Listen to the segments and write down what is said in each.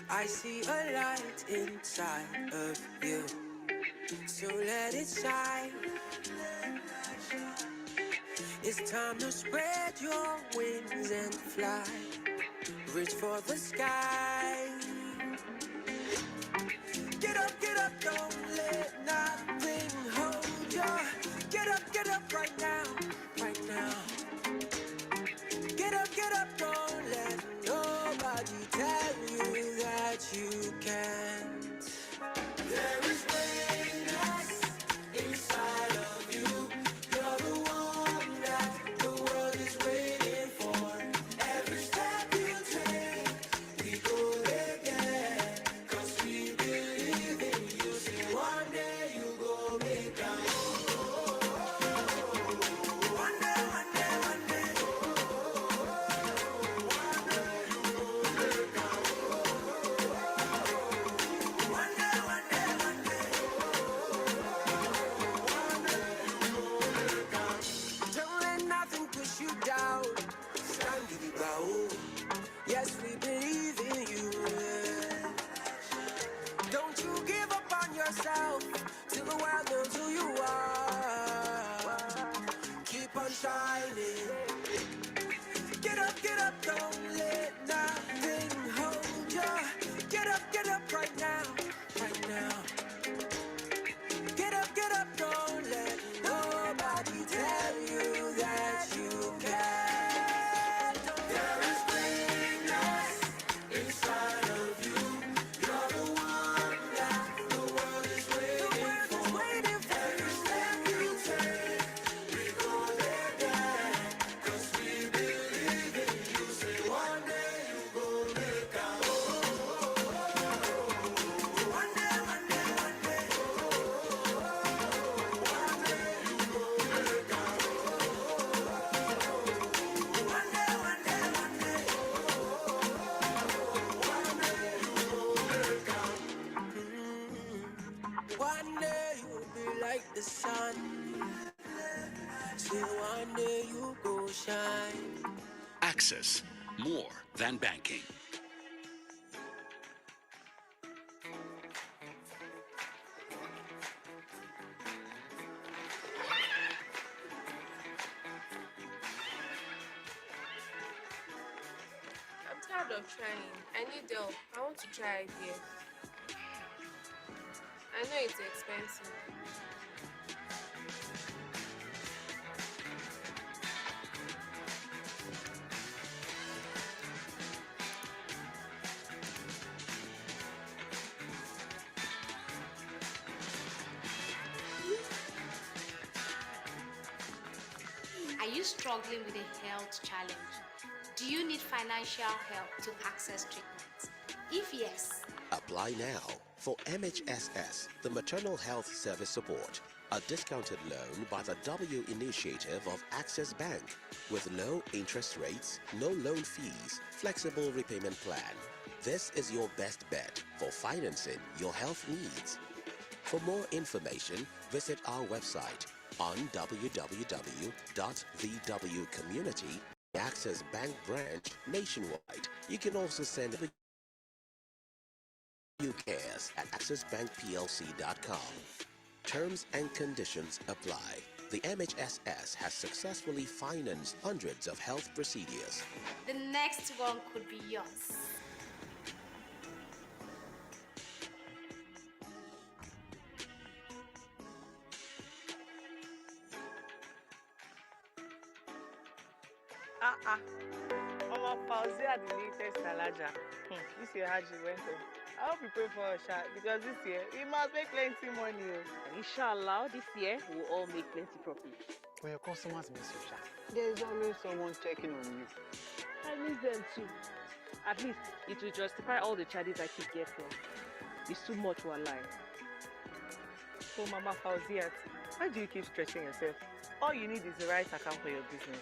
I see a light inside of you, so let it shine. It's time to spread your wings and fly. Reach for the sky. Get up, don't let nothing hold you. Get up right now, right now. Get up, don't let nobody tell you that you can't. There is readiness inside of you. You're the one that the world is waiting for. Every step you take, we go again. 'Cause we believe in you. Say one day you go make a one day, one day, one day. Don't let nothing push you down. Stand with the bow. Yes, we believe in you. Don't you give up on yourself till the world knows who you are. Keep on shining. Get up, don't let nothing hold you. Get up right now, right now. Get up, don't let nobody tell you that you can't. There is greatness inside of you. You're the one that the world is waiting for. Every step you take, we go there, 'cause we believe in you. Say one day you go make a one day, one day, one day. One day you'll be like the sun. Say one day you go shine. Access, more than banking. I'm tired of trying. I need help. I want to try again. I know it's expensive. Are you struggling with a health challenge? Do you need financial help to access treatment? If yes, Apply now for MHSS, the Maternal Health Service Support, a discounted loan by the W initiative of Access Bank with low interest rates, no loan fees, flexible repayment plan. This is your best bet for financing your health needs. For more information, visit our website on www.thewcommunity Access Bank branch nationwide. You can also send cares at accessbankplc.com. Terms and conditions apply. The MHSS has successfully financed hundreds of health procedures. the next one could be yours. Mama Fauzi at the latest Alaja. This year Haji went on. I hope you pray for us, because this year we must make plenty money. Inshallah, this year we'll all make plenty profit. For your customers miss you, there is always someone checking on you. I miss them too. At least it will justify all the charges I keep getting. It's too much for a lie. So Mama Fauziat, why do you keep stretching yourself? All you need is the right account for your business.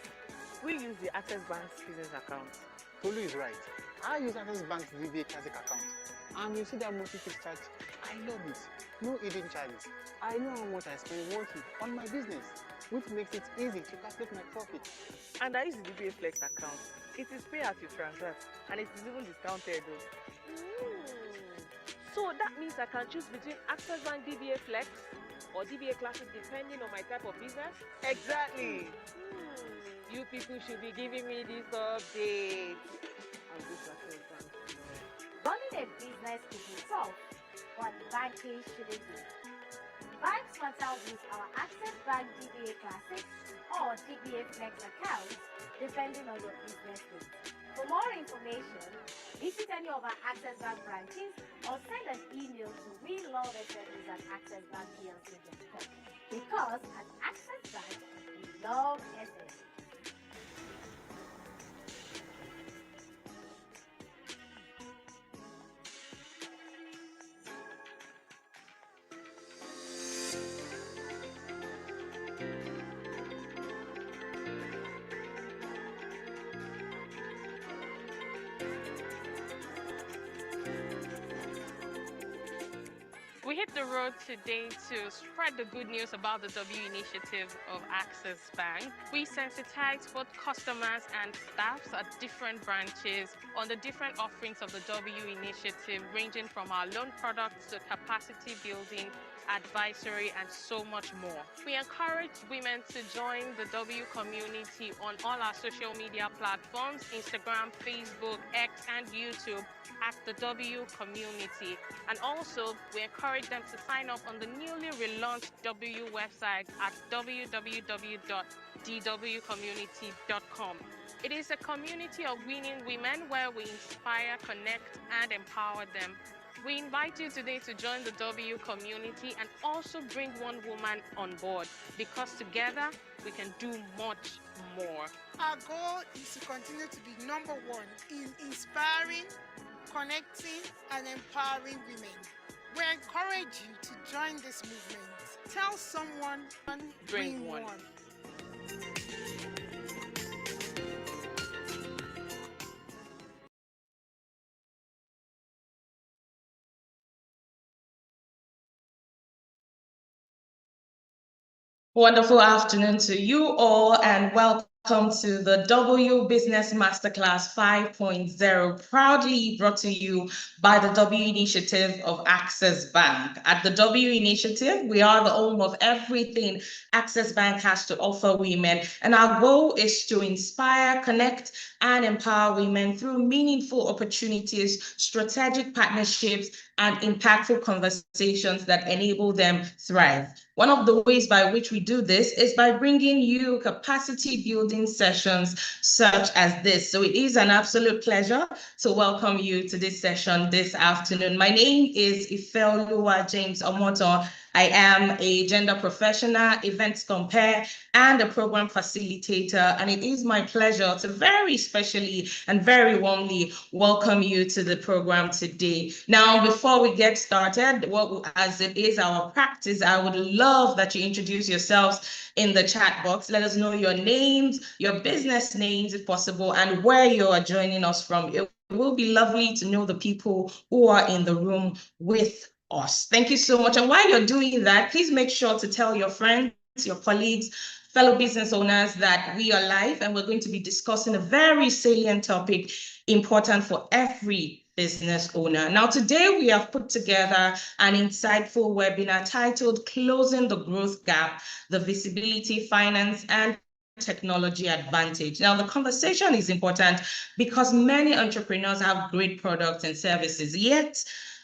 We use the Access Bank's business account. Tolu is right. I use Access Bank's VBA Classic account. And you see that monthly fixed charge? I love it. No hidden charges. I know how much I spend monthly on my business. which makes it easy to calculate my profit. And I use the DBA Flex account. It is pay as you transact, and it is even discounted though. So that means I can choose between Access Bank DBA Flex or DBA Classic depending on my type of business? Exactly. You people should be giving me this update. And this Access Bank. Running a business could be tough, but banking shouldn't be. Banks must help with our Access Bank DBA Classic or DBA Flex accounts, depending on your business needs. For more information, visit any of our Access Bank branches or send an email to weloveSMEs@accessbankplc.com. Because at Access Bank, we love SMEs. We hit the road today to spread the good news about the W initiative of Access Bank. We sensitized both customers and staffs at different branches on the different offerings of the W initiative, ranging from our loan products to capacity building, advisory, and so much more. We encourage women to join the W community on all our social media platforms, Instagram, Facebook, X, and YouTube at the W community. And also, we encourage them to sign up on the newly relaunched W website at www.dwcommunity.com. It is a community of winning women where we inspire, connect, and empower them. We invite you today to join the W community and also bring one woman on board, because together we can do much more. Our goal is to continue to be number one in inspiring, connecting, and empowering women. We encourage you to join this movement. Tell someone, Bring one. Wonderful afternoon to you all, and welcome to the W Business Masterclass 5.0, proudly brought to you by the W Initiative of Access Bank. At the W Initiative, we are the home of everything Access Bank has to offer women, and our goal is to inspire, connect, and empower women through meaningful opportunities, strategic partnerships, and impactful conversations that enable them thrive. One of the ways by which we do this is by bringing you capacity building sessions such as this. So it is an absolute pleasure to welcome you to this session this afternoon. My name is Ifeoluwa James Omoto. I am a gender professional, events compare, and a program facilitator. And it is my pleasure to very specially and very warmly welcome you to the program today. Now, before we get started, as it is our practice, I would love that you introduce yourselves in the chat box. Let us know your names, your business names if possible, and where you are joining us from. It will be lovely to know the people who are in the room with us. Thank you so much. And while you're doing that, please make sure to tell your friends, your colleagues, fellow business owners that we are live and we're going to be discussing a very salient topic important for every business owner. Now, today we have put together an insightful webinar titled Closing the Growth Gap, the Visibility, Finance, and Technology Advantage. Now, the conversation is important because many entrepreneurs have great products and services, yet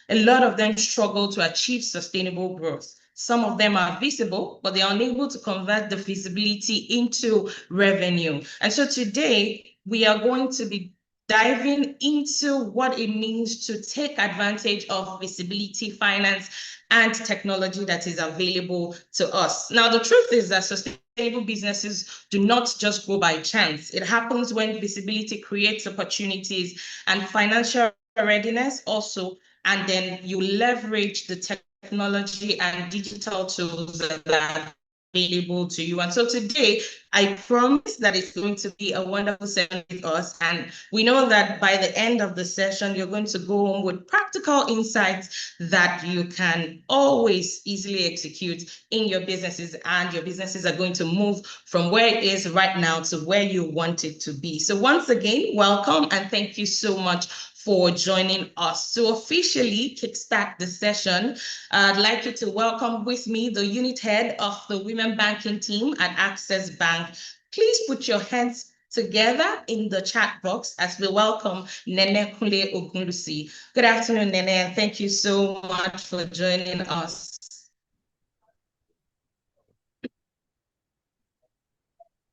a lot of them struggle to achieve sustainable growth. Some of them are visible, but they are unable to convert the visibility into revenue. And so today we are going to be diving into what it means to take advantage of visibility, finance, and technology that is available to us. Now, the truth is that sustainable businesses do not just grow by chance. It happens when visibility creates opportunities and financial readiness also, and then you leverage the technology and digital tools that available to you. And so today, I promise that it's going to be a wonderful session with us. And we know that by the end of the session, you're going to go home with practical insights that you can always easily execute in your businesses, and your businesses are going to move from where it is right now to where you want it to be. So once again, welcome and thank you so much for joining us. To officially kickstart the session, I'd like you to welcome with me the unit head of the women banking team at Access Bank. Please put your hands together in the chat box as we welcome Nene Kule Ogunlusi. Good afternoon, Nene, and thank you so much for joining us.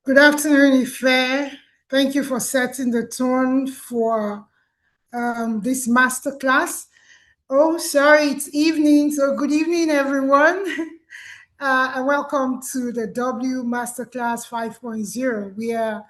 Good afternoon, Ife. Thank you for setting the tone for this masterclass. Oh, sorry, it's evening. So good evening, everyone. And welcome to the W Masterclass 5.0. We are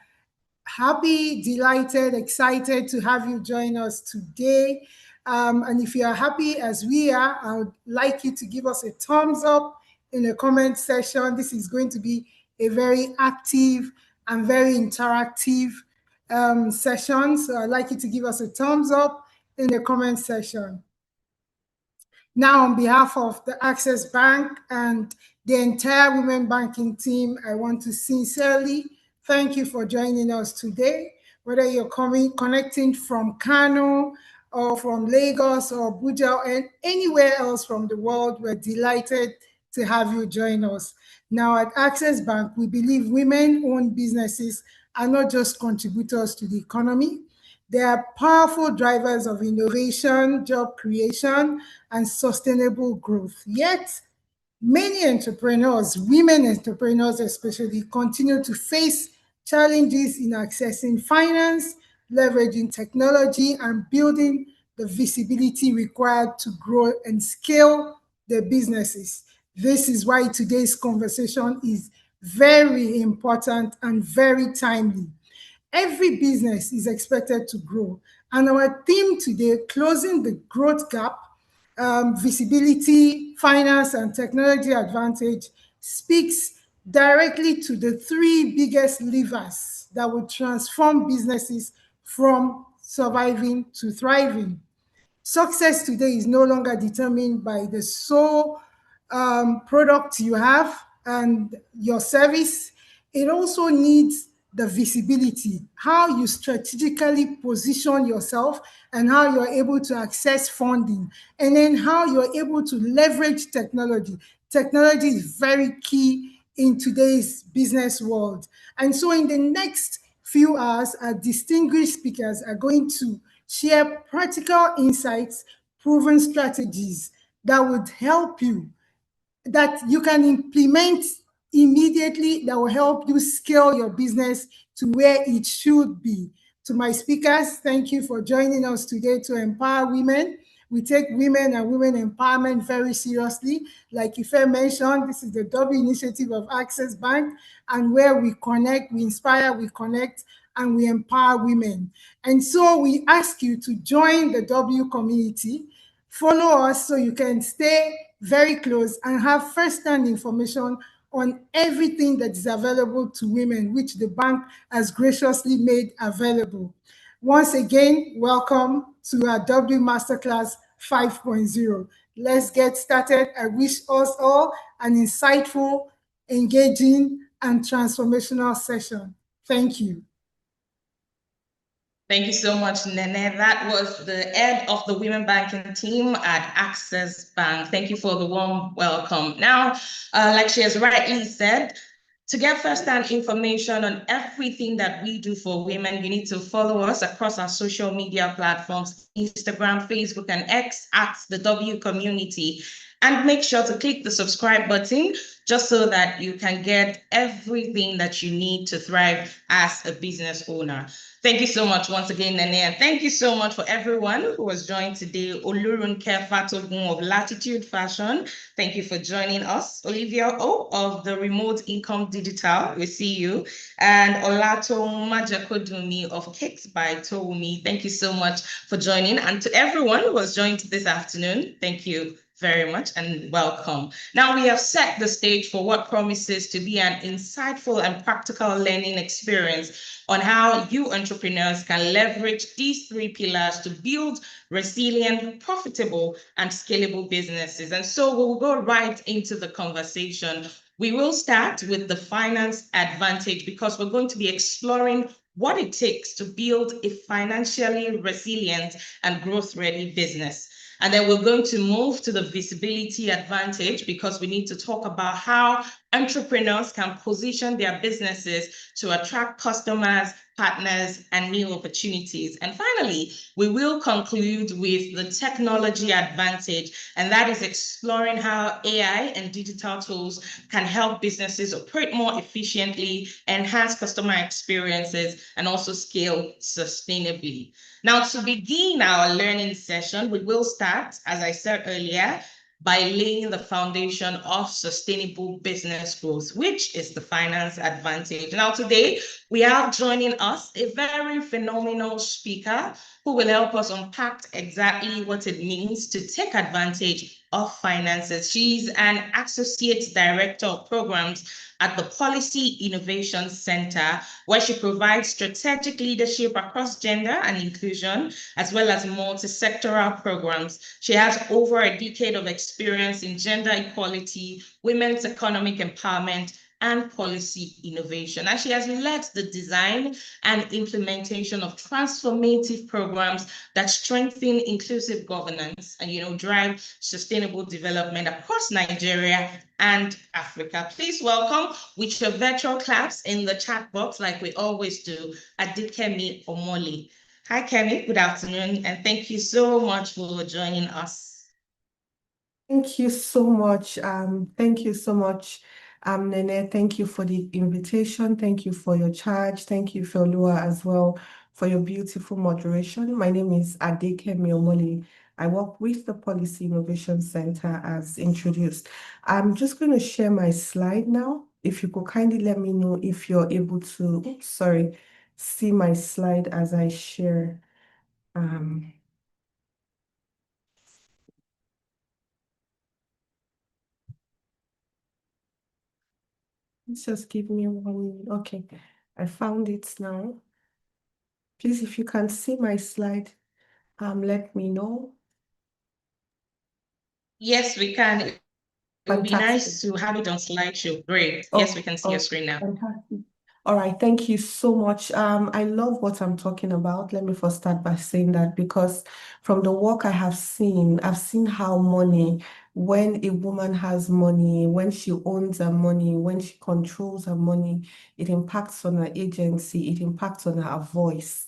happy, delighted, excited to have you join us today. And if you are happy as we are, I would like you to give us a thumbs up in the comment section. This is going to be a very active and very interactive session. So I'd like you to give us a thumbs up in the comment section. Now, on behalf of the Access Bank and the entire women banking team, I want to sincerely thank you for joining us today. Whether you're connecting from Kano or from Lagos or Abuja and anywhere else from the world, we're delighted to have you join us. Now, at Access Bank, we believe women-owned businesses are not just contributors to the economy. They are powerful drivers of innovation, job creation, and sustainable growth. Yet, many entrepreneurs, women entrepreneurs especially, continue to face challenges in accessing finance, leveraging technology, and building the visibility required to grow and scale their businesses. This is why today's conversation is very important and very timely. Every business is expected to grow. And our theme today, Closing the Growth Gap, Visibility, Finance, and Technology Advantage, speaks directly to the three biggest levers that will transform businesses from surviving to thriving. Success today is no longer determined by the sole product you have and your service. It also needs the visibility, how you strategically position yourself and how you're able to access funding, and then how you're able to leverage technology. Technology is very key in today's business world. And so in the next few hours, our distinguished speakers are going to share practical insights, proven strategies that would help you, that you can implement immediately, that will help you scale your business to where it should be. To my speakers, thank you for joining us today to empower women. We take women and women empowerment very seriously. Like Ife mentioned, this is the W initiative of Access Bank, and where we connect, we inspire, we connect, and we empower women. And so we ask you to join the W community. Follow us so you can stay very close and have first-hand information on everything that is available to women, which the bank has graciously made available. Once again, welcome to our W Masterclass 5.0. Let's get started. I wish us all an insightful, engaging, and transformational session. Thank you. Thank you so much, Nene. That was the head of the women banking team at Access Bank. Thank you for the warm welcome. Now, like she has rightly said, to get first-hand information on everything that we do for women, you need to follow us across our social media platforms, Instagram, Facebook, and X at the W Community. And make sure to click the subscribe button just so that you can get everything that you need to thrive as a business owner. Thank you so much once again, Nene, and thank you so much for everyone who was joined today. Olurunke Fatogun of Latitude Fashion, thank you for joining us. Olivia O of the Remote Income Digital, we see you. And Olato Majakodumi of Cakes by Toumi, thank you so much for joining. And to everyone who was joined this afternoon, thank you very much and welcome. Now we have set the stage for what promises to be an insightful and practical learning experience on how you entrepreneurs can leverage these three pillars to build resilient, profitable, and scalable businesses. And so we'll go right into the conversation. We will start with the finance advantage because we're going to be exploring what it takes to build a financially resilient and growth-ready business. And then we're going to move to the visibility advantage because we need to talk about how entrepreneurs can position their businesses to attract customers, partners, and new opportunities. And finally, we will conclude with the technology advantage, and that is exploring how AI and digital tools can help businesses operate more efficiently, enhance customer experiences, and also scale sustainably. Now, to begin our learning session, we will start, as I said earlier, by laying the foundation of sustainable business growth, which is the finance advantage. Now, today, we have joining us a very phenomenal speaker who will help us unpack exactly what it means to take advantage of finances. She's an Associate Director of Programs at the Policy Innovation Center, where she provides strategic leadership across gender and inclusion, as well as multi-sectoral programs. She has over a decade of experience in gender equality, women's economic empowerment, and policy innovation. And she has led the design and implementation of transformative programs that strengthen inclusive governance and drive sustainable development across Nigeria and Africa. Please welcome with your virtual claps in the chat box, like we always do, Adikemi Omoli. Hi, Kemi. Good afternoon, and thank you so much for joining us. Thank you so much. Thank you so much, Nene. Thank you for the invitation. Thank you for your charge. Thank you, Feolua, as well, for your beautiful moderation. My name is Adekemi Omoli. I work with the Policy Innovation Center as introduced. I'm just going to share my slide now. If you could kindly let me know if you're able to, see my slide as I share. Just give me 1 minute. Okay, I found it now. Please, if you can see my slide, let me know. Yes, we can. It would be nice to have it on slideshow. Great. Yes, we can see your screen now. Fantastic. All right, thank you so much. I love what I'm talking about. Let me first start by saying that because from the work I have seen, I've seen how money, when a woman has money, when she owns her money, when she controls her money, it impacts on her agency, it impacts on her voice.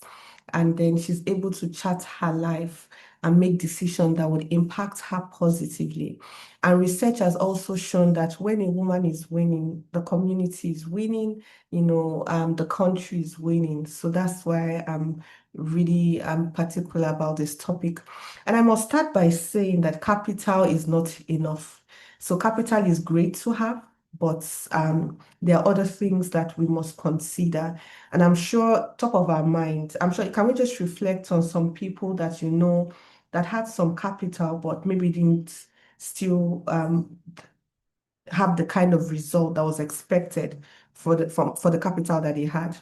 And then she's able to chart her life and make decisions that would impact her positively. And research has also shown that when a woman is winning, the community is winning, the country is winning. So that's why I'm really particular about this topic. And I must start by saying that capital is not enough. So capital is great to have, but there are other things that we must consider. And I'm sure top of our mind, can we just reflect on some people that that had some capital, but maybe didn't still have the kind of result that was expected for the capital that he had.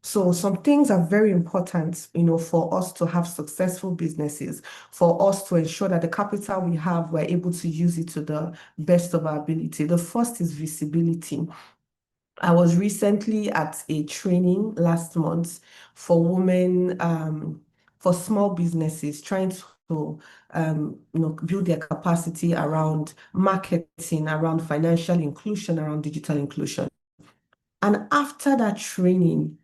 So some things are very important, for us to have successful businesses, for us to ensure that the capital we have, we're able to use it to the best of our ability. The first is visibility. I was recently at a training last month for women, for small businesses, trying to build their capacity around marketing, around financial inclusion, around digital inclusion. And after that training,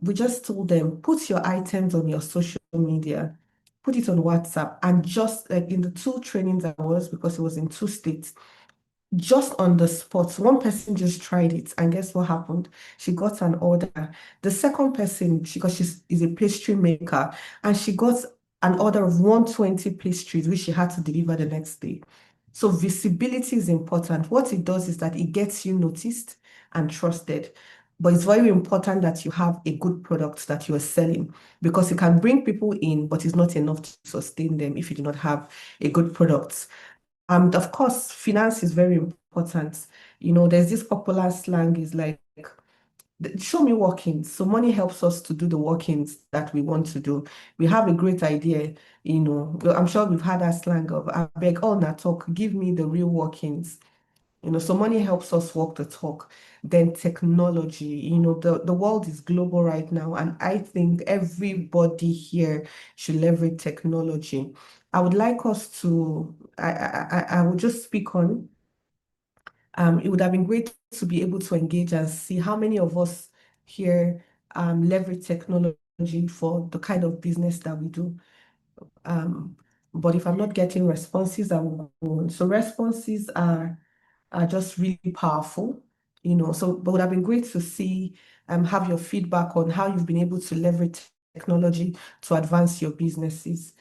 we just told them, put your items on your social media, put it on WhatsApp, and just like in the 2 trainings I was, because it was in 2 states, just on the spot, one person just tried it, and guess what happened? She got an order. The second person, because she's a pastry maker, and she got an order of 120 pastries, which she had to deliver the next day. So visibility is important. What it does is that it gets you noticed and trusted. But it's very important that you have a good product that you are selling, because it can bring people in, but it's not enough to sustain them if you do not have a good product. Of course, finance is very important. There's this popular slang is like, show me workings. So money helps us to do the workings that we want to do. We have a great idea, well, I'm sure we've had that slang of, I beg, all na talk, give me the real workings. So money helps us walk the talk. Then technology, the world is global right now, and I think everybody here should leverage technology. I would like us to, I would just speak on, it would have been great to be able to engage and see how many of us here leverage technology for the kind of business that we do. But if I'm not getting responses, I will go on. So responses are just really powerful, So, but it would have been great to see, have your feedback on how you've been able to leverage technology to advance your businesses.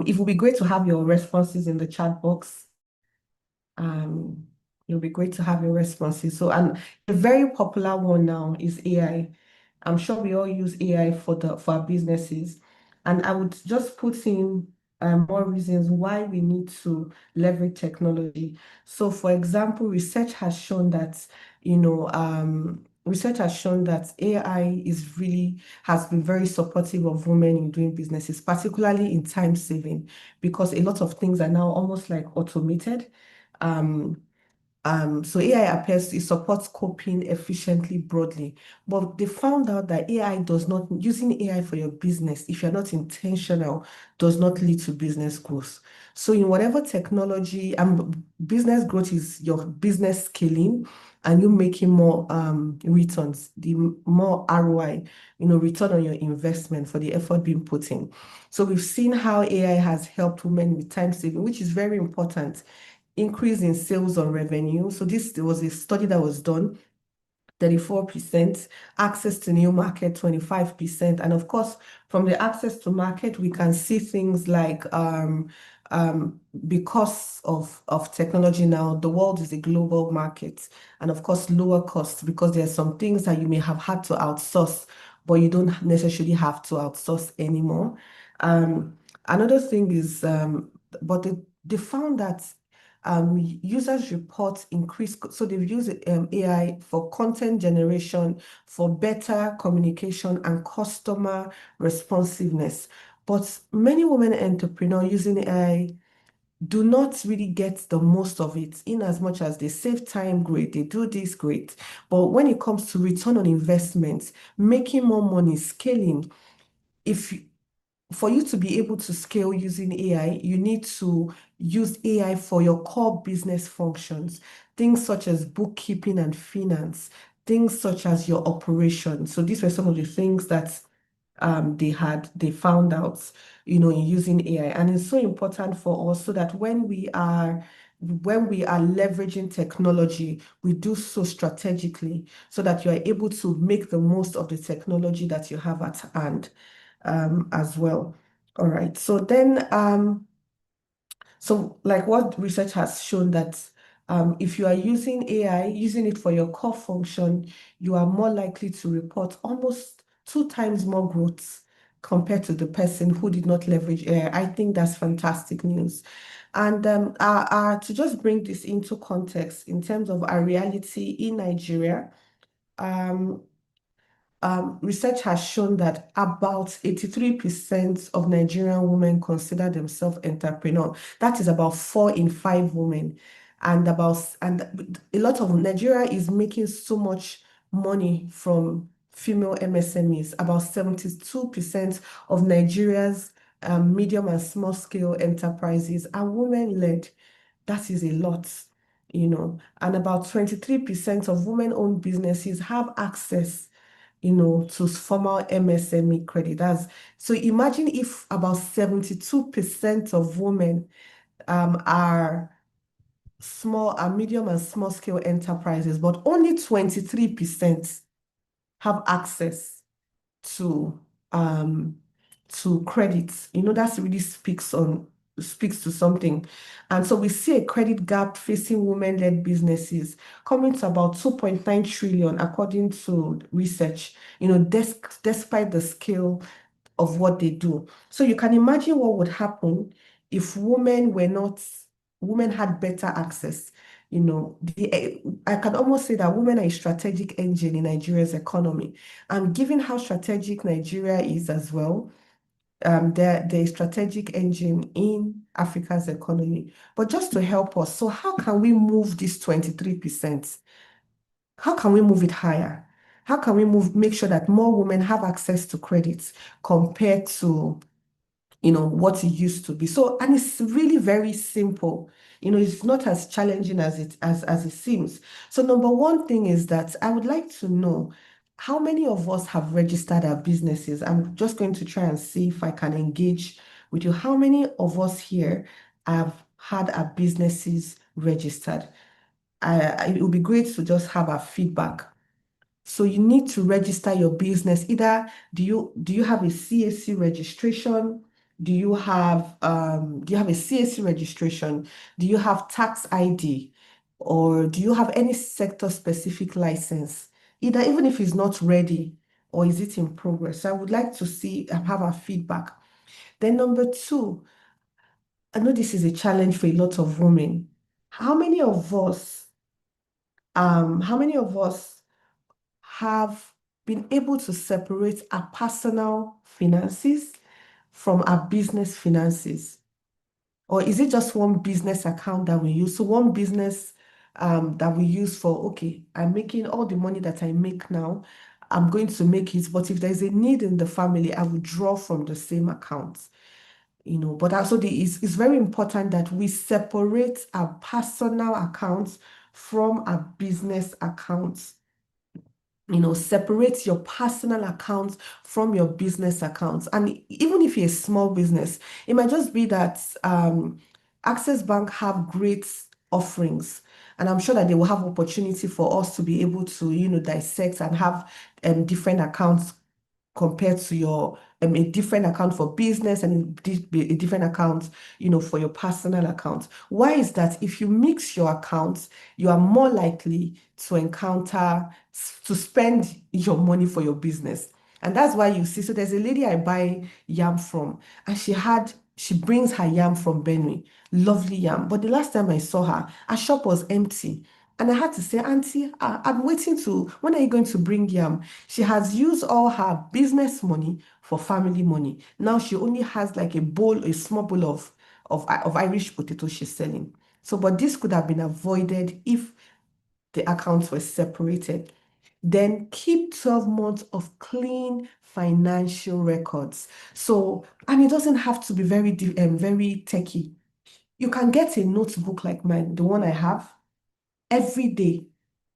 It would be great to have your responses in the chat box. It'll be great to have your responses. So, and a very popular one now is AI. I'm sure we all use AI for our businesses. And I would just put in more reasons why we need to leverage technology. So, for example, research has shown that, AI has been very supportive of women in doing businesses, particularly in time saving, because a lot of things are now almost like automated. So AI it supports coping efficiently broadly, but they found out that using AI for your business, if you're not intentional, does not lead to business growth. So in whatever technology, business growth is your business scaling and you making more returns, the more ROI, return on your investment for the effort being put in. So we've seen how AI has helped women with time saving, which is very important. Increase in sales or revenue. So this was a study that was done, 34%, access to new market, 25%. And of course, from the access to market, we can see things like because of technology now, the world is a global market. And of course, lower costs, because there are some things that you may have had to outsource, but you don't necessarily have to outsource anymore. Another thing is, but they found that users report increased, so they've used AI for content generation, for better communication and customer responsiveness. But many women entrepreneurs using AI do not really get the most of it, in as much as they save time, great, they do this, great. But when it comes to return on investments, making more money, scaling, for you to be able to scale using AI, you need to use AI for your core business functions, things such as bookkeeping and finance, things such as your operations. So these were some of the things that they found out, in using AI. And it's so important for us so that when we are leveraging technology, we do so strategically so that you are able to make the most of the technology that you have at hand as well. All right. So then, so like what research has shown that if you are using AI, using it for your core function, you are more likely to report almost 2 times more growth compared to the person who did not leverage AI. I think that's fantastic news. And to just bring this into context in terms of our reality in Nigeria, research has shown that about 83% of Nigerian women consider themselves entrepreneur. That is about 4 in 5 women. And a lot of Nigeria is making so much money from female MSMEs. About 72% of Nigeria's medium and small scale enterprises are women-led. That is a lot, and about 23% of women-owned businesses have access to formal MSME credit. So imagine if about 72% of women are medium and small scale enterprises, but only 23% have access to credits. That really speaks to something. And so we see a credit gap facing women-led businesses coming to about 2.9 trillion according to research, despite the scale of what they do. So you can imagine what would happen if women were not women had better access. I can almost say that women are a strategic engine in Nigeria's economy. And given how strategic Nigeria is as well, they're a strategic engine in Africa's economy. But just to help us, so how can we move this 23%? How can we move it higher? How can we make sure that more women have access to credits compared to what it used to be? So, and it's really very simple. It's not as challenging as it seems. So number one thing is that I would like to know how many of us have registered our businesses. I'm just going to try and see if I can engage with you. How many of us here have had our businesses registered? It would be great to just have a feedback. So you need to register your business. Either do you have a CAC registration? Do you have a CAC registration? Do you have tax ID? Or do you have any sector-specific license? Even if it's not ready, or is it in progress? So I would like to see have a feedback. Then number two, I know this is a challenge for a lot of women. How many of us have been able to separate our personal finances from our business finances? Or is it just one business account that we use? So one business that we use for, okay, I'm making all the money that I make now, I'm going to make it, but if there's a need in the family, I will draw from the same account. But also it's very important that we separate our personal accounts from our business accounts. Separate your personal accounts from your business accounts. And even if you're a small business, it might just be that Access Bank have great offerings. And I'm sure that they will have opportunity for us to be able to, dissect and have different accounts compared to a different account for business and a different account, for your personal account. Why is that? If you mix your accounts, you are more likely to spend your money for your business. And that's why you see, so there's a lady I buy yam from, and she brings her yam from Benue, lovely yam. But the last time I saw her, her shop was empty. And I had to say, Auntie, I'm waiting when are you going to bring yam? She has used all her business money for family money. Now she only has like a small bowl of Irish potato she's selling. So, but this could have been avoided if the accounts were separated. Then keep 12 months of clean financial records. So, and it doesn't have to be very techy. You can get a notebook like mine, the one I have. Every day,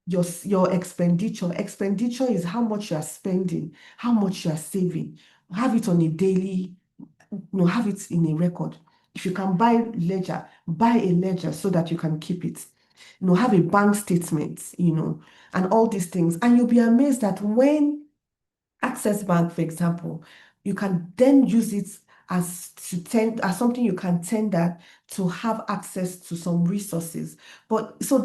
your expenditure is how much you are spending, how much you are saving. Have it on a daily, have it in a record. If you can buy a ledger so that you can keep it. Have a bank statement, and all these things. And you'll be amazed that when Access Bank, for example, you can then use it as something you can tender to have access to some resources. But so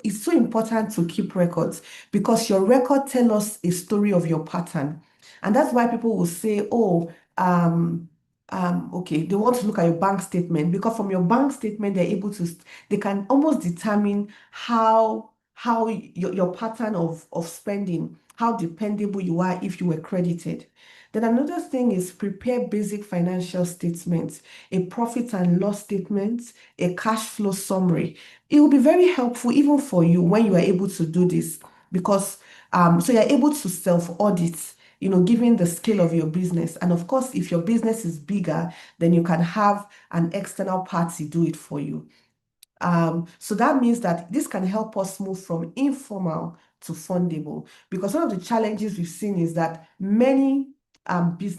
it's so important to keep records, because your record tell us a story of your pattern. And that's why people will say, oh, okay, they want to look at your bank statement, because from your bank statement, they can almost determine how your pattern of spending, how dependable you are if you were credited. Then another thing is prepare basic financial statements, a profit and loss statement, a cash flow summary. It will be very helpful even for you when you are able to do this, because so you're able to self-audit, given the scale of your business. And of course, if your business is bigger, then you can have an external party do it for you. So that means that this can help us move from informal to fundable, because one of the challenges we've seen is that many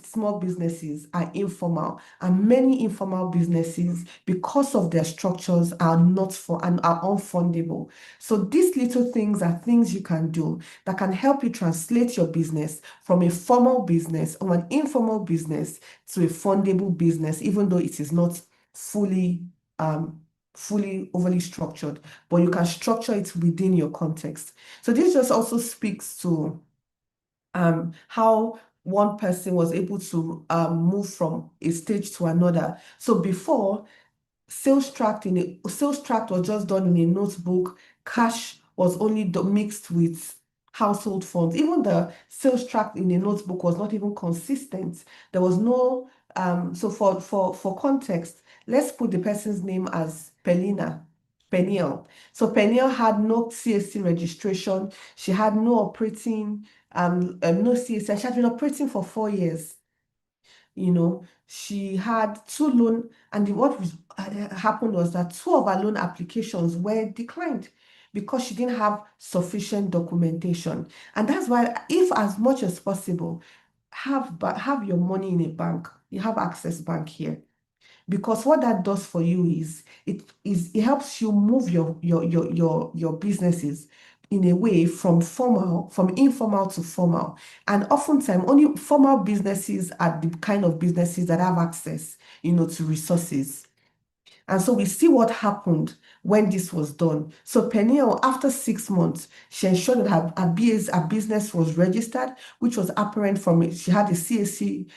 small businesses are informal, and many informal businesses, because of their structures, are not and are unfundable. So these little things are things you can do that can help you translate your business from a formal business or an informal business to a fundable business, even though it is not fully overly structured, but you can structure it within your context. So this just also speaks to how one person was able to move from a stage to another. So before, sales tract was just done in a notebook. Cash was only mixed with household funds. Even the sales tract in a notebook was not even consistent. There was no so for context, let's put the person's name as Peniel. So Peniel had no CAC registration. She had no operating no CAC. She had been operating for 4 years. She had 2 loan, and what happened was that 2 of her loan applications were declined because she didn't have sufficient documentation. And that's why, if as much as possible, have your money in a bank. You have Access Bank here, because what that does for you is it helps you move your businesses in a way from informal to formal. And oftentimes only formal businesses are the kind of businesses that have access to resources. And so we see what happened when this was done. So Peniel, after 6 months, she ensured that her business was registered, which was apparent from it. She had a CAC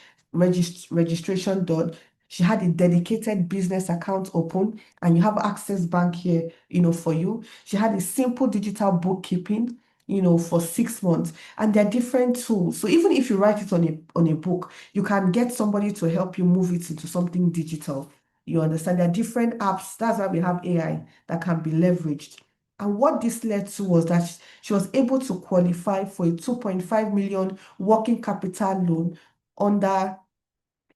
registration done. She had a dedicated business account open, and you have Access Bank here, for you. She had a simple digital bookkeeping, for 6 months. And there are different tools. So even if you write it on a book, you can get somebody to help you move it into something digital. You understand? There are different apps. That's why we have AI that can be leveraged. And what this led to was that she was able to qualify for a 2.5 million working capital loan under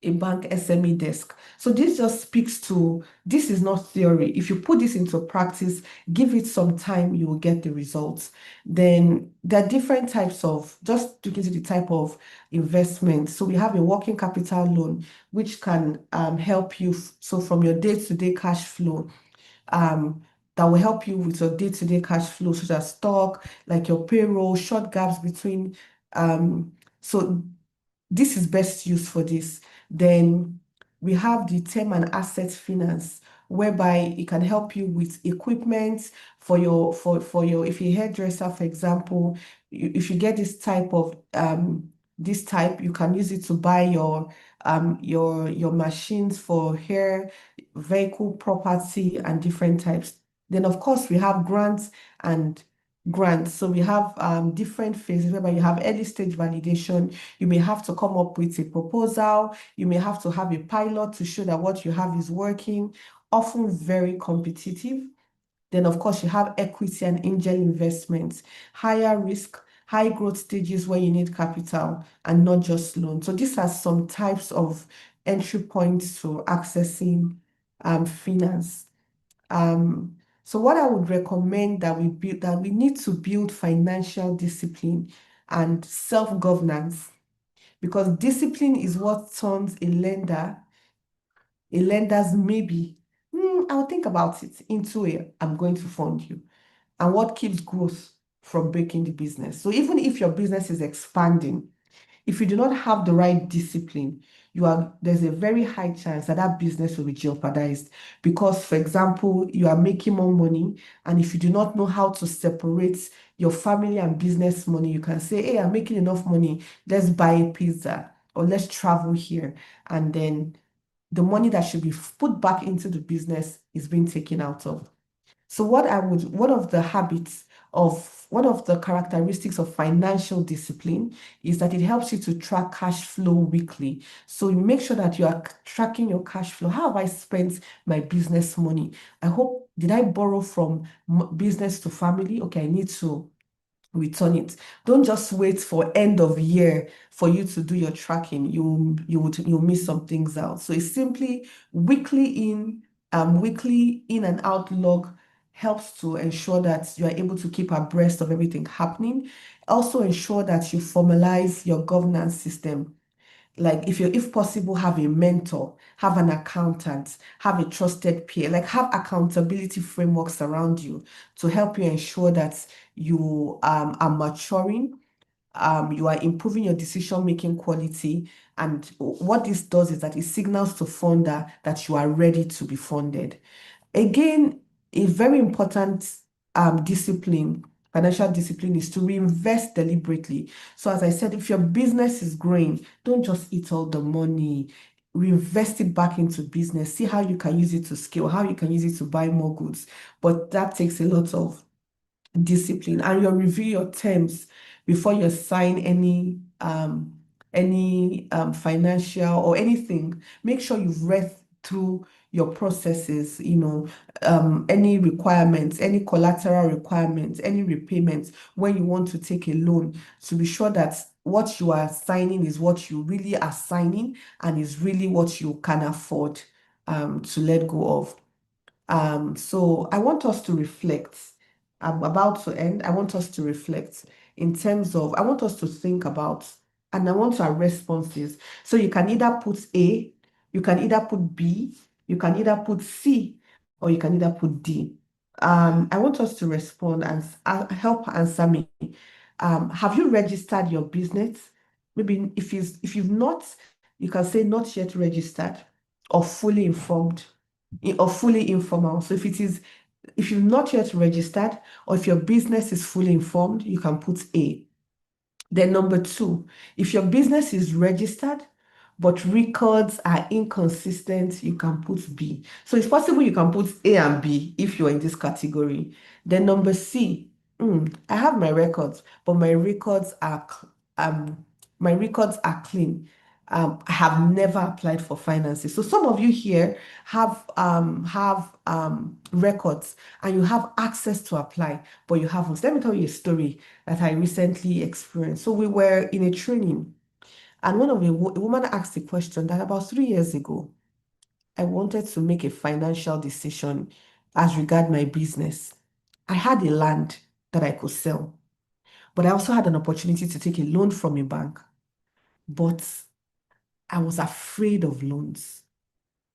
a bank SME desk. So this just speaks to, this is not theory. If you put this into practice, give it some time, you will get the results. Then there are different types of, just to get to the type of investment. So we have a working capital loan, which can help you. So from your day-to-day cash flow, that will help you with your day-to-day cash flow, such as stock, like your payroll, short gaps between. So this is best used for this. Then we have the term and asset finance, whereby it can help you with equipment for your if you're a hairdresser, for example, if you get this type, you can use it to buy your machines for hair, vehicle, property, and different types. Then of course we have grants. So we have different phases, whereby you have early stage validation. You may have to come up with a proposal. You may have to have a pilot to show that what you have is working, often very competitive. Then of course you have equity and angel investments, higher risk, high growth stages where you need capital and not just loans. So these are some types of entry points to accessing finance. So what I would recommend that we need to build financial discipline and self-governance, because discipline is what turns a lender's maybe, I'll think about it, into I'm going to fund you, and what keeps growth from breaking the business. So even if your business is expanding, if you do not have the right discipline, there's a very high chance that that business will be jeopardized, because, for example, you are making more money, and if you do not know how to separate your family and business money, you can say, hey, I'm making enough money, let's buy a pizza or let's travel here. And then the money that should be put back into the business is being taken out of. So one of the characteristics of financial discipline is that it helps you to track cash flow weekly. So you make sure that you are tracking your cash flow. How have I spent my business money? Did I borrow from business to family? Okay, I need to return it. Don't just wait for end of year for you to do your tracking. You'll miss some things out. So it's simply weekly in and out log helps to ensure that you are able to keep abreast of everything happening. Also ensure that you formalize your governance system. Like if possible, have a mentor, have an accountant, have a trusted peer, like have accountability frameworks around you to help you ensure that you are maturing, you are improving your decision-making quality. And what this does is that it signals to funder that you are ready to be funded. Again, a very important financial discipline, is to reinvest deliberately. So as I said, if your business is growing, don't just eat all the money. reinvest it back into business, see how you can use it to scale, how you can use it to buy more goods. But that takes a lot of discipline, and you review your terms before you sign any financial or anything. Make sure you've read through your processes, any requirements, any collateral requirements, any repayments when you want to take a loan, to be sure that what you are signing is what you really are signing and is really what you can afford to let go of. So I want us to reflect. I'm about to end. I want us to reflect in terms of, I want us to think about, and I want our responses. So you can either put A, you can either put B, you can either put C, or you can either put D. I want us to respond and help answer me. Have you registered your business? Maybe if you've not, you can say not yet registered or fully informed or fully informal. So if you've not yet registered or if your business is fully informed, you can put A. Then number two, if your business is registered, but records are inconsistent, you can put B. So it's possible you can put A and B if you're in this category. Then number C, I have my records, but my records are clean. I have never applied for finances. So some of you here have records and you have access to apply, but you haven't. Let me tell you a story that I recently experienced. So we were in a training, and a woman asked a question that about 3 years ago, I wanted to make a financial decision as regard my business. I had a land that I could sell, but I also had an opportunity to take a loan from a bank. But I was afraid of loans.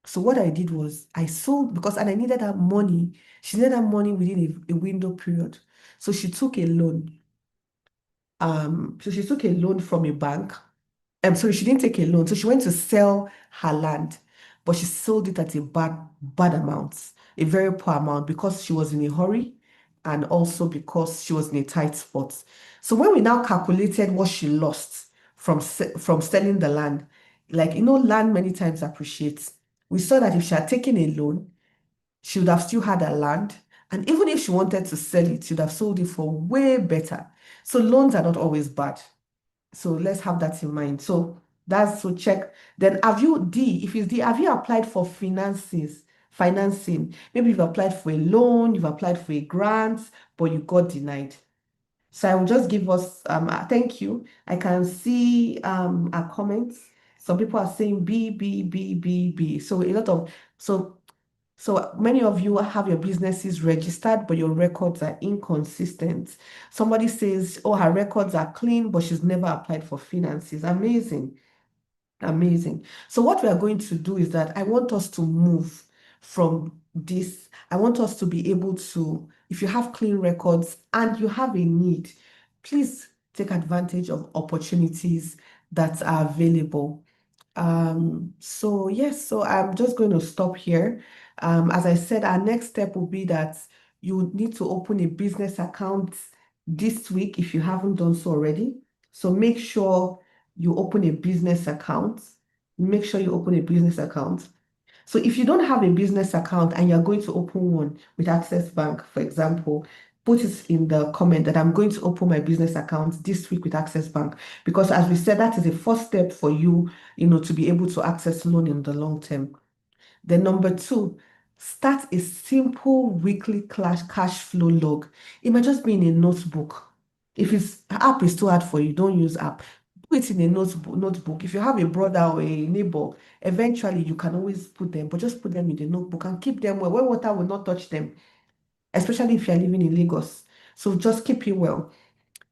So what I did was I sold and I needed that money. She needed that money within a window period. So she took a loan. So she took a loan from a bank. I'm sorry, she didn't take a loan. So she went to sell her land, but she sold it at a bad amount, a very poor amount, because she was in a hurry and also because she was in a tight spot. So when we now calculated what she lost from selling the land, land many times appreciates. We saw that if she had taken a loan, she would have still had her land. And even if she wanted to sell it, she would have sold it for way better. So loans are not always bad. So let's have that in mind. So check. Then if it's D, have you applied for financing? Maybe you've applied for a loan, you've applied for a grant, but you got denied. So I will just give us thank you. I can see our comments. Some people are saying B, B, B, B, B. So so many of you have your businesses registered, but your records are inconsistent. Somebody says, oh, her records are clean, but she's never applied for finances. Amazing. Amazing. So what we are going to do is that I want us to move from this. I want us to be able to, if you have clean records and you have a need, please take advantage of opportunities that are available. So yes, so I'm just going to stop here. As I said, our next step will be that you need to open a business account this week if you haven't done so already. So make sure you open a business account. Make sure you open a business account. So if you don't have a business account and you're going to open one with Access Bank, for example, put it in the comment that I'm going to open my business account this week with Access Bank. Because as we said, that is the first step for you, to be able to access loan in the long term. Then number two, start a simple weekly cash flow log. It might just be in a notebook. If app is too hard for you, don't use app. Do it in a notebook. If you have a brother or a neighbor, eventually you can always put them, but just put them in the notebook and keep them well, where water will not touch them, especially if you're living in Lagos. So just keep it well.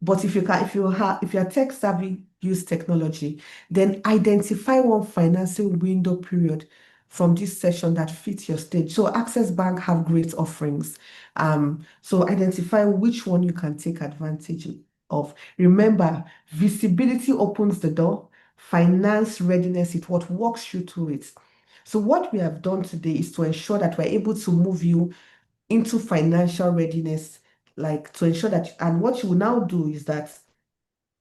But if you're tech savvy, use technology, then identify one financing window period from this session that fits your stage. So Access Bank have great offerings. So identify which one you can take advantage of. Remember, visibility opens the door. Finance readiness is what walks you through it. So what we have done today is to ensure that we're able to move you into financial readiness, like to ensure that, and what you will now do is that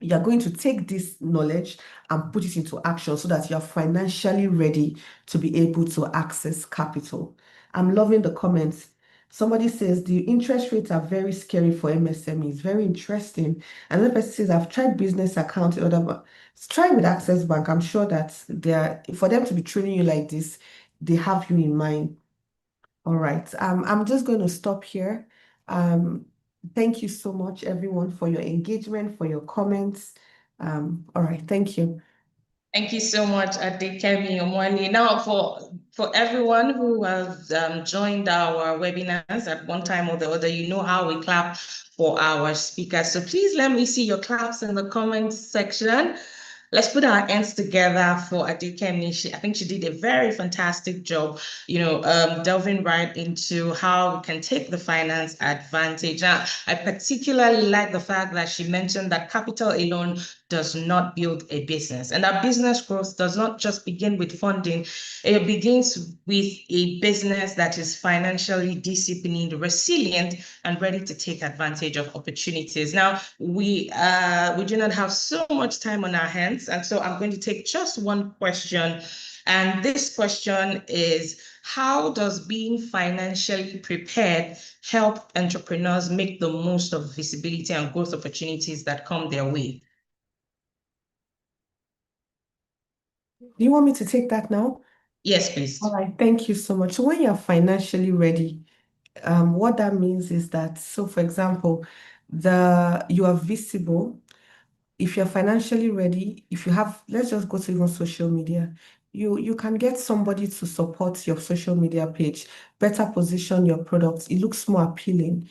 you're going to take this knowledge and put it into action so that you're financially ready to be able to access capital. I'm loving the comments. Somebody says the interest rates are very scary for MSMEs. Very interesting. Another person says, I've tried business account in other try with Access Bank. I'm sure that for them to be training you like this, they have you in mind. All right. I'm just going to stop here. Thank you so much, everyone, for your engagement, for your comments. All right. Thank you. Thank you so much, Adekemi Omwani. Now, for everyone who has joined our webinars at one time or the other, you know how we clap for our speakers. So please let me see your claps in the comments section. Let's put our hands together for Adekemi. I think she did a very fantastic job, delving right into how we can take the finance advantage. Now, I particularly like the fact that she mentioned that capital alone does not build a business. And that business growth does not just begin with funding. It begins with a business that is financially disciplined, resilient, and ready to take advantage of opportunities. Now, we do not have so much time on our hands, and so I'm going to take just one question. And this question is, how does being financially prepared help entrepreneurs make the most of visibility and growth opportunities that come their way? Do you want me to take that now? Yes, please. All right, thank you so much. So when you're financially ready, what that means is that, so for example, you are visible. If you're financially ready, if you have, let's just go to even social media. You can get somebody to support your social media page, better position your products. It looks more appealing,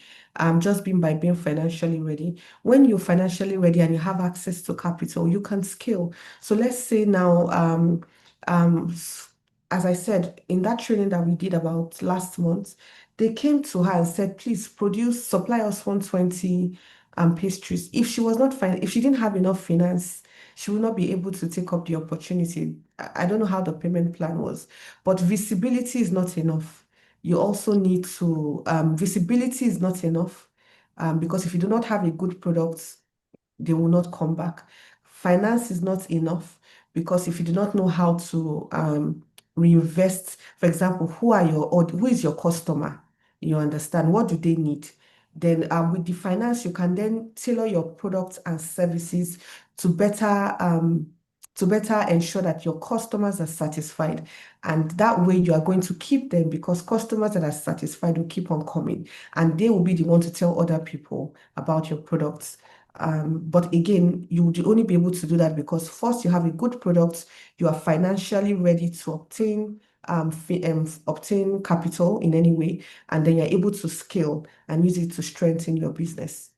just by being financially ready. When you're financially ready and you have access to capital, you can scale. So let's say now, as I said, in that training that we did about last month, they came to her and said, please supply us 120 pastries. If she was not if she didn't have enough finance, she would not be able to take up the opportunity. I don't know how the payment plan was, but visibility is not enough. You also need to, visibility is not enough, because if you do not have a good product, they will not come back. Finance is not enough because if you do not know how to reinvest, for example, who is your customer? You understand what do they need? Then with the finance, you can then tailor your products and services to better ensure that your customers are satisfied. And that way you are going to keep them because customers that are satisfied will keep on coming and they will be the one to tell other people about your products. But again, you would only be able to do that because first you have a good product, you are financially ready to obtain capital in any way, and then you're able to scale and use it to strengthen your business.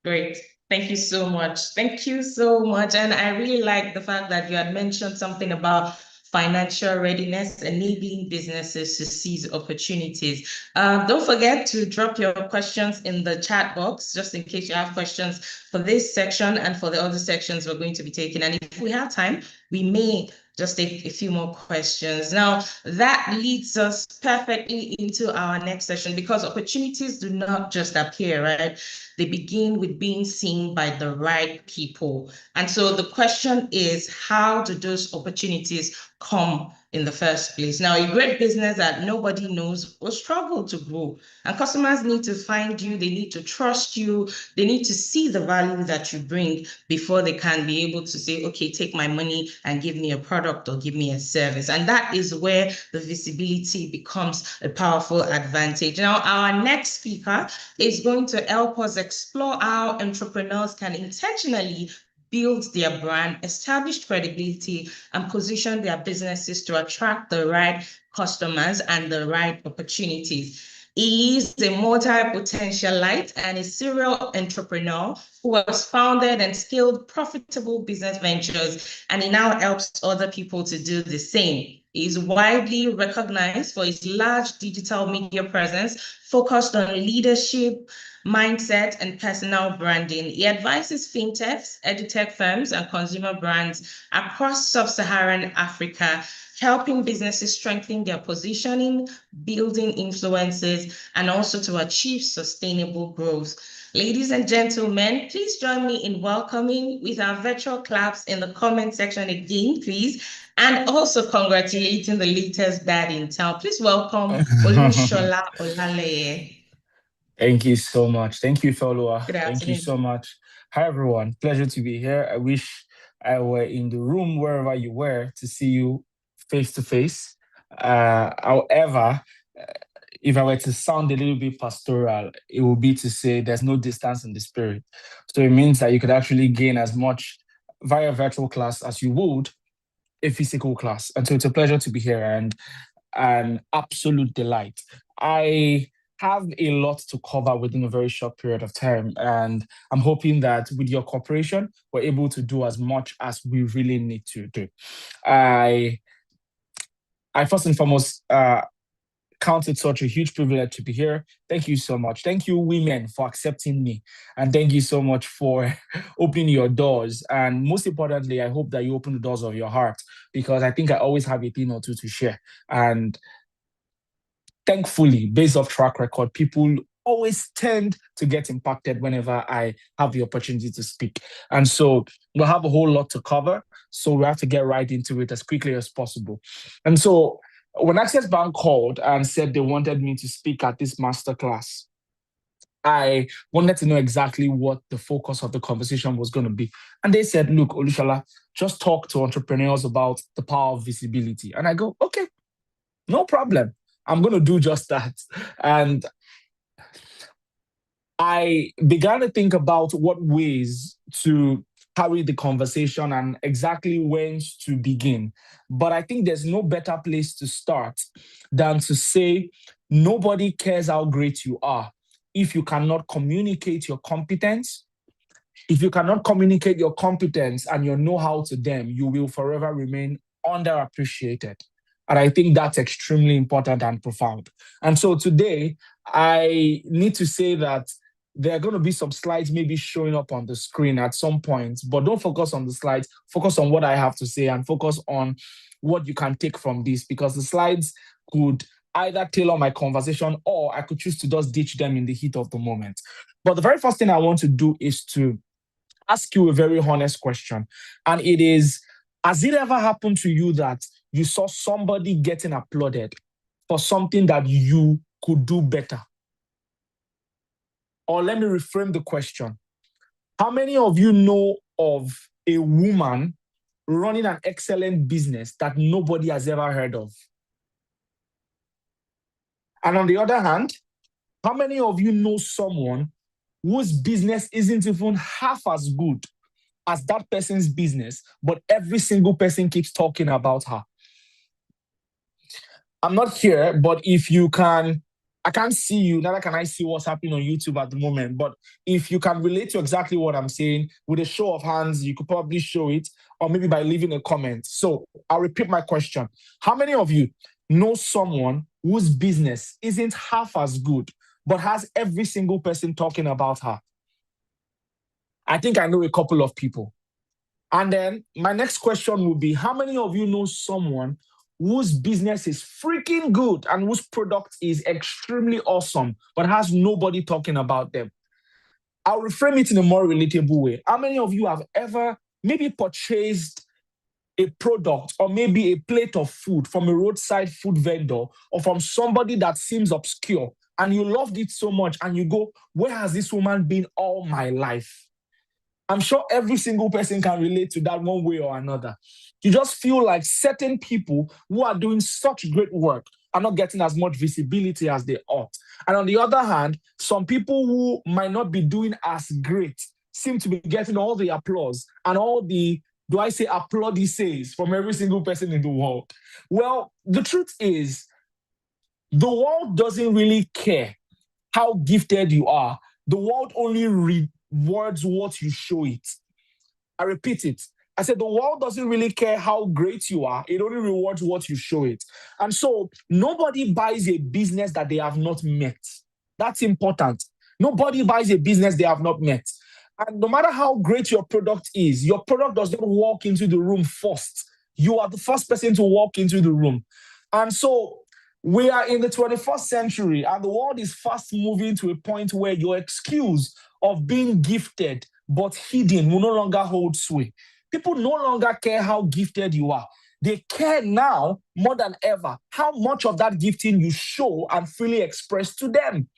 Great. Thank you so much. Thank you so much. And I really like the fact that you had mentioned something about financial readiness, enabling businesses to seize opportunities. Don't forget to drop your questions in the chat box, just in case you have questions for this section and for the other sections we're going to be taking. And if we have time, we may just take a few more questions. Now, that leads us perfectly into our next session because opportunities do not just appear, right? They begin with being seen by the right people. And so the question is, how do those opportunities come in the first place? Now, a great business that nobody knows will struggle to grow. And customers need to find you, they need to trust you, they need to see the value that you bring before they can be able to say, okay, take my money and give me a product or give me a service. And that is where the visibility becomes a powerful advantage. Now, our next speaker is going to help us explore how entrepreneurs can intentionally build their brand, establish credibility, and position their businesses to attract the right customers and the right opportunities. He is a multi-potentialite and a serial entrepreneur who has founded and scaled profitable business ventures, and he now helps other people to do the same. He is widely recognized for his large digital media presence, focused on leadership, mindset, and personal branding. He advises fintechs, edutech firms, and consumer brands across sub-Saharan Africa. helping businesses strengthen their positioning, building influences, and also to achieve sustainable growth. Ladies and gentlemen, please join me in welcoming with our virtual claps in the comment section again, please, and also congratulating the latest dad in town. Please welcome Olushola Olaleye. Thank you so much. Thank you, Follower. Good Thank you afternoon. so much. Hi, everyone. Pleasure to be here. I wish I were in the room wherever you were to see you face to face. However, if I were to sound a little bit pastoral, it would be to say there's no distance in the spirit. So it means that you could actually gain as much via virtual class as you would a physical class. And so it's a pleasure to be here and an absolute delight. I have a lot to cover within a very short period of time, and I'm hoping that with your cooperation, we're able to do as much as we really need to do. I first and foremost count it such a huge privilege to be here. Thank you so much. Thank you, women, for accepting me. And thank you so much for opening your doors. And most importantly, I hope that you open the doors of your heart, because I think I always have a thing or two to share. And thankfully, based off track record, people always tend to get impacted whenever I have the opportunity to speak. And so we'll have a whole lot to cover. So we have to get right into it as quickly as possible. And so when Access Bank called and said they wanted me to speak at this masterclass, I wanted to know exactly what the focus of the conversation was going to be. And they said, look, Olushola, just talk to entrepreneurs about the power of visibility. And I go, okay, no problem. I'm going to do just that. And I began to think about what ways to carry the conversation and exactly when to begin. But I think there's no better place to start than to say, nobody cares how great you are if you cannot communicate your competence. If you cannot communicate your competence and your know-how to them, you will forever remain underappreciated. And I think that's extremely important and profound. And so today, I need to say that there are going to be some slides maybe showing up on the screen at some point, but don't focus on the slides. Focus on what I have to say and focus on what you can take from this, because the slides could either tailor my conversation or I could choose to just ditch them in the heat of the moment. But the very first thing I want to do is to ask you a very honest question. And it is, has it ever happened to you that you saw somebody getting applauded for something that you could do better? Or let me reframe the question. How many of you know of a woman running an excellent business that nobody has ever heard of? And on the other hand, how many of you know someone whose business isn't even half as good as that person's business, but every single person keeps talking about her? I'm not here, but if you can, I can't see you, neither can I see what's happening on YouTube at the moment. But if you can relate to exactly what I'm saying, with a show of hands, you could probably show it, or maybe by leaving a comment. So I'll repeat my question. How many of you know someone whose business isn't half as good, but has every single person talking about her? I think I know a couple of people. And then my next question would be, how many of you know someone whose business is freaking good and whose product is extremely awesome, but has nobody talking about them? I'll reframe it in a more relatable way. How many of you have ever maybe purchased a product or maybe a plate of food from a roadside food vendor or from somebody that seems obscure, and you loved it so much and you go, where has this woman been all my life? I'm sure every single person can relate to that one way or another. You just feel like certain people who are doing such great work are not getting as much visibility as they ought. And on the other hand, some people who might not be doing as great seem to be getting all the applause and all the, do I say applaudisses from every single person in the world. Well, the truth is, the world doesn't really care how gifted you are. The world only rewards what you show it. I repeat it. I said the world doesn't really care how great you are. It only rewards what you show it. And so nobody buys a business that they have not met. That's important. Nobody buys a business they have not met. And no matter how great your product is, your product does not walk into the room first you are the first person to walk into the room. And so we are in the 21st century, and the world is fast moving to a point where your excuse of being gifted but hidden will no longer hold sway. People no longer care how gifted you are. They care now more than ever how much of that gifting you show and freely express to them.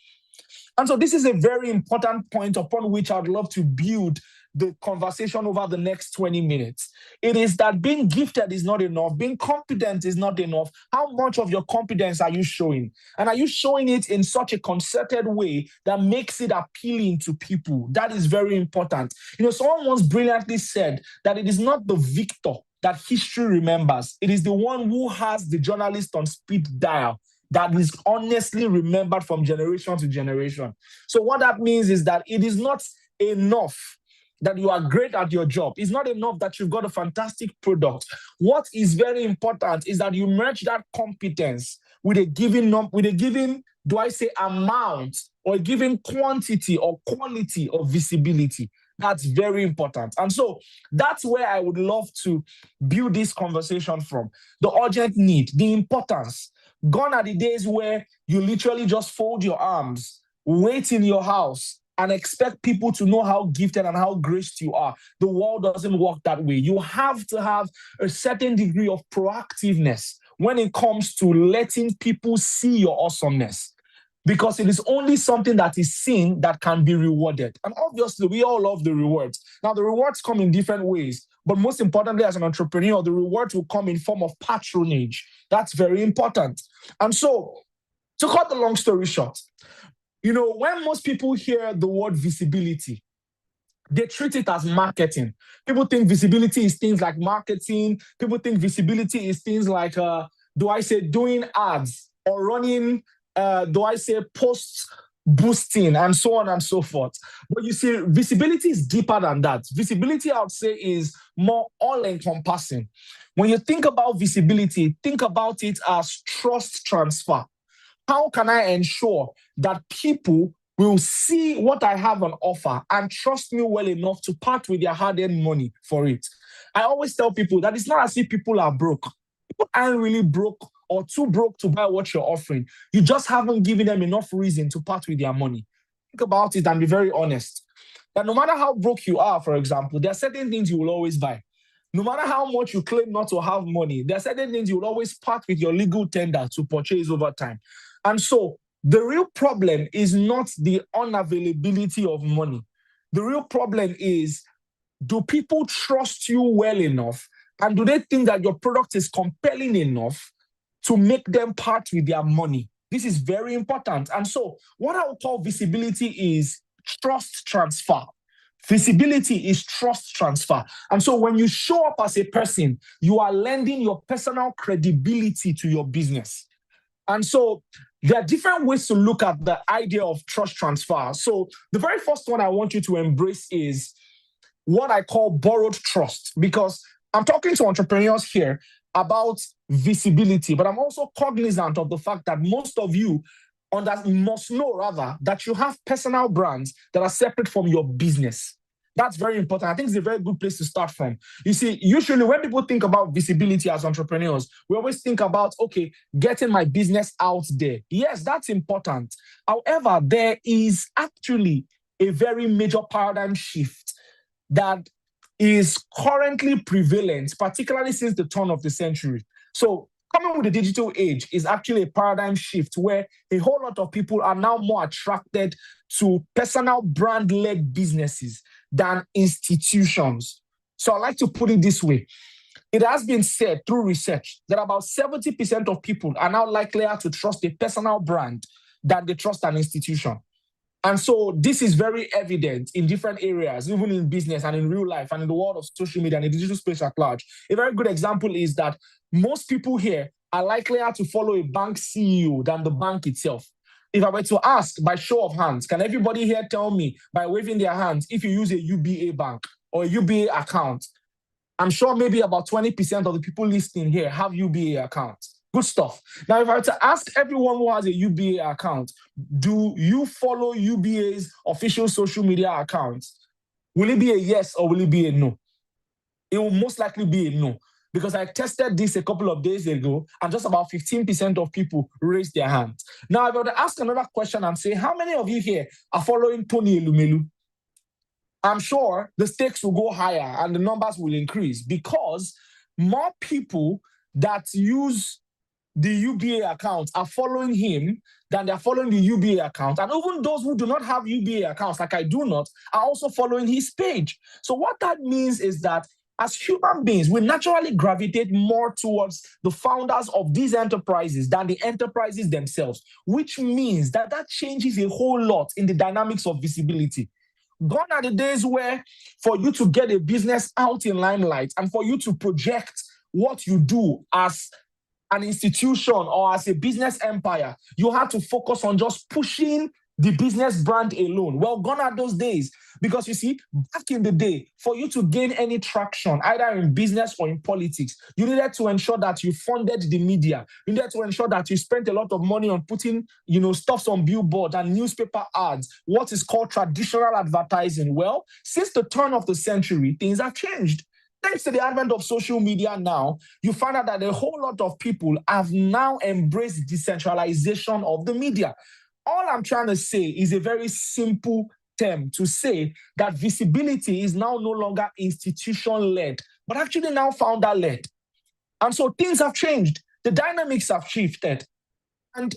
And so this is a very important point upon which I'd love to build the conversation over the next 20 minutes. It is that being gifted is not enough. Being competent is not enough. How much of your competence are you showing? And are you showing it in such a concerted way that makes it appealing to people? That is very important. Someone once brilliantly said that it is not the victor that history remembers. It is the one who has the journalist on speed dial that is honestly remembered from generation to generation. So what that means is that it is not enough that you are great at your job. It's not enough that you've got a fantastic product. What is very important is that you merge that competence with a given amount or a given quantity or quality of visibility. That's very important. And so that's where I would love to build this conversation from. The urgent need, the importance. Gone are the days where you literally just fold your arms, wait in your house, and expect people to know how gifted and how graced you are. The world doesn't work that way. You have to have a certain degree of proactiveness when it comes to letting people see your awesomeness, because it is only something that is seen that can be rewarded. And obviously, we all love the rewards. Now, the rewards come in different ways, but most importantly, as an entrepreneur, the rewards will come in form of patronage. That's very important. And so, to cut the long story short, when most people hear the word visibility, they treat it as marketing. People think visibility is things like marketing. People think visibility is things like, doing ads or running, posts boosting and so on and so forth. But you see, visibility is deeper than that. Visibility, I would say, is more all-encompassing. When you think about visibility, think about it as trust transfer. How can I ensure that people will see what I have on offer and trust me well enough to part with their hard-earned money for it? I always tell people that it's not as if people are broke. People aren't really broke or too broke to buy what you're offering. You just haven't given them enough reason to part with their money. Think about it and be very honest. That no matter how broke you are, for example, there are certain things you will always buy. No matter how much you claim not to have money, there are certain things you will always part with your legal tender to purchase over time. And so the real problem is not the unavailability of money. The real problem is, do people trust you well enough? And do they think that your product is compelling enough to make them part with their money? This is very important. And so what I would call visibility is trust transfer. Visibility is trust transfer. And so when you show up as a person, you are lending your personal credibility to your business. And so there are different ways to look at the idea of trust transfer. So the very first one I want you to embrace is what I call borrowed trust, because I'm talking to entrepreneurs here about visibility, but I'm also cognizant of the fact that most of you must know that you have personal brands that are separate from your business. That's very important. I think it's a very good place to start from. You see, usually when people think about visibility as entrepreneurs, we always think about, okay, getting my business out there. Yes, that's important. However, there is actually a very major paradigm shift that is currently prevalent, particularly since the turn of the century. So coming with the digital age is actually a paradigm shift where a whole lot of people are now more attracted to personal brand-led businesses than institutions. So I like to put it this way. It has been said through research that about 70% of people are now likelier to trust a personal brand than they trust an institution. And so this is very evident in different areas, even in business and in real life and in the world of social media and the digital space at large. A very good example is that most people here are likelier to follow a bank CEO than the bank itself. If I were to ask by show of hands, can everybody here tell me by waving their hands if you use a UBA bank or a UBA account? I'm sure maybe about 20% of the people listening here have UBA accounts. Good stuff. Now, if I were to ask everyone who has a UBA account, do you follow UBA's official social media accounts? Will it be a yes or will it be a no? It will most likely be a no. because I tested this a couple of days ago, and just about 15% of people raised their hands. Now, I'm going to ask another question and say, how many of you here are following Tony Elumelu? I'm sure the stakes will go higher and the numbers will increase because more people that use the UBA account are following him than they're following the UBA account. And even those who do not have UBA accounts, like I do not, are also following his page. So what that means is that as human beings, we naturally gravitate more towards the founders of these enterprises than the enterprises themselves, which means that that changes a whole lot in the dynamics of visibility. Gone are the days where for you to get a business out in limelight and for you to project what you do as an institution or as a business empire, you had to focus on just pushing the business brand alone. Well, gone are those days, because you see, back in the day, for you to gain any traction, either in business or in politics, you needed to ensure that you funded the media. You needed to ensure that you spent a lot of money on putting, stuffs on billboards and newspaper ads, what is called traditional advertising. Well, since the turn of the century, things have changed. Thanks to the advent of social media now, you find out that a whole lot of people have now embraced decentralization of the media. All I'm trying to say is a very simple term to say that visibility is now no longer institution-led, but actually now founder-led. And so things have changed. The dynamics have shifted. And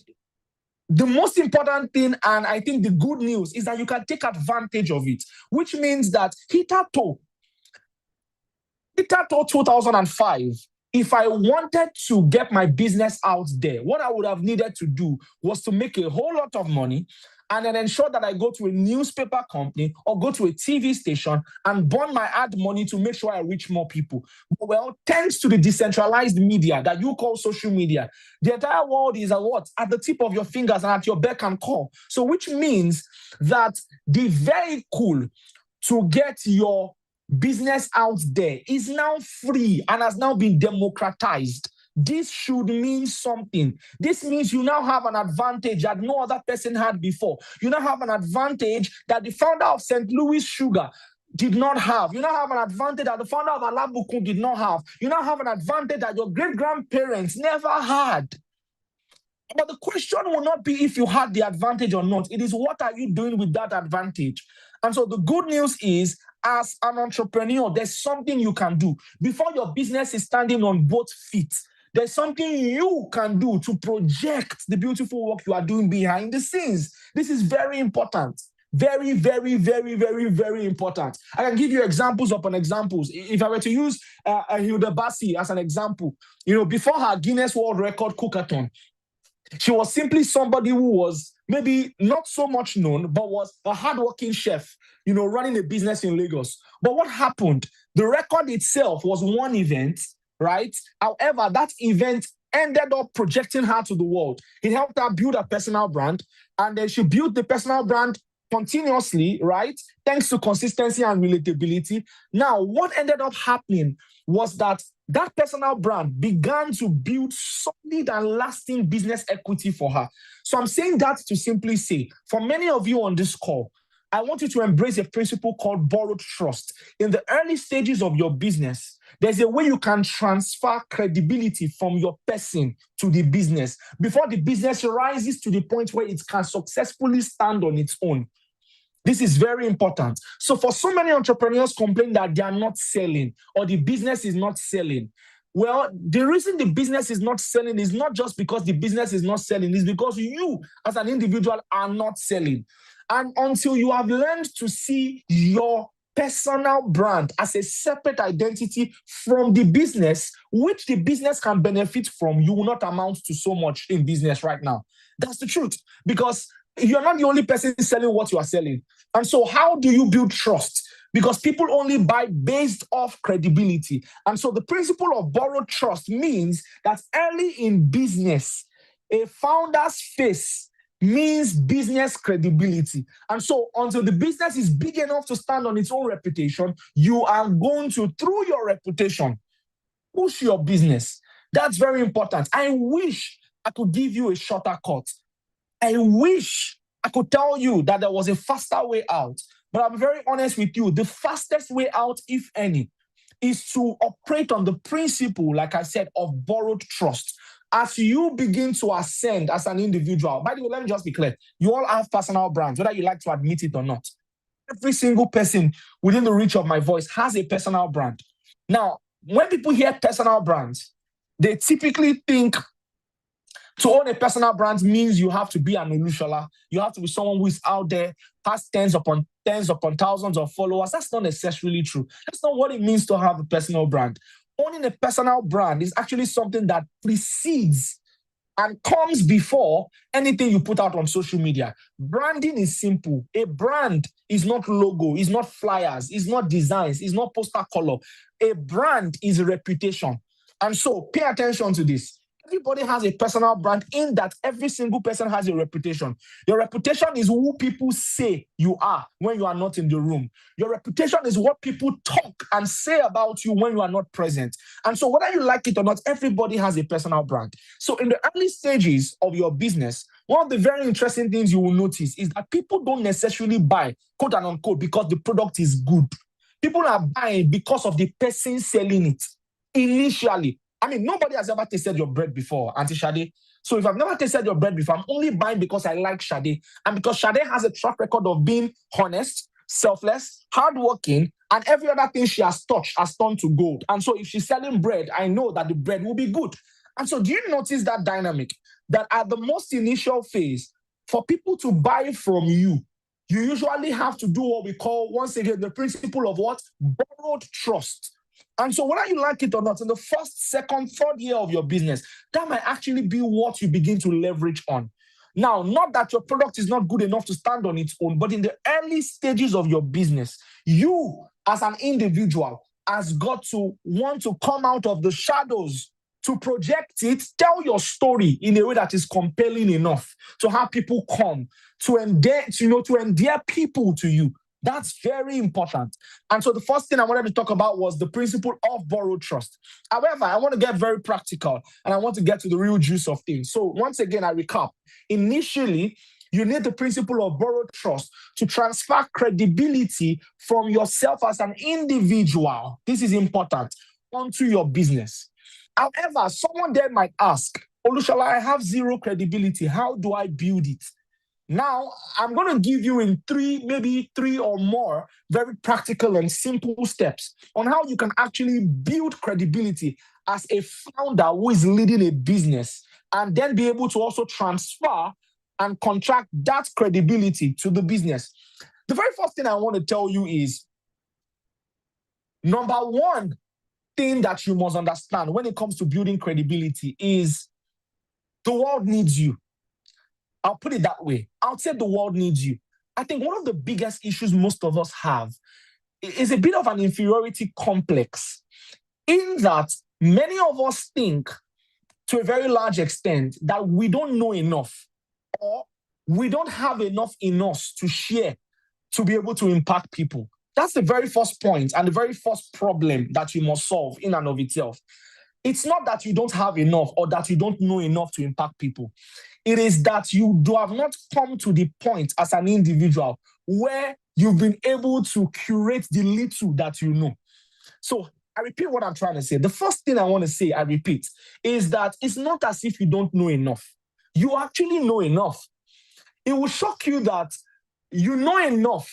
the most important thing, and I think the good news, is that you can take advantage of it, which means that hitherto 2005, if I wanted to get my business out there, what I would have needed to do was to make a whole lot of money and then ensure that I go to a newspaper company or go to a TV station and burn my ad money to make sure I reach more people. Well, thanks to the decentralized media that you call social media, the entire world is at the tip of your fingers and at your beck and call. So which means that the vehicle to get your business out there is now free and has now been democratized. This should mean something. This means you now have an advantage that no other person had before. You now have an advantage that the founder of St. Louis Sugar did not have. You now have an advantage that the founder of Alabukun did not have. You now have an advantage that your great-grandparents never had. But the question will not be if you had the advantage or not. It is, what are you doing with that advantage? And so the good news is, as an entrepreneur, there's something you can do. Before your business is standing on both feet, there's something you can do to project the beautiful work you are doing behind the scenes. This is very important. Very, very, very, very, very important. I can give you examples upon examples. If I were to use Hilda Bassi as an example, before her Guinness World Record cookathon, she was simply somebody who was maybe not so much known, but was a hardworking chef, running a business in Lagos. But what happened? The record itself was one event, right? However, that event ended up projecting her to the world. It helped her build a personal brand, and then she built the personal brand continuously, right? Thanks to consistency and relatability. Now, what ended up happening was that personal brand began to build solid and lasting business equity for her. So I'm saying that to simply say, for many of you on this call, I want you to embrace a principle called borrowed trust. In the early stages of your business, there's a way you can transfer credibility from your person to the business before the business rises to the point where it can successfully stand on its own. This is very important. So for so many entrepreneurs complain that they are not selling or the business is not selling. Well, the reason the business is not selling is not just because the business is not selling, it's because you as an individual are not selling. And until you have learned to see your personal brand as a separate identity from the business, which the business can benefit from, you will not amount to so much in business right now. That's the truth, because you're not the only person selling what you are selling. And so how do you build trust? Because people only buy based off credibility. And so the principle of borrowed trust means that early in business, a founder's face means business credibility. And so until the business is big enough to stand on its own reputation, you are going to, through your reputation, push your business. That's very important. I wish I could give you a shorter cut. I wish I could tell you that there was a faster way out. But I'm very honest with you. The fastest way out, if any, is to operate on the principle, like I said, of borrowed trust. As you begin to ascend as an individual, by the way, let me just be clear. You all have personal brands, whether you like to admit it or not. Every single person within the reach of my voice has a personal brand. Now, when people hear personal brands, they typically think to own a personal brand means you have to be an Olushola. You have to be someone who is out there, has tens upon thousands of followers. That's not necessarily true. That's not what it means to have a personal brand. Owning a personal brand is actually something that precedes and comes before anything you put out on social media. Branding is simple. A brand is not logo, is not flyers, is not designs, is not poster color. A brand is a reputation. And so pay attention to this. Everybody has a personal brand in that every single person has a reputation. Your reputation is who people say you are when you are not in the room. Your reputation is what people talk and say about you when you are not present. And so whether you like it or not, everybody has a personal brand. So in the early stages of your business, one of the very interesting things you will notice is that people don't necessarily buy, quote and unquote, because the product is good. People are buying because of the person selling it initially. I mean, nobody has ever tasted your bread before, Auntie Shade. So if I've never tasted your bread before, I'm only buying because I like Shade. And because Shade has a track record of being honest, selfless, hardworking, and every other thing she has touched has turned to gold. And so if she's selling bread, I know that the bread will be good. And so do you notice that dynamic? That at the most initial phase, for people to buy from you, you usually have to do what we call, once again, the principle of what? Borrowed trust. And so whether you like it or not, in the first, second, third year of your business, that might actually be what you begin to leverage on. Now, not that your product is not good enough to stand on its own, but in the early stages of your business, you as an individual has got to want to come out of the shadows to project it, tell your story in a way that is compelling enough to have people come, to endear people to you. That's very important. And so the first thing I wanted to talk about was the principle of borrowed trust. However, I want to get very practical and I want to get to the real juice of things. So once again, I recap. Initially, you need the principle of borrowed trust to transfer credibility from yourself as an individual. This is important, onto your business. However, someone then might ask, Olushola, I have zero credibility. How do I build it? Now, I'm going to give you in maybe three or more very practical and simple steps on how you can actually build credibility as a founder who is leading a business and then be able to also transfer and contract that credibility to the business. The very first thing I want to tell you is, number one thing that you must understand when it comes to building credibility is the world needs you. I'll put it that way. I'll say the world needs you. I think one of the biggest issues most of us have is a bit of an inferiority complex, in that many of us think, to a very large extent, that we don't know enough, or we don't have enough in us to share to be able to impact people. That's the very first point and the very first problem that you must solve in and of itself. It's not that you don't have enough or that you don't know enough to impact people. It is that you have not come to the point as an individual where you've been able to curate the little that you know. So I repeat what I'm trying to say. The first thing I want to say, I repeat, is that it's not as if you don't know enough. You actually know enough. It will shock you that you know enough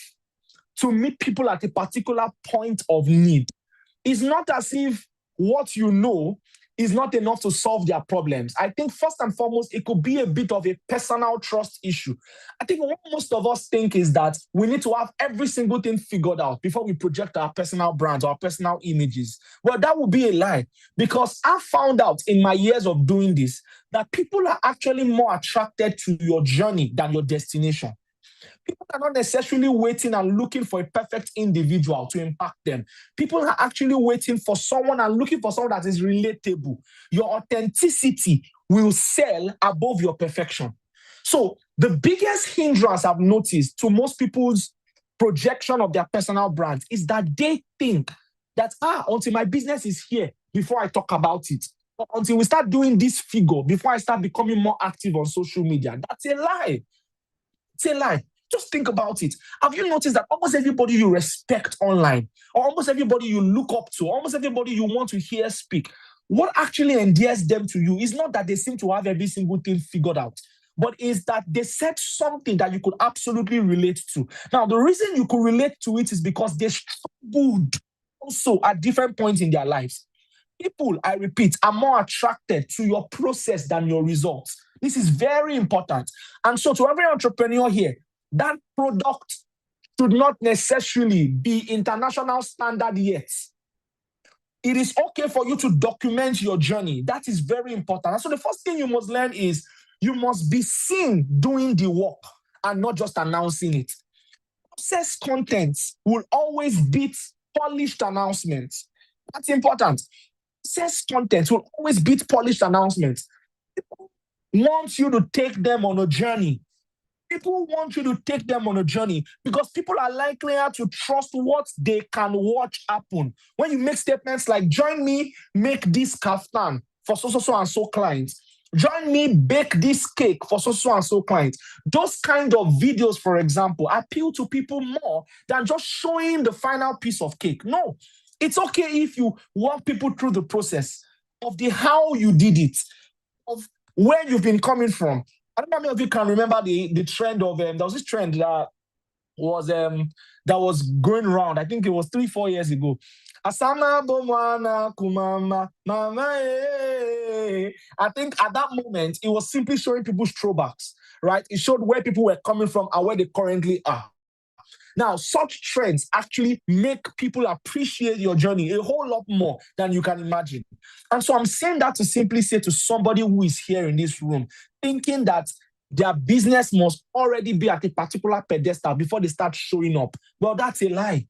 to meet people at a particular point of need. It's not as if what you know is not enough to solve their problems. I think first and foremost, it could be a bit of a personal trust issue. I think what most of us think is that we need to have every single thing figured out before we project our personal brands, our personal images. Well, that would be a lie, because I found out in my years of doing this that people are actually more attracted to your journey than your destination. People are not necessarily waiting and looking for a perfect individual to impact them. People are actually waiting for someone and looking for someone that is relatable. Your authenticity will sell above your perfection. So the biggest hindrance I've noticed to most people's projection of their personal brands is that they think that, until my business is here before I talk about it, or until we start doing this figure before I start becoming more active on social media. That's a lie. It's a lie. Just think about it. Have you noticed that almost everybody you respect online, or almost everybody you look up to, almost everybody you want to hear speak, what actually endears them to you is not that they seem to have every single thing figured out, but is that they said something that you could absolutely relate to. Now, the reason you could relate to it is because they struggled also at different points in their lives. People, I repeat, are more attracted to your process than your results. This is very important. And so to every entrepreneur here, that product should not necessarily be international standard yet. It is okay for you to document your journey. That is very important. And so the first thing you must learn is you must be seen doing the work and not just announcing it. Process content will always beat polished announcements. That's important. Process content will always beat polished announcements. People want you to take them on a journey. People want you to take them on a journey because people are likelier to trust what they can watch happen. When you make statements like, join me, make this kaftan for so and so clients. Join me, bake this cake for so and so clients. Those kind of videos, for example, appeal to people more than just showing the final piece of cake. No, it's okay if you walk people through the process of the how you did it, of where you've been coming from. I don't know how many of you can remember the trend of there was this trend that was going around. I think it was 3-4 years ago. Asama bomwana kumama mama. I think at that moment it was simply showing people's throwbacks, right? It showed where people were coming from and where they currently are. Now, such trends actually make people appreciate your journey a whole lot more than you can imagine. And so I'm saying that to simply say to somebody who is here in this room, thinking that their business must already be at a particular pedestal before they start showing up. Well, that's a lie.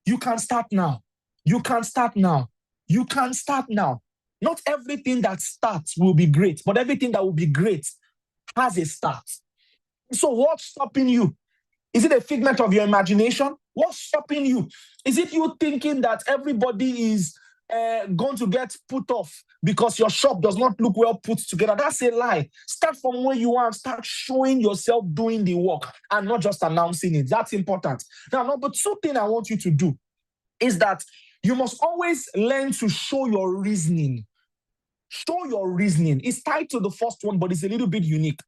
You can start now. You can start now. You can start now. Not everything that starts will be great, but everything that will be great has a start. So what's stopping you? Is it a figment of your imagination? What's stopping you? Is it you thinking that everybody is going to get put off because your shop does not look well put together? That's a lie. Start from where you are and start showing yourself doing the work and not just announcing it. That's important. Now, number 2 thing I want you to do is that you must always learn to show your reasoning. Show your reasoning. It's tied to the first one, but it's a little bit unique.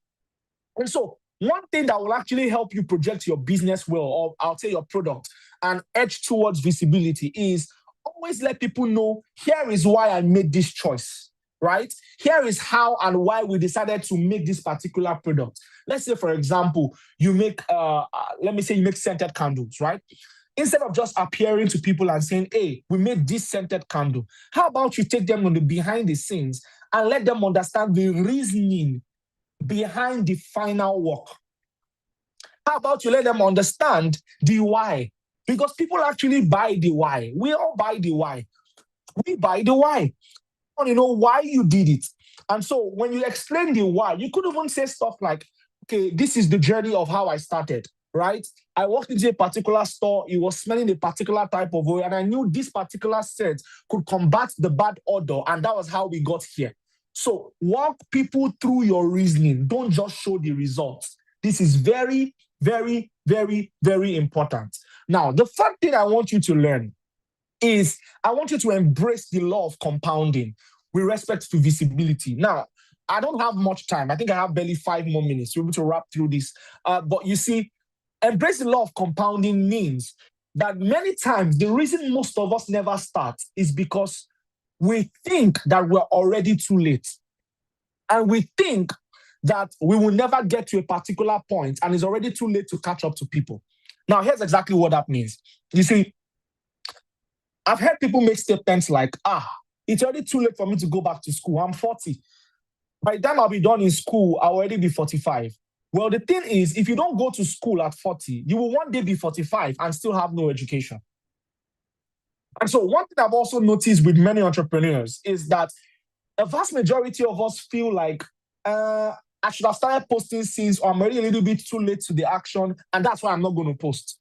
And so, one thing that will actually help you project your business well, or I'll say your product, and edge towards visibility is always let people know, here is why I made this choice, right? Here is how and why we decided to make this particular product. Let's say, for example, you make, let me say you make scented candles, right? Instead of just appearing to people and saying, hey, we made this scented candle, how about you take them on the behind the scenes and let them understand the reasoning behind the final work? How about you let them understand the why? Because people actually buy the why. We all buy the why. We buy the why. I want to know why you did it. And so when you explain the why, you could even say stuff like, okay, this is the journey of how I started, right? I walked into a particular store, it was smelling a particular type of oil, and I knew this particular scent could combat the bad odor, and that was how we got here. So walk people through your reasoning. Don't just show the results. This is very, very, very, very important. Now, the third thing I want you to learn is I want you to embrace the law of compounding with respect to visibility. Now, I don't have much time. I think I have barely 5 more minutes to be able to wrap through this. But you see, embrace the law of compounding means that many times the reason most of us never start is because we think that we're already too late. And we think that we will never get to a particular point and it's already too late to catch up to people. Now, here's exactly what that means. You see, I've heard people make statements like, it's already too late for me to go back to school. I'm 40. By the time I'll be done in school, I'll already be 45. Well, the thing is, if you don't go to school at 40, you will one day be 45 and still have no education. And so one thing I've also noticed with many entrepreneurs is that a vast majority of us feel like, I should have started posting since, or I'm already a little bit too late to the action, and that's why I'm not going to post.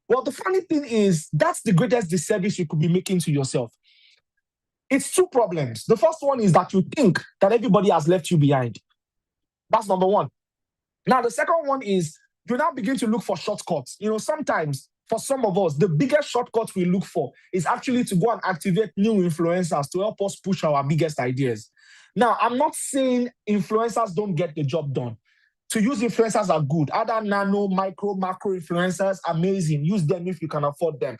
Well, the funny thing is, that's the greatest disservice you could be making to yourself. It's 2 problems. The first one is that you think that everybody has left you behind. That's number 1. Now, the second one is you now begin to look for shortcuts. Sometimes for some of us, the biggest shortcut we look for is actually to go and activate new influencers to help us push our biggest ideas. Now, I'm not saying influencers don't get the job done. To use influencers are good. Other nano, micro, macro influencers, amazing. Use them if you can afford them.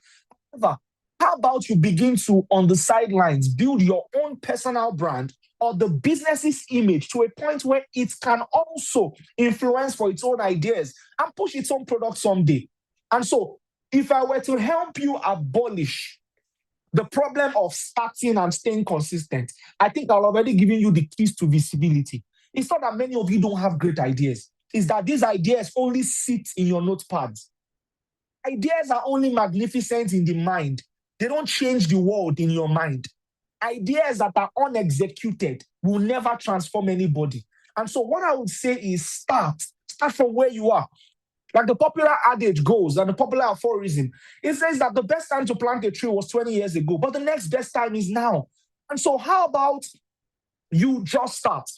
However, how about you begin to, on the sidelines, build your own personal brand or the business's image to a point where it can also influence for its own ideas and push its own product someday. And so, if I were to help you abolish the problem of starting and staying consistent, I think I've already given you the keys to visibility. It's not that many of you don't have great ideas. It's that these ideas only sit in your notepads. Ideas are only magnificent in the mind. They don't change the world in your mind. Ideas that are unexecuted will never transform anybody. And so what I would say is start from where you are. Like the popular adage goes, and the popular aphorism, it says that the best time to plant a tree was 20 years ago, but the next best time is now. And so how about you just start?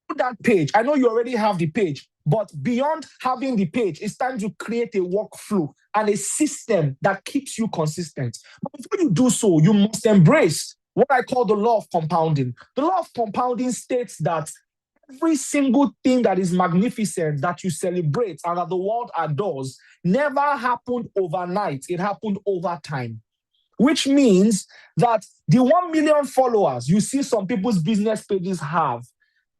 Put that page. I know you already have the page, but beyond having the page, it's time to create a workflow and a system that keeps you consistent. But before you do so, you must embrace what I call the law of compounding. The law of compounding states that every single thing that is magnificent that you celebrate and that the world adores never happened overnight. It happened over time. Which means that the 1 million followers you see some people's business pages have,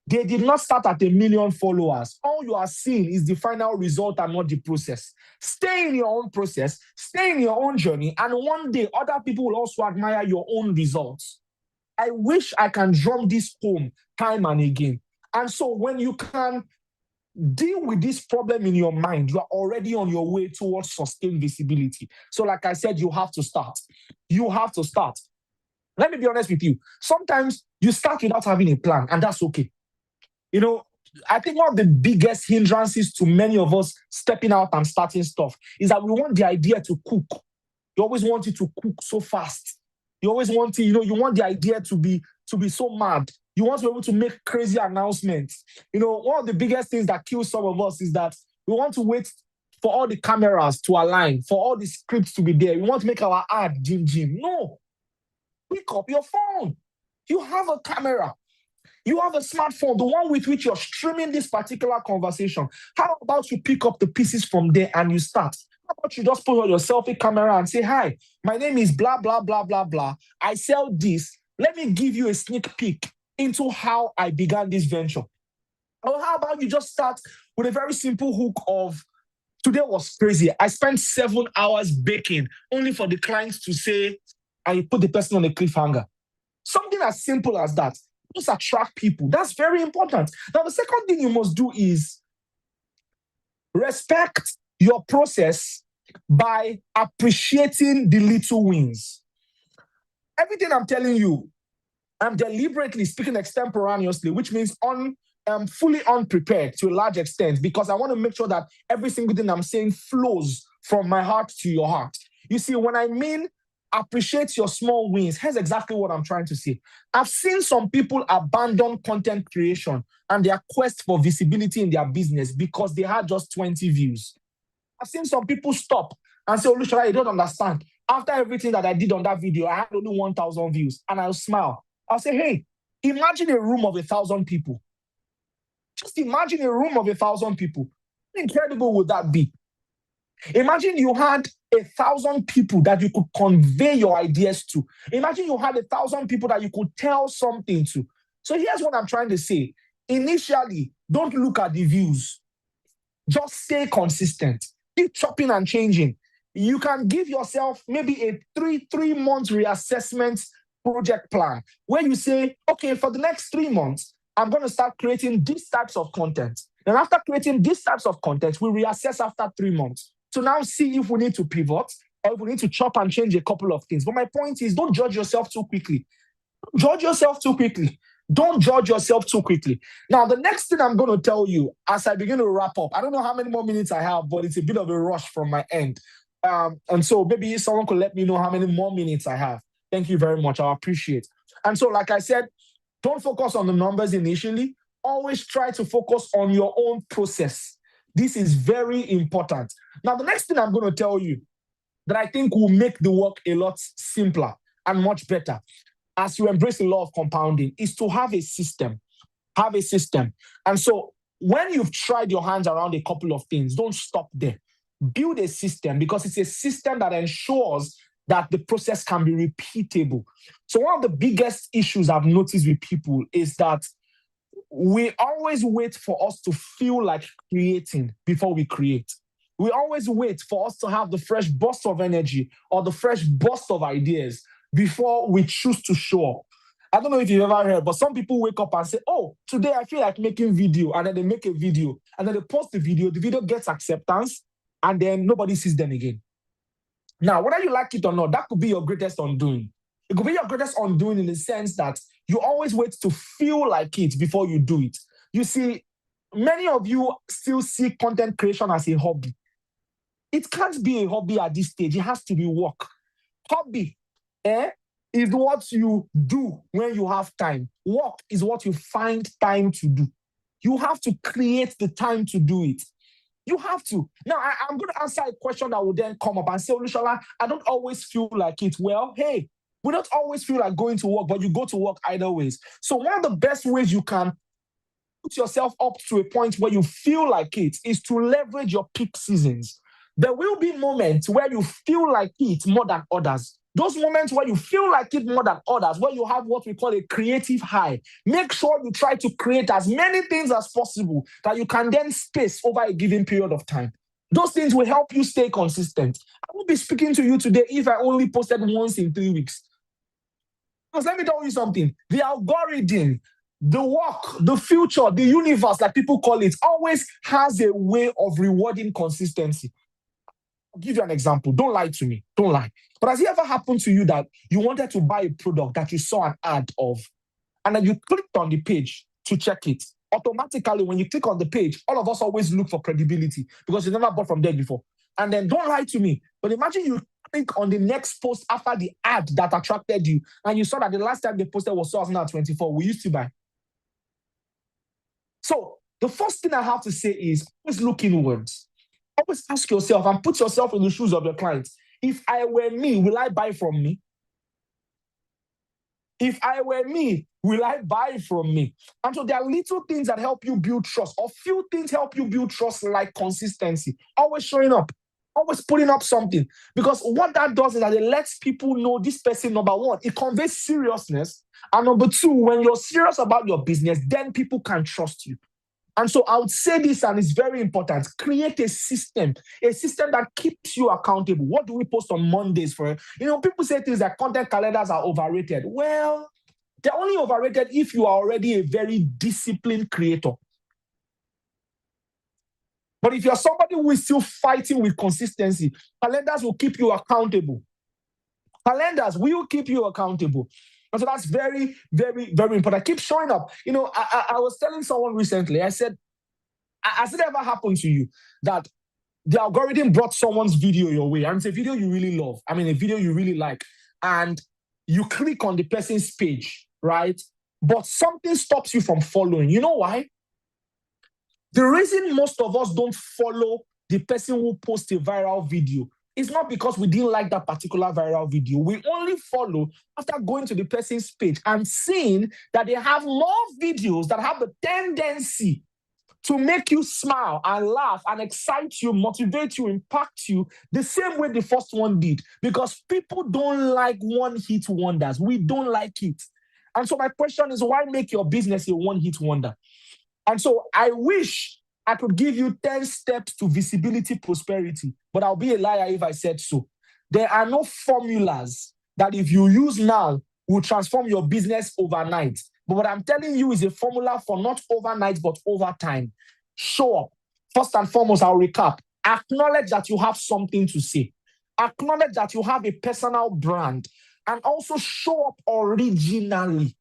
they did not start at 1 million followers. All you are seeing is the final result and not the process. Stay in your own process, stay in your own journey, and one day other people will also admire your own results. I wish I can drum this home time and again. And so when you can deal with this problem in your mind, you are already on your way towards sustained visibility. So like I said, you have to start. You have to start. Let me be honest with you. Sometimes you start without having a plan, and that's okay. I think one of the biggest hindrances to many of us stepping out and starting stuff is that we want the idea to cook. You always want it to cook so fast. You always want it, you want the idea to be so mad. You want to be able to make crazy announcements. One of the biggest things that kills some of us is that we want to wait for all the cameras to align, for all the scripts to be there. We want to make our ad, Jim. No. Pick up your phone. You have a camera. You have a smartphone, the one with which you're streaming this particular conversation. How about you pick up the pieces from there and you start? How about you just put on your selfie camera and say, hi, my name is blah, blah, blah, blah, blah. I sell this. Let me give you a sneak peek into how I began this venture. Or how about you just start with a very simple hook of, today was crazy. I spent 7 hours baking only for the clients to say, and you put the person on a cliffhanger. Something as simple as that. Just attract people. That's very important. Now, the second thing you must do is respect your process by appreciating the little wins. Everything I'm telling you, I'm deliberately speaking extemporaneously, which means fully unprepared to a large extent, because I want to make sure that every single thing I'm saying flows from my heart to your heart. You see, when I mean appreciate your small wins, here's exactly what I'm trying to say. I've seen some people abandon content creation and their quest for visibility in their business because they had just 20 views. I've seen some people stop and say, Olushola, you don't understand. After everything that I did on that video, I had only 1,000 views. And I'll smile. I'll say, hey, imagine a room of 1,000 people. Just imagine a room of 1,000 people. How incredible would that be? Imagine you had 1,000 people that you could convey your ideas to. Imagine you had 1,000 people that you could tell something to. So here's what I'm trying to say. Initially, don't look at the views. Just stay consistent. Keep chopping and changing. You can give yourself maybe a three month reassessment project plan where you say, okay, for the next 3 months, I'm going to start creating these types of content. Then after creating these types of content, we reassess after 3 months. So now see if we need to pivot or if we need to chop and change a couple of things. But my point is, don't judge yourself too quickly. Don't judge yourself too quickly. Don't judge yourself too quickly. Now, the next thing I'm going to tell you as I begin to wrap up, I don't know how many more minutes I have, but it's a bit of a rush from my end. And so maybe someone could let me know how many more minutes I have. Thank you very much. I appreciate. And so, like I said, don't focus on the numbers initially. Always try to focus on your own process. This is very important. Now, the next thing I'm going to tell you that I think will make the work a lot simpler and much better as you embrace the law of compounding is to have a system. Have a system. And so when you've tried your hands around a couple of things, don't stop there. Build a system, because it's a system that ensures that the process can be repeatable. So one of the biggest issues I've noticed with people is that we always wait for us to feel like creating before we create. We always wait for us to have the fresh burst of energy or the fresh burst of ideas before we choose to show up. I don't know if you've ever heard, but some people wake up and say, oh, today I feel like making video. And then they make a video and then they post the video gets acceptance, and then nobody sees them again. Now, whether you like it or not, that could be your greatest undoing. It could be your greatest undoing in the sense that you always wait to feel like it before you do it. You see, many of you still see content creation as a hobby. It can't be a hobby at this stage. It has to be work. Hobby is what you do when you have time. Work is what you find time to do. You have to create the time to do it. You have to. Now, I'm going to answer a question that will then come up and say, Olushola, I don't always feel like it. Well, hey, we don't always feel like going to work, but you go to work either ways. So one of the best ways you can put yourself up to a point where you feel like it is to leverage your peak seasons. There will be moments where you feel like it more than others. Those moments where you feel like it more than others, where you have what we call a creative high, make sure you try to create as many things as possible that you can then space over a given period of time. Those things will help you stay consistent. I will be speaking to you today if I only posted once in 3 weeks. Because let me tell you something. The algorithm, the work, the future, the universe, like people call it, always has a way of rewarding consistency. I'll give you an example. Don't lie to me. Don't lie. But has it ever happened to you that you wanted to buy a product that you saw an ad of, and then you clicked on the page to check it? Automatically, when you click on the page, all of us always look for credibility because you never bought from there before. And then don't lie to me. But imagine you click on the next post after the ad that attracted you, and you saw that the last time they posted was 2024. We used to buy. So the first thing I have to say is always look inwards. Always ask yourself and put yourself in the shoes of your clients. If I were me, will I buy from me? If I were me, will I buy from me? And so there are little things that help you build trust, or few things help you build trust, like consistency. Always showing up, always putting up something. Because what that does is that it lets people know this person, number one, it conveys seriousness. And number two, when you're serious about your business, then people can trust you. And so I would say this, and it's very important. Create a system that keeps you accountable. What do we post on Mondays for? People say things like content calendars are overrated. Well, they're only overrated if you are already a very disciplined creator. But if you're somebody who is still fighting with consistency, calendars will keep you accountable. Calendars will keep you accountable. And so that's very, very, very important. Keep showing up. I was telling someone recently, I said, has it ever happened to you that the algorithm brought someone's video your way, and it's a video you really love, a video you really like, and you click on the person's page, right? But something stops you from following. You know why? The reason most of us don't follow the person who posts a viral video is not because we didn't like that particular viral video. We only follow after going to the person's page and seeing that they have more videos that have the tendency to make you smile and laugh and excite you, motivate you, impact you the same way the first one did. Because people don't like one-hit wonders. We don't like it. And so my question is, why make your business a one-hit wonder? And so I wish I could give you 10 steps to visibility prosperity, but I'll be a liar if I said so. There are no formulas that if you use now will transform your business overnight. But what I'm telling you is a formula for not overnight, but over time. Show up. First and foremost, I'll recap. Acknowledge that you have something to say. Acknowledge that you have a personal brand. And also show up originally.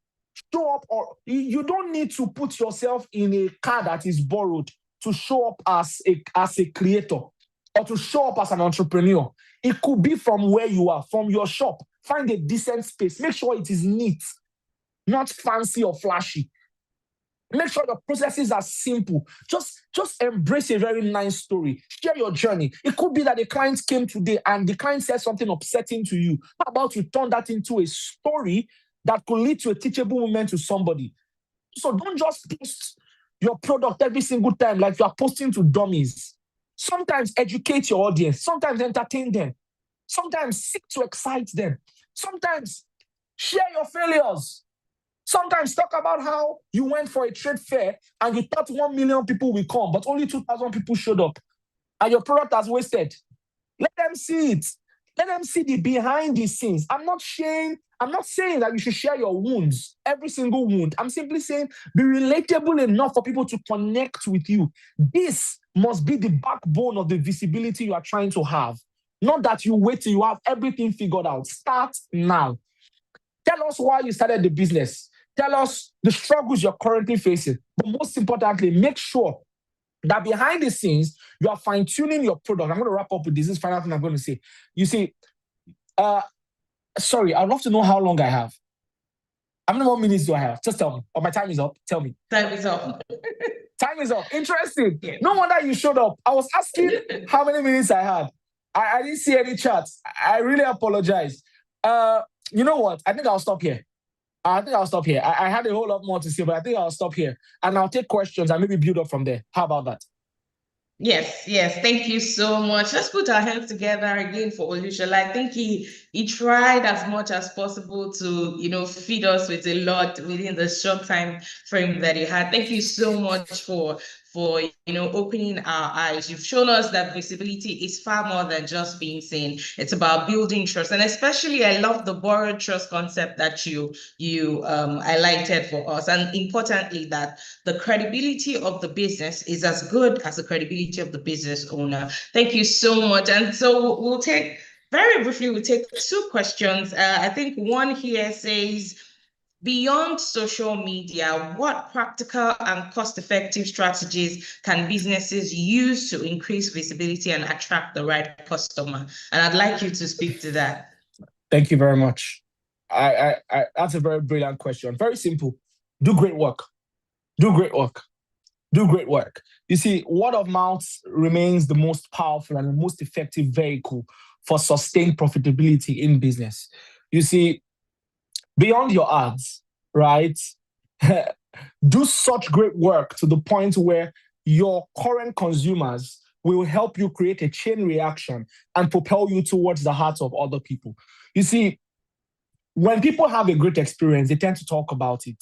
Show up, or you don't need to put yourself in a car that is borrowed to show up as a creator or to show up as an entrepreneur. It could be from where you are, from your shop. Find a decent space. Make sure it is neat, not fancy or flashy. Make sure your processes are simple. Just embrace a very nice story. Share your journey. It could be that the client came today and the client said something upsetting to you. How about you turn that into a story that could lead to a teachable moment to somebody? So don't just post your product every single time like you are posting to dummies. Sometimes educate your audience. Sometimes entertain them. Sometimes seek to excite them. Sometimes share your failures. Sometimes talk about how you went for a trade fair and you thought 1 million people will come, but only 2,000 people showed up and your product has wasted. Let them see it. Let them see the behind the scenes. I'm not saying that you should share your wounds, every single wound. I'm simply saying be relatable enough for people to connect with you. This must be the backbone of the visibility you are trying to have. Not that you wait till you have everything figured out. Start now. Tell us why you started the business. Tell us the struggles you're currently facing. But most importantly, make sure that behind the scenes, you are fine-tuning your product. I'm going to wrap up with this. This is the final thing I'm going to say. You see, sorry, I'd love to know how long I have. How many more minutes do I have? Just tell me. Or my time is up. Tell me. Time is up. Time is up. Interesting. Yeah. No wonder you showed up. I was asking how many minutes I had. I didn't see any chats. I really apologize. You know what? I think I'll stop here. I had a whole lot more to say, but I think I'll stop here. And I'll take questions and maybe build up from there. How about that? Yes. Thank you so much. Let's put our hands together again for Olushola. I think he tried as much as possible to, feed us with a lot within the short time frame that he had. Thank you so much for opening our eyes. You've shown us that visibility is far more than just being seen. It's about building trust. And especially, I love the borrowed trust concept that you highlighted for us. And importantly, that the credibility of the business is as good as the credibility of the business owner. Thank you so much. And so we'll take, very briefly, we'll take 2 questions. I think one here says, beyond social media, what practical and cost-effective strategies can businesses use to increase visibility and attract the right customer? And I'd like you to speak to that. Thank you very much. I that's a very brilliant question. Very simple. Do great work. Do great work. Do great work. You see, word of mouth remains the most powerful and the most effective vehicle for sustained profitability in business. You see, beyond your ads, right? Do such great work to the point where your current consumers will help you create a chain reaction and propel you towards the hearts of other people. You see, when people have a great experience, they tend to talk about it.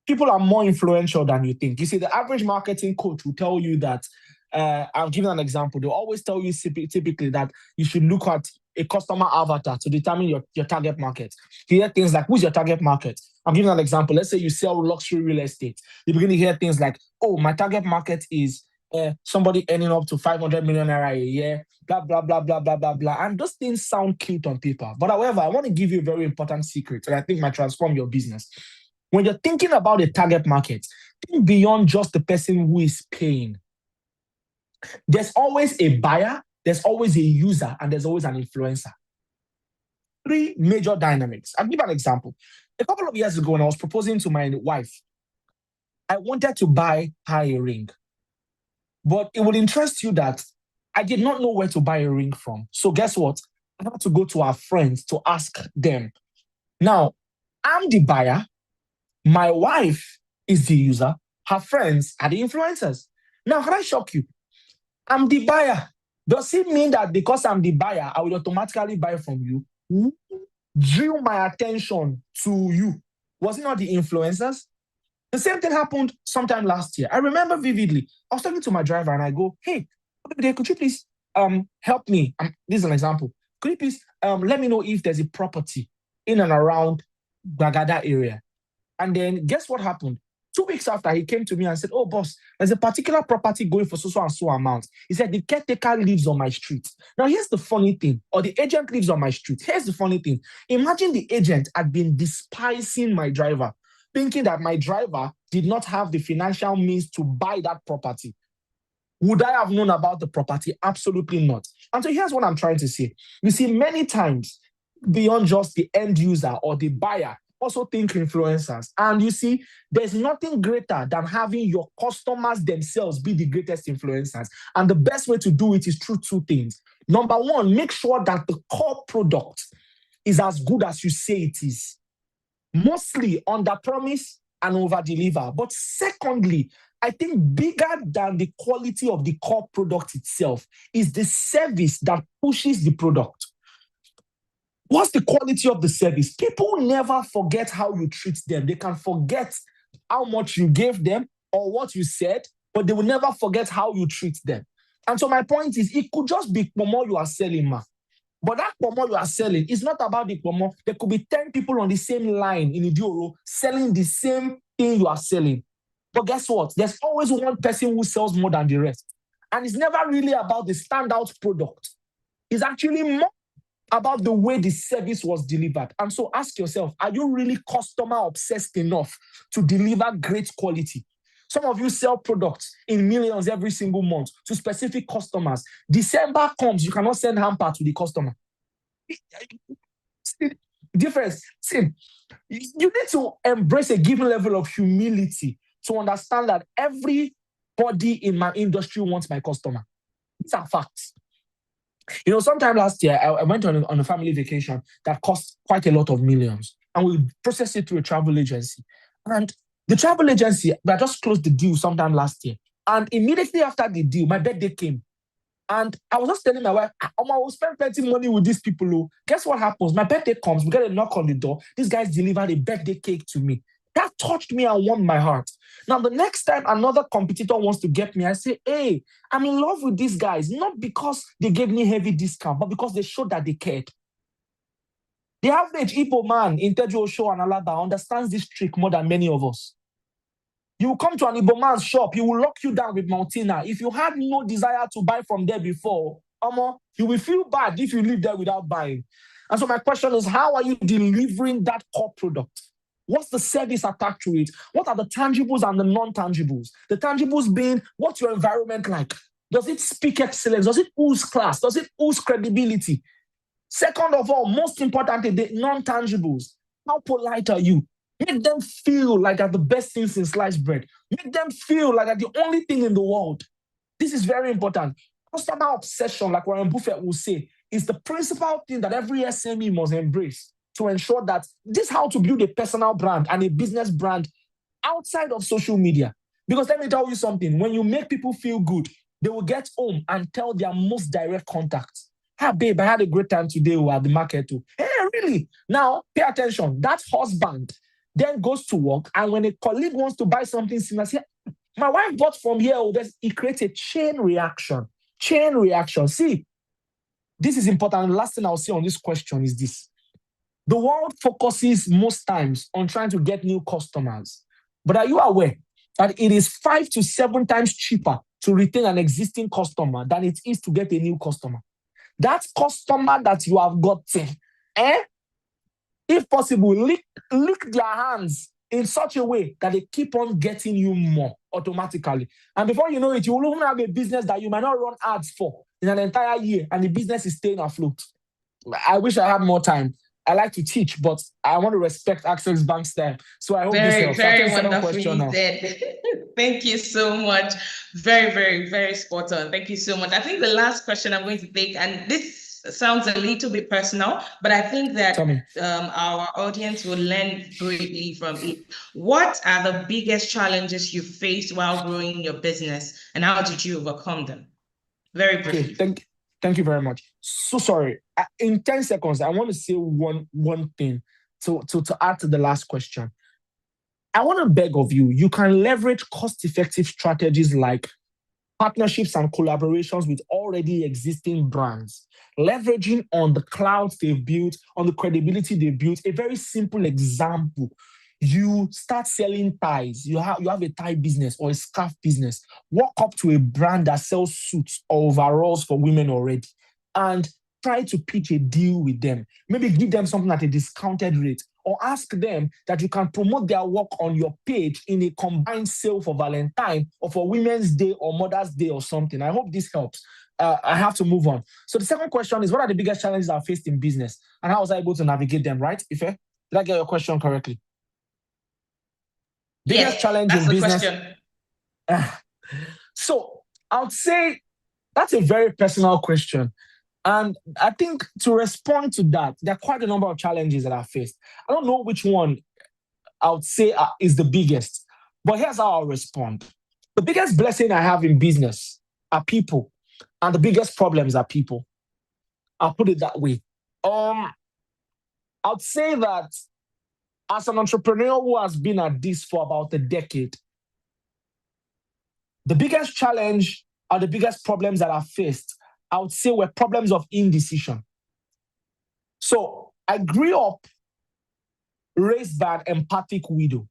People are more influential than you think. You see, the average marketing coach will tell you that, I'll give you an example. They'll always tell you typically that you should look at a customer avatar to determine your target market. You hear things like, who's your target market? I'm giving an example. Let's say you sell luxury real estate. You begin to hear things like, oh, my target market is somebody earning up to 500 million naira a year, blah, blah, blah, blah, blah, blah, blah. And those things sound cute on paper. But however, I want to give you a very important secret that I think might transform your business. When you're thinking about a target market, think beyond just the person who is paying. There's always a buyer, there's always a user, and there's always an influencer. 3 major dynamics. I'll give an example. A couple of years ago, when I was proposing to my wife, I wanted to buy her a ring. But it would interest you that I did not know where to buy a ring from. So guess what? I had to go to our friends to ask them. Now, I'm the buyer. My wife is the user. Her friends are the influencers. Now, can I shock you? I'm the buyer. Does it mean that because I'm the buyer, I will automatically buy from you? Who drew my attention to you? Was it not the influencers? The same thing happened sometime last year. I remember vividly. I was talking to my driver and I go, hey, could you please help me? This is an example. Could you please let me know if there's a property in and around Bagada area? And then guess what happened? 2 weeks after, he came to me and said, oh, boss, there's a particular property going for so and so amount. He said, the caretaker lives on my street. Now, here's the funny thing, or the agent lives on my street. Here's the funny thing. Imagine the agent had been despising my driver, thinking that my driver did not have the financial means to buy that property. Would I have known about the property? Absolutely not. And so here's what I'm trying to say. You see, many times, beyond just the end user or the buyer, also think influencers. And you see, there's nothing greater than having your customers themselves be the greatest influencers. And the best way to do it is through two things. Number one, make sure that the core product is as good as you say it is. Mostly under promise and over deliver. But secondly, I think bigger than the quality of the core product itself is the service that pushes the product. What's the quality of the service? People never forget how you treat them. They can forget how much you gave them or what you said, but they will never forget how you treat them. And so my point is, it could just be pomo you are selling, ma. But that pomo you are selling is not about the pomo. There could be 10 people on the same line in Idioro selling the same thing you are selling. But guess what? There's always one person who sells more than the rest. And it's never really about the standout product. It's actually more about the way the service was delivered. And so ask yourself, are you really customer obsessed enough to deliver great quality? Some of you sell products in millions every single month to specific customers. December comes, you cannot send hamper to the customer. Difference. See, you need to embrace a given level of humility to understand that everybody in my industry wants my customer. These are facts. You know, sometime last year, I went on a family vacation that cost quite a lot of millions, and we processed it through a travel agency. And the travel agency, I just closed the deal sometime last year. And immediately after the deal, my birthday came. And I was just telling my wife, I will spend plenty of money with these people. Who, guess what happens? My birthday comes, we get a knock on the door. These guys delivered a birthday cake to me. That touched me and warmed my heart. Now, the next time another competitor wants to get me, I say, hey, I'm in love with these guys, not because they gave me heavy discount, but because they showed that they cared. The average Igbo man in Tejo Show and Alaba understands this trick more than many of us. You will come to an Igbo man's shop, he will lock you down with Maltina. If you had no desire to buy from there before, you will feel bad if you leave there without buying. And so my question is, how are you delivering that core product? What's the service attached to it? What are the tangibles and the non-tangibles? The tangibles being, what's your environment like? Does it speak excellence? Does it ooze class? Does it ooze credibility? Second of all, most importantly, the non-tangibles. How polite are you? Make them feel like they're the best things in sliced bread. Make them feel like they're the only thing in the world. This is very important. Customer obsession, like Warren Buffett will say, is the principal thing that every SME must embrace to ensure that this is how to build a personal brand and a business brand outside of social media. Because let me tell you something, when you make people feel good, they will get home and tell their most direct contacts, "Hi, babe, I had a great time today at the market too." Hey, really? Now, pay attention. That husband then goes to work, and when a colleague wants to buy something similar, say, "My wife bought from here," it creates a chain reaction. Chain reaction. See, this is important. The last thing I'll say on this question is this. The world focuses most times on trying to get new customers. But are you aware that it is 5 to 7 times cheaper to retain an existing customer than it is to get a new customer? That customer that you have gotten, if possible, lick their hands in such a way that they keep on getting you more automatically. And before you know it, you will even have a business that you might not run ads for in an entire year, and the business is staying afloat. I wish I had more time. I like to teach, but I want to respect Access Bank's time. So I hope this helps. Very wonderful you did. Thank you so much. Very, very, very spot on. Thank you so much. I think the last question I'm going to take, and this sounds a little bit personal, but I think that our audience will learn greatly from it. What are the biggest challenges you faced while growing your business, and how did you overcome them? Very briefly. Okay, thank you very much. So sorry. In 10 seconds, I want to say one thing to add to the last question. I want to beg of you, you can leverage cost-effective strategies like partnerships and collaborations with already existing brands, leveraging on the clouds they've built, on the credibility they've built. A very simple example. You start selling ties. You have a tie business or a scarf business. Walk up to a brand that sells suits or overalls for women already and try to pitch a deal with them. Maybe give them something at a discounted rate, or ask them that you can promote their work on your page in a combined sale for Valentine or for Women's Day or Mother's Day or something. I hope this helps. I have to move on. So the second question is, what are the biggest challenges I faced in business and how was I able to navigate them, right, Ife? Did I get your question correctly? Biggest challenge that's in the business. question. So I would say that's a very personal question. And I think to respond to that, there are quite a number of challenges that I faced. I don't know which one I would say is the biggest, but here's how I'll respond. The biggest blessing I have in business are people, and the biggest problems are people. I'll put it that way. I'd say that as an entrepreneur who has been at this for about a decade, the biggest challenge or the biggest problems that I faced, I would say, were problems of indecision. So I grew up raised by an empathic widow.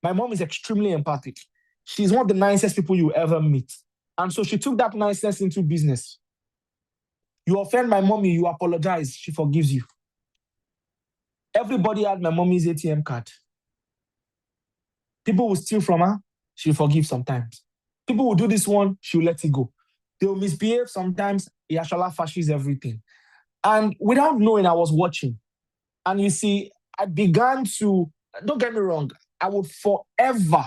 My mom is extremely empathic. She's one of the nicest people you ever meet. And so she took that niceness into business. You offend my mommy, you apologize, she forgives you. Everybody had my mommy's ATM card. People will steal from her, she'll forgive sometimes. People will do this one, she'll let it go. They'll misbehave sometimes, Yashala fashes everything. And without knowing, I was watching. And you see, I began to, don't get me wrong, I would forever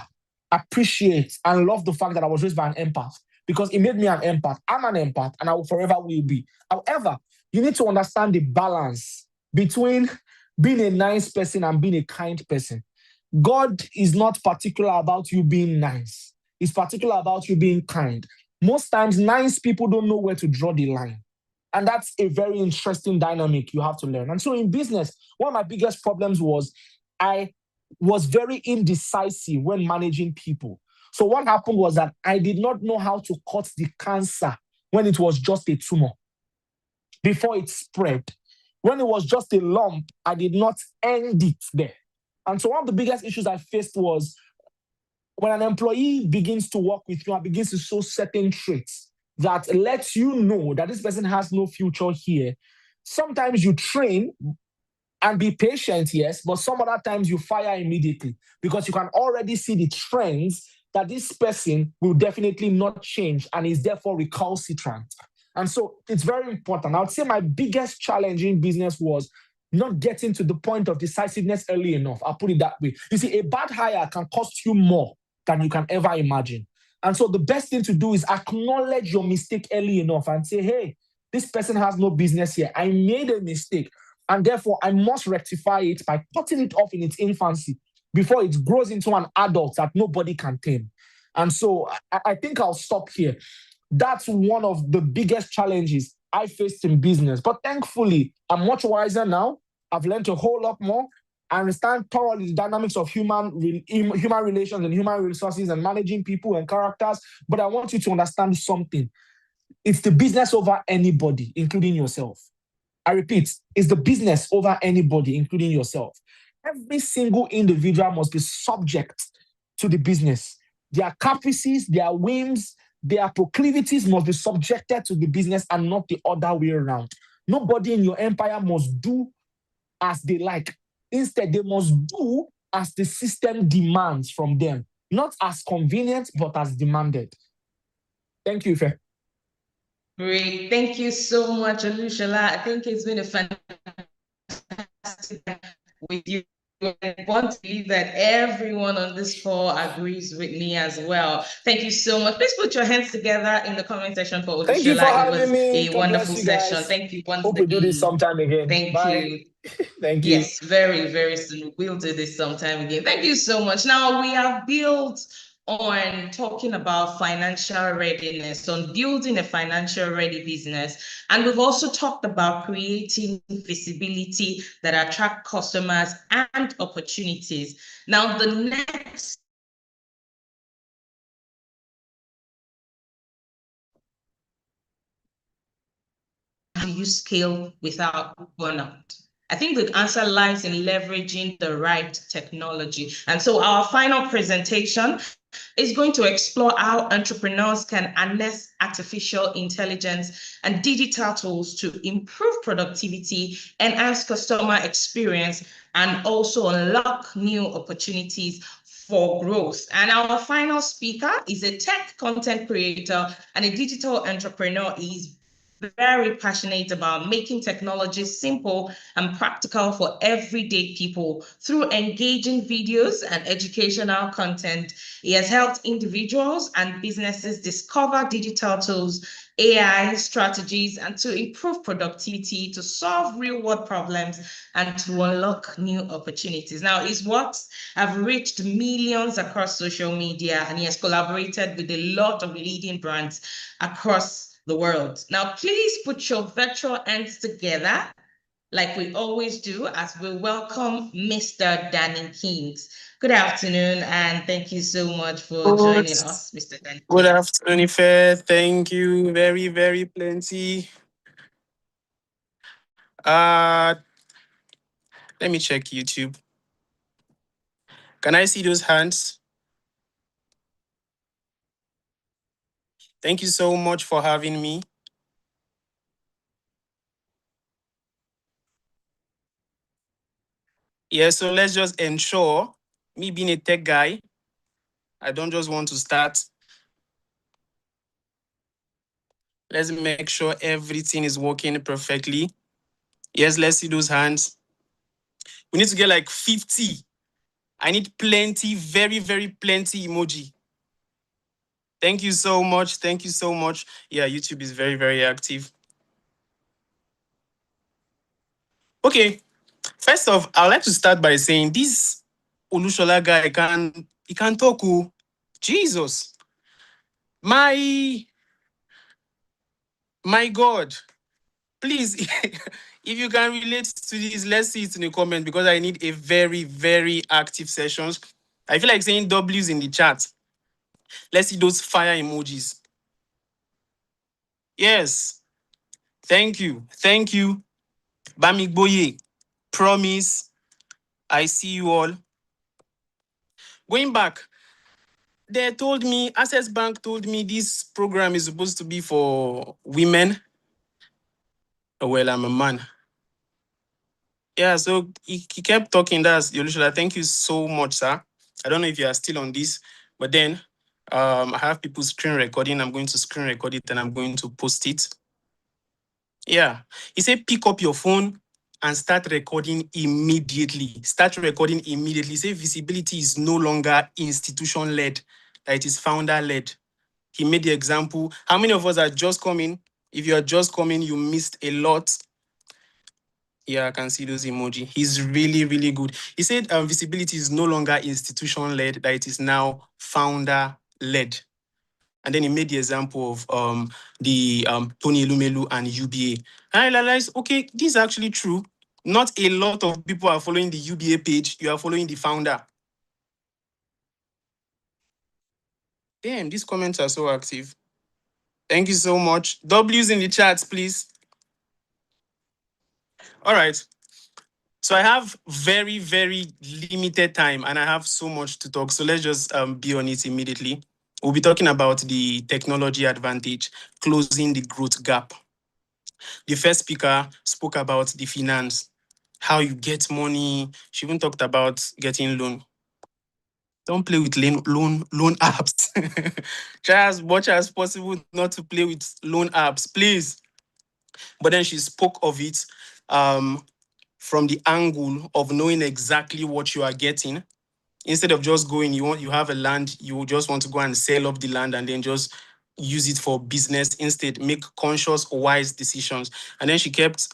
appreciate and love the fact that I was raised by an empath because it made me an empath. I'm an empath and I will forever will be. However, you need to understand the balance between being a nice person and being a kind person. God is not particular about you being nice. He's particular about you being kind. Most times, nice people don't know where to draw the line. And that's a very interesting dynamic you have to learn. And so in business, one of my biggest problems was I was very indecisive when managing people. So what happened was that I did not know how to cut the cancer when it was just a tumor before it spread. When it was just a lump, I did not end it there. And so one of the biggest issues I faced was when an employee begins to work with you and begins to show certain traits that lets you know that this person has no future here. Sometimes you train and be patient, yes, but some other times you fire immediately because you can already see the trends that this person will definitely not change and is therefore recalcitrant. And so it's very important. I would say my biggest challenge in business was not getting to the point of decisiveness early enough. I'll put it that way. You see, a bad hire can cost you more than you can ever imagine. And so the best thing to do is acknowledge your mistake early enough and say, hey, this person has no business here. I made a mistake. And therefore, I must rectify it by cutting it off in its infancy before it grows into an adult that nobody can tame. And so I think I'll stop here. That's one of the biggest challenges I faced in business. But thankfully, I'm much wiser now. I've learned a whole lot more. I understand thoroughly the dynamics of human relations and human resources and managing people and characters. But I want you to understand something. It's the business over anybody, including yourself. I repeat, it's the business over anybody, including yourself. Every single individual must be subject to the business. Their caprices, their whims, their proclivities must be subjected to the business and not the other way around. Nobody in your empire must do as they like. Instead, they must do as the system demands from them, not as convenient, but as demanded. Thank you, Ife. Great. Thank you so much, Olushola. I think it's been a fantastic with you. I want to believe that everyone on this call agrees with me as well. Thank you so much. Please put your hands together in the comment section for Olushola. Thank you for having me. It was a wonderful session. Guys. Thank you once Hope we do this sometime again. Thank Bye. you. Thank you. Yes, very, very soon. We'll do this sometime again. Thank you so much. Now, we have built on talking about financial readiness, on building a financial ready business. And we've also talked about creating visibility that attract customers and opportunities. Now, the next do you scale without burnout? I think the answer lies in leveraging the right technology. And so our final presentation is going to explore how entrepreneurs can harness artificial intelligence and digital tools to improve productivity, enhance customer experience, and also unlock new opportunities for growth. And our final speaker is a tech content creator and a digital entrepreneur. He's very passionate about making technology simple and practical for everyday people. Through engaging videos and educational content, he has helped individuals and businesses discover digital tools, AI strategies, and to improve productivity, to solve real world problems, and to unlock new opportunities. Now, his works have reached millions across social media, and he has collaborated with a lot of leading brands across the world. Now, please put your virtual hands together like we always do as we welcome Mr. Danny Kings. Good afternoon, and thank you so much for joining us, Mr. Danny Good Kings. afternoon, Ife. Thank you. Very, very plenty. Let me check YouTube. Can I see those hands? Thank you so much for having me. Yeah, so let's just ensure, me being a tech guy, I don't just want to start. Let's make sure everything is working perfectly. Yes, let's see those hands. We need to get like 50. I need plenty, very, very plenty emoji. Thank you so much. Thank you so much. Yeah, YouTube is very, very active. Okay, first off, I would like to start by saying this Olushola guy he can talk. Oh, Jesus. My God. Please, if you can relate to this, let's see it in the comment because I need a very, very active sessions. I feel like saying W's in the chat. Let's see those fire emojis. Yes. Thank you. Thank you. Bamigboye. Promise. I see you all. Going back, Access Bank told me this program is supposed to be for women. Oh, well, I'm a man. Yeah, so he kept talking. That's Yolushola. Thank you so much, sir. I don't know if you are still on this, but then I have people screen recording. I'm going to screen record it and I'm going to post it. Yeah. He said, pick up your phone and start recording immediately. Start recording immediately. Say visibility is no longer institution-led, that it is founder-led. He made the example. How many of us are just coming? If you are just coming, you missed a lot. Yeah, I can see those emoji. He's really, really good. He said visibility is no longer institution-led, that it is now founder-led. And then he made the example of the Tony Elumelu and UBA. And I realized, okay, this is actually true. Not a lot of people are following the UBA page. You are following the founder. Damn, these comments are so active. Thank you so much. W's in the chats, please. All right. So I have very, very limited time and I have so much to talk. So let's just be on it immediately. We'll be talking about the technology advantage, closing the growth gap. The first speaker spoke about the finance, how you get money. She even talked about getting loan. Don't play with loan apps. Try as much as possible not to play with loan apps, please. But then she spoke of it from the angle of knowing exactly what you are getting. Instead of just going, you have a land, you just want to go and sell off the land and then just use it for business. Instead, make conscious, wise decisions. And then she kept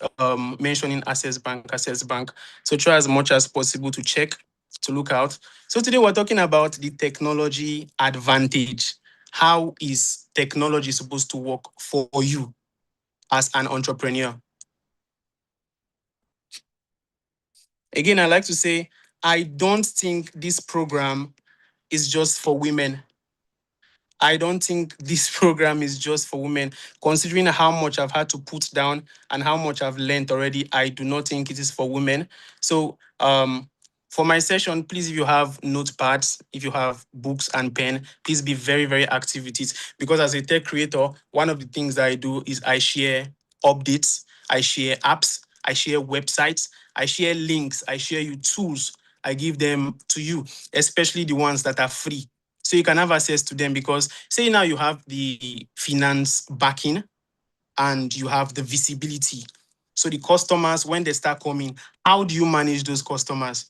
mentioning Access Bank. So try as much as possible to check, to look out. So today we're talking about the technology advantage. How is technology supposed to work for you as an entrepreneur? Again, I like to say, I don't think this program is just for women. I don't think this program is just for women. Considering how much I've had to put down and how much I've learned already, I do not think it is for women. So for my session, please, if you have notepads, if you have books and pen, please be very, very active with it. Because as a tech creator, one of the things that I do is I share updates, I share apps, I share websites, I share links, I share you tools. I give them to you, especially the ones that are free. So you can have access to them because say now you have the finance backing, and you have the visibility. So the customers, when they start coming, how do you manage those customers?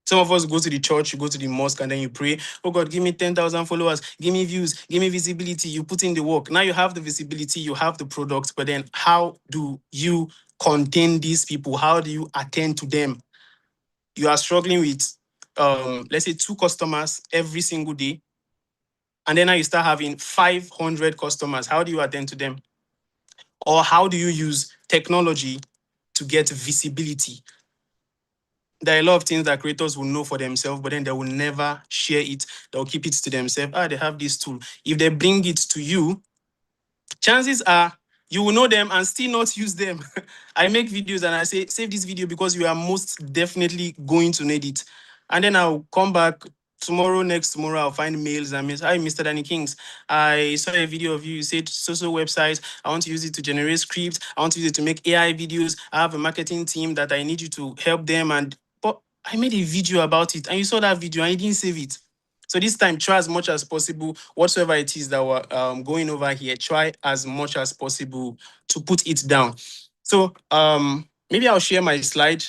Some of us go to the church, you go to the mosque, and then you pray, oh God, give me 10,000 followers, give me views, give me visibility. You put in the work. Now you have the visibility, you have the product, but then how do you contain these people? How do you attend to them? You are struggling with, let's say, 2 customers every single day, and then now you start having 500 customers. How do you attend to them? Or how do you use technology to get visibility? There are a lot of things that creators will know for themselves, but then they will never share it. They'll keep it to themselves. They have this tool. If they bring it to you, chances are you will know them and still not use them. I make videos and I say, save this video because you are most definitely going to need it. And then I'll come back tomorrow, next tomorrow, I'll find mails and mails. Hi, Mr. Danny Kings. I saw a video of you. You said social website. I want to use it to generate scripts. I want to use it to make AI videos. I have a marketing team that I need you to help them. But I made a video about it and you saw that video and you didn't save it. So this time, try as much as possible, whatsoever it is that we're going over here, try as much as possible to put it down. So maybe I'll share my slide.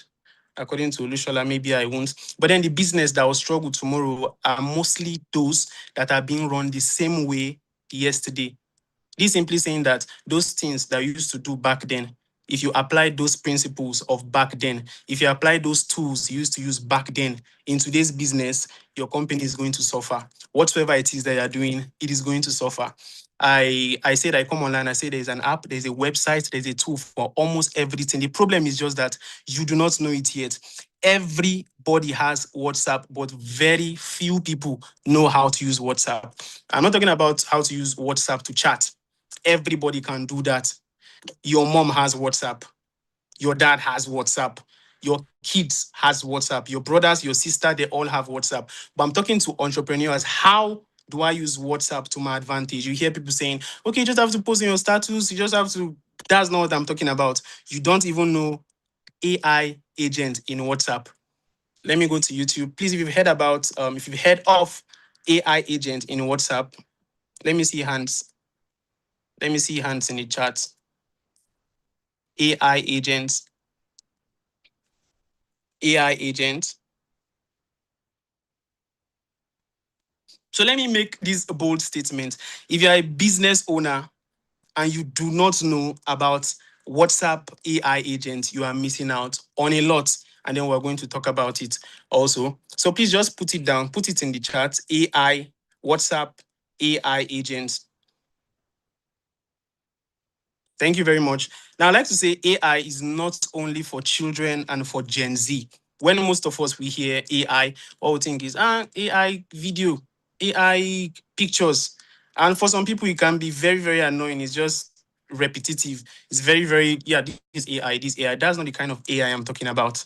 According to Lushola, maybe I won't. But then the business that will struggle tomorrow are mostly those that are being run the same way yesterday. This simply saying that those things that you used to do back then, if you apply those principles of back then, if you apply those tools you used to use back then in today's business, your company is going to suffer. Whatsoever it is that you're doing, it is going to suffer. I said I come online, I say there's an app, there's a website, there's a tool for almost everything. The problem is just that you do not know it yet. Everybody has WhatsApp, but very few people know how to use WhatsApp. I'm not talking about how to use WhatsApp to chat. Everybody can do that. Your mom has WhatsApp. Your dad has WhatsApp. Your kids has WhatsApp. Your brothers, your sister, they all have WhatsApp. But I'm talking to entrepreneurs. How do I use WhatsApp to my advantage? You hear people saying, okay, you just have to post in your status. You just have to. That's not what I'm talking about. You don't even know AI agent in WhatsApp. Let me go to YouTube. Please, if you've heard of AI agent in WhatsApp, let me see hands. Let me see hands in the chat. AI agents. AI agents. So let me make this bold statement. If you're a business owner and you do not know about WhatsApp AI agent, you are missing out on a lot. And then we're going to talk about it also. So please just put it down, put it in the chat. AI, WhatsApp AI agents. Thank you very much. Now, I'd like to say AI is not only for children and for Gen Z. When most of us, we hear AI, what we think is, AI video, AI pictures. And for some people, it can be very, very annoying. It's just repetitive. It's very, very, this is AI, this AI. That's not the kind of AI I'm talking about.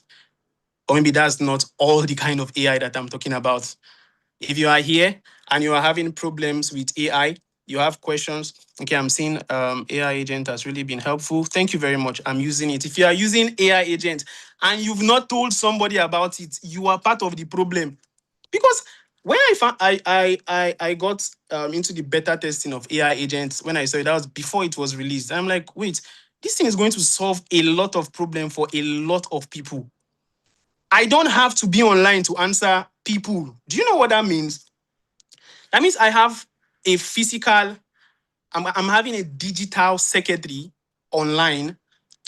Or maybe that's not all the kind of AI that I'm talking about. If you are here and you are having problems with AI, you have questions. Okay, I'm seeing AI agent has really been helpful. Thank you very much. I'm using it. If you are using AI agent and you've not told somebody about it, you are part of the problem. Because when I got into the beta testing of AI agents, when I saw it, that was before it was released. I'm like, wait, this thing is going to solve a lot of problem for a lot of people. I don't have to be online to answer people. Do you know what that means? That means I have a physical, I'm having a digital secretary online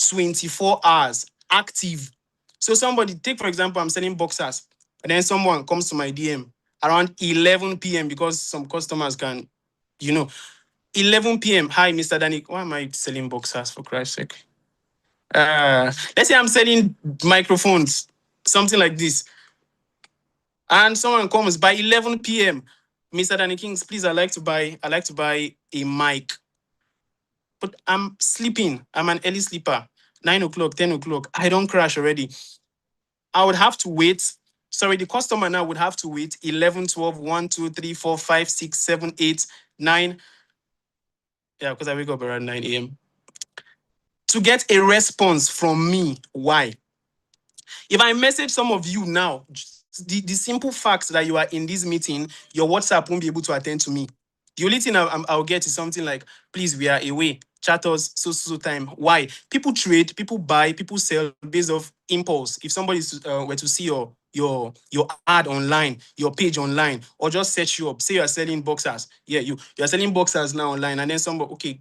24 hours active. So somebody, take for example, I'm selling boxers, and then someone comes to my DM around 11 p.m. because some customers can, 11 p.m. Hi, Mr. Danik. Why am I selling boxers for Christ's sake? Let's say I'm selling microphones, something like this. And someone comes by 11 p.m. Mr. Danny Kings, please, I like to buy a mic. But I'm sleeping. I'm an early sleeper. 9 o'clock, 10 o'clock. I don't crash already. I would have to wait. Sorry, the customer now would have to wait 11, 12, 1, 2, 3, 4, 5, 6, 7, 8, 9. Yeah, because I wake up around 9 a.m. To get a response from me. Why? If I message some of you now, the simple fact that you are in this meeting, your WhatsApp won't be able to attend to me. The only thing I'll get is something like, please, we are away. Chat us so time. Why? People trade, people buy, people sell based off impulse. If somebody were to see your ad online, your page online, or just search you up, say you are selling boxers. Yeah, you're selling boxers now online, and then somebody, okay,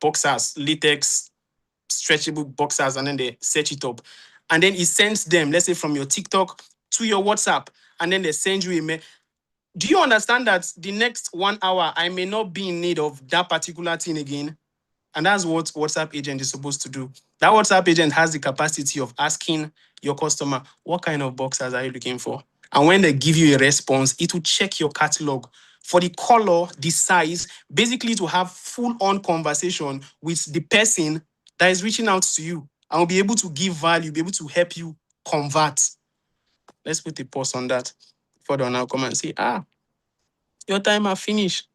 boxers, latex, stretchable boxers, and then they search it up. And then it sends them, let's say from your TikTok to your WhatsApp, and then they send you a mail. Do you understand that the next 1 hour, I may not be in need of that particular thing again? And that's what WhatsApp agent is supposed to do. That WhatsApp agent has the capacity of asking your customer, what kind of boxers are you looking for? And when they give you a response, it will check your catalog for the color, the size, basically to have full-on conversation with the person that is reaching out to you and will be able to give value, be able to help you convert. Let's put a pause on that. Further now, come and say, your time are finished.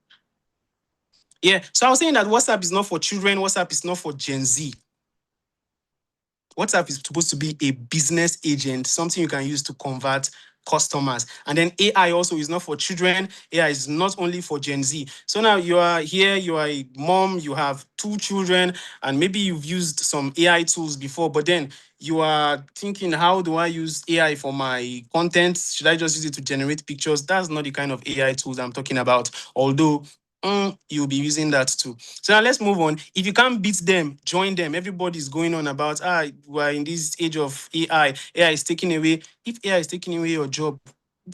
Yeah, so I was saying that WhatsApp is not for children, WhatsApp is not for Gen Z. WhatsApp is supposed to be a business agent, something you can use to convert customers. And then AI also is not for children. AI is not only for Gen Z. So now you are here, you are a mom, you have 2 children, and maybe you've used some AI tools before, but then you are thinking, how do I use AI for my content? Should I just use it to generate pictures? That's not the kind of AI tools I'm talking about. Although you'll be using that too. So now let's move on. If you can't beat them, join them. Everybody's going on about, we're in this age of AI. AI is taking away. If AI is taking away your job,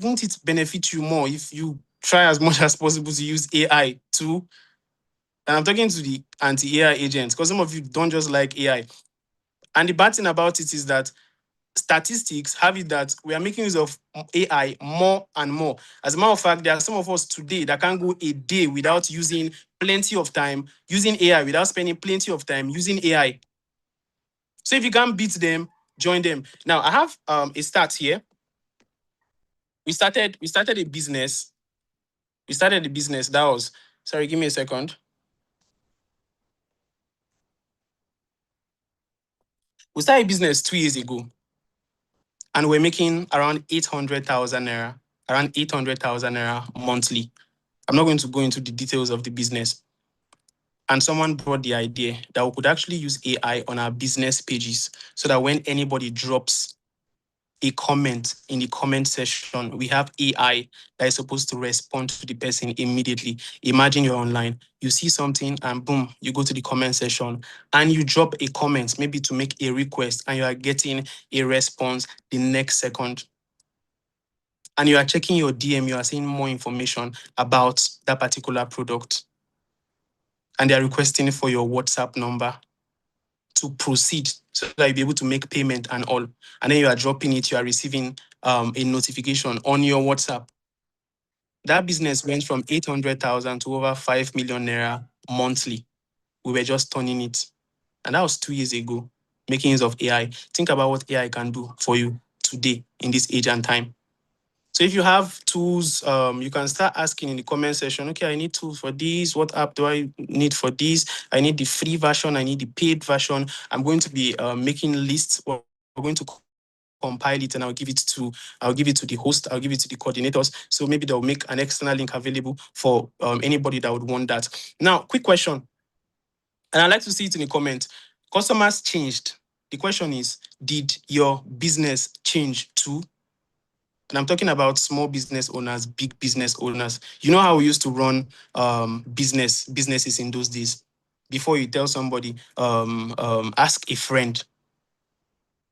won't it benefit you more if you try as much as possible to use AI too? And I'm talking to the anti-AI agents because some of you don't just like AI. And the bad thing about it is that statistics have it that we are making use of AI more and more. As a matter of fact, there are some of us today that can't go a day without using plenty of time using AI, without spending plenty of time using AI. So if you can't beat them, join them. Now I have a start here. We started a business. We started a business. That was, sorry, give me a second. We started a business 2 years ago. And we're making around 800,000 naira, around 800,000 naira monthly. I'm not going to go into the details of the business. And someone brought the idea that we could actually use AI on our business pages so that when anybody drops a comment in the comment section, we have AI that is supposed to respond to the person immediately. Imagine you're online, you see something and boom, you go to the comment section and you drop a comment, maybe to make a request, and you are getting a response the next second. And you are checking your DM, you are seeing more information about that particular product. And they are requesting for your WhatsApp number to proceed so that you'll be able to make payment and all. And then you are dropping it, you are receiving a notification on your WhatsApp. That business went from 800,000 to over 5 million naira monthly. We were just turning it. And that was 2 years ago, making use of AI. Think about what AI can do for you today in this age and time. So if you have tools, you can start asking in the comment section, okay, I need tools for this. What app do I need for this? I need the free version. I need the paid version. I'm going to be making lists. We're going to compile it and I'll give it to the host. I'll give it to the coordinators. So maybe they'll make an external link available for anybody that would want that. Now, quick question. And I'd like to see it in the comment. Customers changed. The question is, did your business change too? And I'm talking about small business owners, big business owners. You know how we used to run businesses in those days? Before you tell somebody, ask a friend.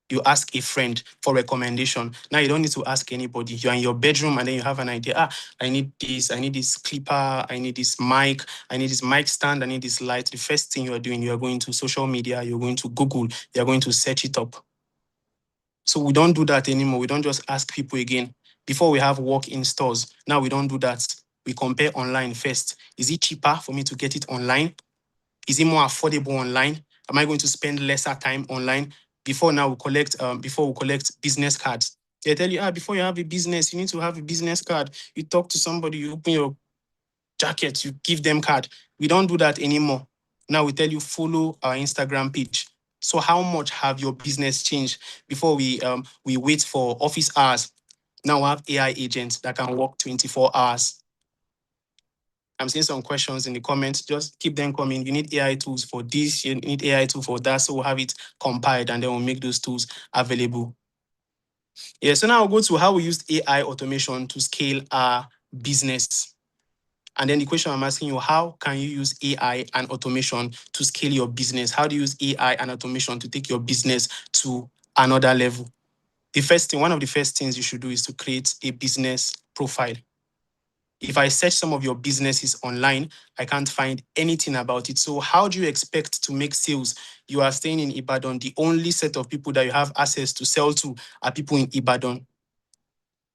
You ask a friend for recommendation. Now you don't need to ask anybody. You're in your bedroom and then you have an idea. I need this clipper, I need this mic, I need this mic stand, I need this light. The first thing you're doing, you're going to social media, you're going to Google, you're going to search it up. So we don't do that anymore. We don't just ask people again. Before we have work in stores. Now we don't do that. We compare online first. Is it cheaper for me to get it online? Is it more affordable online? Am I going to spend lesser time online? Before now we collect business cards. They tell you, before you have a business, you need to have a business card. You talk to somebody, you open your jacket, you give them card. We don't do that anymore. Now we tell you follow our Instagram page. So how much have your business changed before we wait for office hours? Now we have AI agents that can work 24 hours. I'm seeing some questions in the comments. Just keep them coming. You need AI tools for this, you need AI tool for that. So we'll have it compiled and then we'll make those tools available. Yeah, so now I'll go to how we use AI automation to scale our business. And then the question I'm asking you, how can you use AI and automation to scale your business? How do you use AI and automation to take your business to another level? The first thing, one of the first things you should do is to create a business profile. If I search some of your businesses online, I can't find anything about it. So how do you expect to make sales? You are staying in Ibadan. The only set of people that you have access to sell to are people in Ibadan.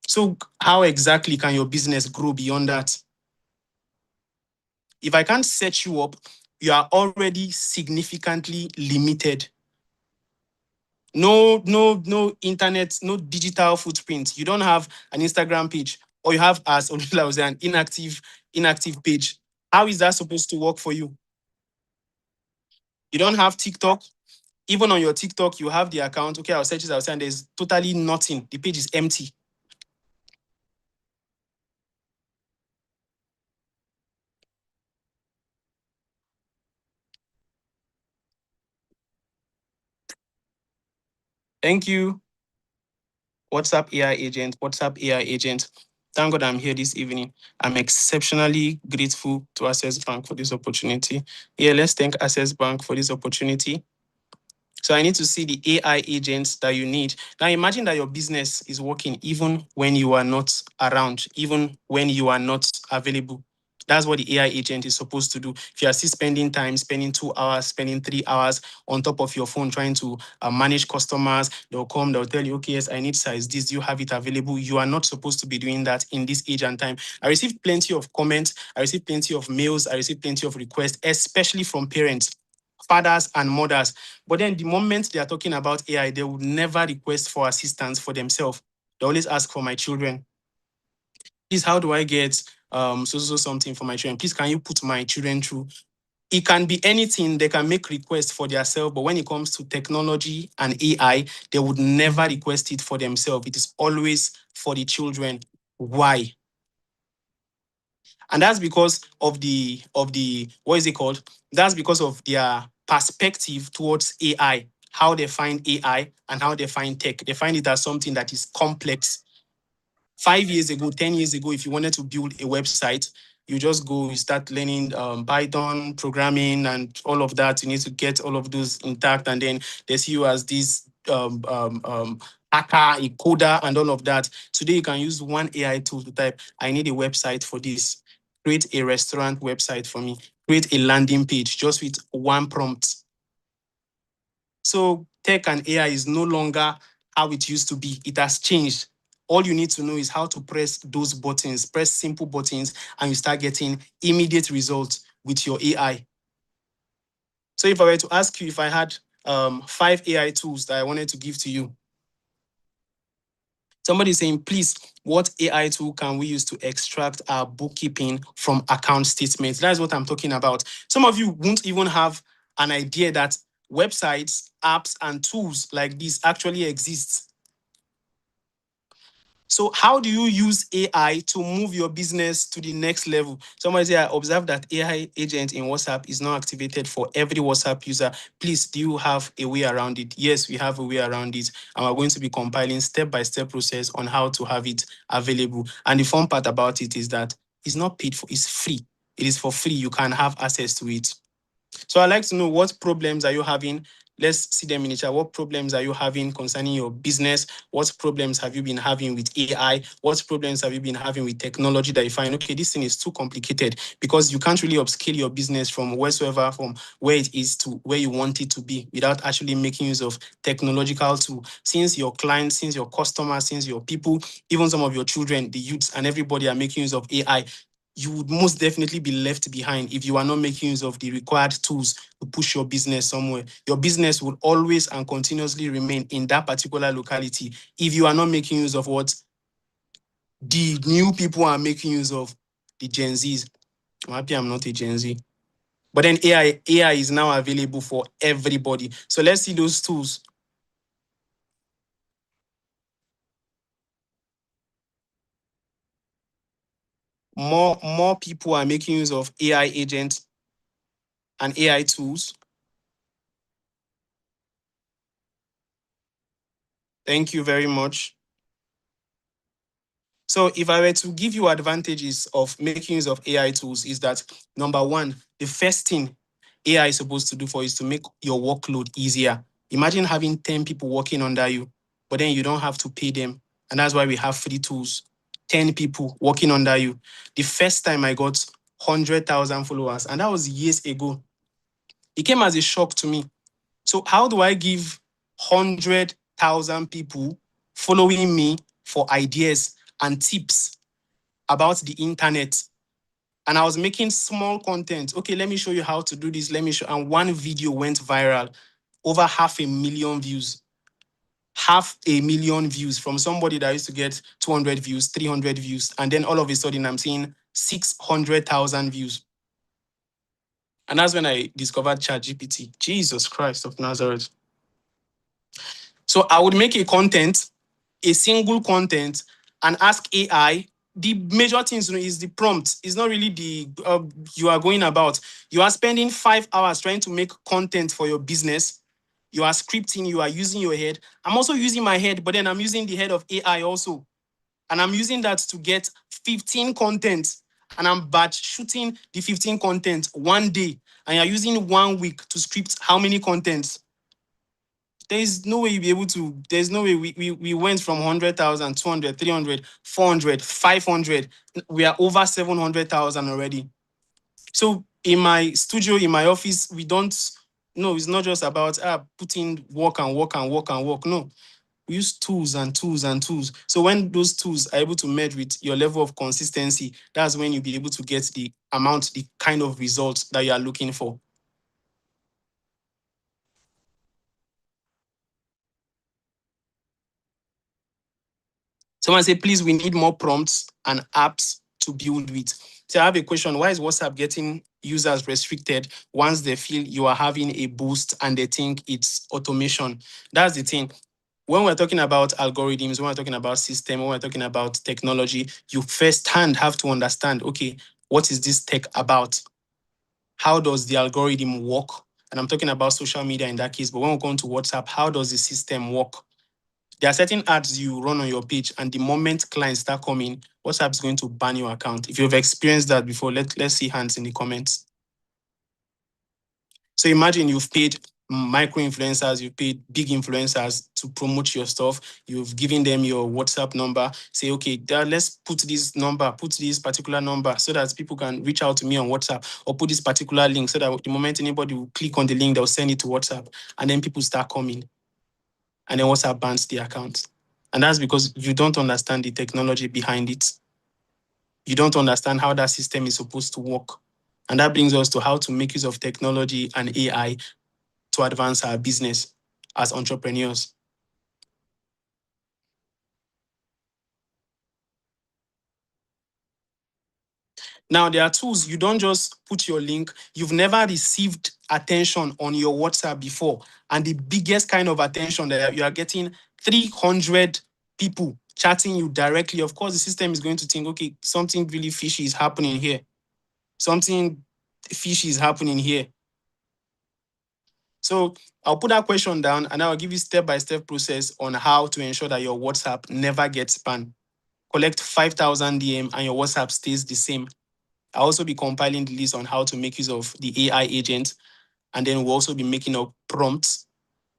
So how exactly can your business grow beyond that? If I can't set you up, you are already significantly limited. No internet, no digital footprint. You don't have an Instagram page, or you have, as Olula was saying, an inactive page. How is that supposed to work for you? You don't have TikTok. Even on your TikTok, you have the account. Okay, I'll search it, I'll say, and there's totally nothing. The page is empty. Thank you. WhatsApp AI agent, WhatsApp AI agent. Thank God I'm here this evening. I'm exceptionally grateful to Access Bank for this opportunity. Yeah, let's thank Access Bank for this opportunity. So I need to see the AI agents that you need. Now imagine that your business is working even when you are not around, even when you are not available. That's what the AI agent is supposed to do. If you are still spending time, spending 2 hours, spending 3 hours on top of your phone trying to manage customers, they'll come, they'll tell you, okay, yes, I need size this. Do you have it available? You are not supposed to be doing that in this age and time. I received plenty of comments. I received plenty of mails. I received plenty of requests, especially from parents, fathers and mothers. But then the moment they are talking about AI, they would never request for assistance for themselves. They always ask for my children. Please, how do I get something for my children? Please, can you put my children through? It can be anything. They can make requests for themselves, but when it comes to technology and AI, they would never request it for themselves. It is always for the children. Why? And that's because of the what is it called? That's because of their perspective towards AI, how they find AI and how they find tech. They find it as something that is complex. 5 years ago, 10 years ago, if you wanted to build a website, you just go, you start learning Python, programming, and all of that. You need to get all of those intact, and then they see you as this hacker, a coder, and all of that. Today, you can use one AI tool to type, I need a website for this. Create a restaurant website for me. Create a landing page just with one prompt. So tech and AI is no longer how it used to be. It has changed. All you need to know is how to press those buttons, press simple buttons, and you start getting immediate results with your AI. So if I were to ask you if I had 5 AI tools that I wanted to give to you, somebody is saying, please, what AI tool can we use to extract our bookkeeping from account statements? That's what I'm talking about. Some of you won't even have an idea that websites, apps, and tools like this actually exist. So how do you use AI to move your business to the next level? Somebody say, I observed that AI agent in WhatsApp is not activated for every WhatsApp user. Please, do you have a way around it? Yes, we have a way around it. And we're going to be compiling step-by-step process on how to have it available. And the fun part about it is that it's not paid for, it's free. It is for free. You can have access to it. So I'd like to know, what problems are you having? Let's see them in the chat. What problems are you having concerning your business? What problems have you been having with AI? What problems have you been having with technology that you find, okay, this thing is too complicated, because you can't really upscale your business from wheresoever, from where it is to where you want it to be without actually making use of technological tools. Since your clients, since your customers, since your people, even some of your children, the youths, and everybody are making use of AI, you would most definitely be left behind if you are not making use of the required tools to push your business somewhere. Your business will always and continuously remain in that particular locality if you are not making use of what the new people are making use of, the Gen Zs. I'm happy I'm not a Gen Z. But then AI is now available for everybody. So let's see those tools. More people are making use of AI agents and AI tools. Thank you very much. So if I were to give you advantages of making use of AI tools is that, number one, the first thing AI is supposed to do for you is to make your workload easier. Imagine having 10 people working under you, but then you don't have to pay them. And that's why we have free tools. 10 people working under you. The first time I got 100,000 followers, and that was years ago, it came as a shock to me. So how do I give 100,000 people following me for ideas and tips about the internet? And I was making small content. Okay, let me show you how to do this. Let me show. And one video went viral, over 500,000 views. 500,000 views from somebody that used to get 200 views, 300 views. And then all of a sudden, I'm seeing 600,000 views. And that's when I discovered ChatGPT. Jesus Christ of Nazareth. So I would make a single content, and ask AI. The major things is the prompt. It's not really the you are going about. You are spending 5 hours trying to make content for your business. You are scripting, you are using your head. I'm also using my head, but then I'm using the head of AI also. And I'm using that to get 15 content. And I'm batch shooting the 15 content one day. And you're using 1 week to script how many contents? There's no way you'll be able to, there's no way we went from 100,000, 200, 300, 400, 500. We are over 700,000 already. So in my studio, in my office, we don't, no, it's not just about putting work and work and work and work. No, we use tools and tools and tools. So when those tools are able to merge with your level of consistency, that's when you'll be able to get the amount, the kind of results that you are looking for. Someone say, please, we need more prompts and apps to build with. So I have a question. Why is WhatsApp getting users restricted once they feel you are having a boost and they think it's automation? That's the thing. When we're talking about algorithms, when we're talking about system, when we're talking about technology, you firsthand have to understand, okay, what is this tech about? How does the algorithm work? And I'm talking about social media in that case, but when we go into WhatsApp, how does the system work? There are certain ads you run on your page, and the moment clients start coming, WhatsApp is going to ban your account. If you've experienced that before, let's see hands in the comments. So imagine you've paid micro influencers, you've paid big influencers to promote your stuff. You've given them your WhatsApp number. Say, okay, let's put this number, put this particular number so that people can reach out to me on WhatsApp, or put this particular link so that the moment anybody will click on the link, they'll send it to WhatsApp, and then people start coming. And then WhatsApp bans the account. And that's because you don't understand the technology behind it. You don't understand how that system is supposed to work. And that brings us to how to make use of technology and AI to advance our business as entrepreneurs. Now, there are tools. You don't just put your link. You've never received attention on your WhatsApp before. And the biggest kind of attention that you are getting, 300 people chatting you directly. Of course, the system is going to think, okay, something really fishy is happening here. Something fishy is happening here. So I'll put that question down, and I'll give you step-by-step process on how to ensure that your WhatsApp never gets spam. Collect 5,000 DM and your WhatsApp stays the same. I'll also be compiling the list on how to make use of the AI agent, and then we'll also be making up prompts.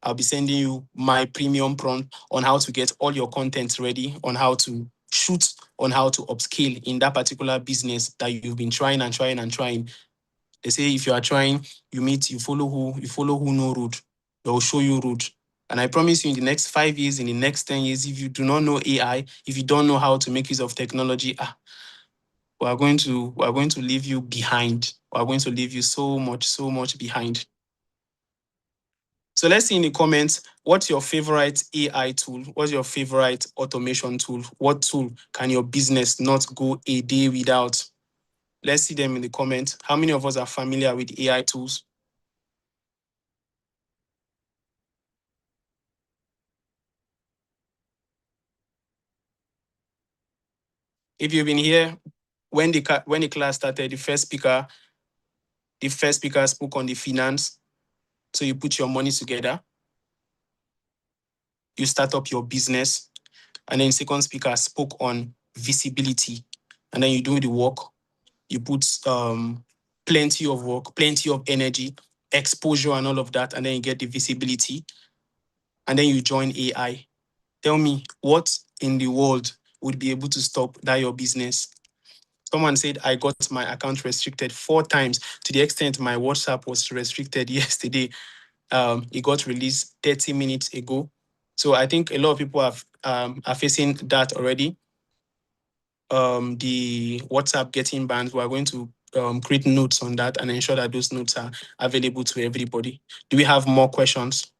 I'll be sending you my premium prompt on how to get all your content ready, on how to shoot, on how to upscale in that particular business that you've been trying and trying and trying. They say if you are trying, you follow who know road. They will show you road. And I promise you, in the next 5 years, in the next 10 years, if you do not know AI, if you don't know how to make use of technology, we are going to leave you behind. We are going to leave you so much behind. So let's see in the comments, what's your favorite AI tool? What's your favorite automation tool? What tool can your business not go a day without? Let's see them in the comments. How many of us are familiar with AI tools? If you've been here, when the class started, the first speaker spoke on the finance. So you put your money together, you start up your business, and then second speaker spoke on visibility, and then you do the work. You put plenty of work, plenty of energy, exposure, and all of that, and then you get the visibility, and then you join AI. Tell me, what in the world would be able to stop that your business? Someone said I got my account restricted 4 times to the extent my WhatsApp was restricted yesterday. It got released 30 minutes ago. So I think a lot of people are facing that already. The WhatsApp getting banned. We are going to create notes on that and ensure that those notes are available to everybody. Do we have more questions?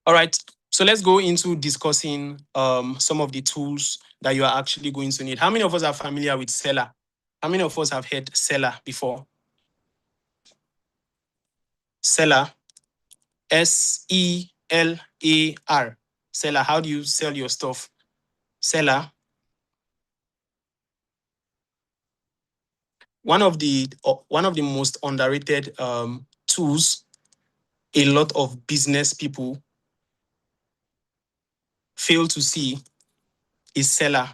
All right. So let's go into discussing some of the tools that you are actually going to need. How many of us are familiar with Seller? How many of us have heard Seller before? Seller, Selar. Seller, how do you sell your stuff? Seller. One of the most underrated tools a lot of business people fail to see is Seller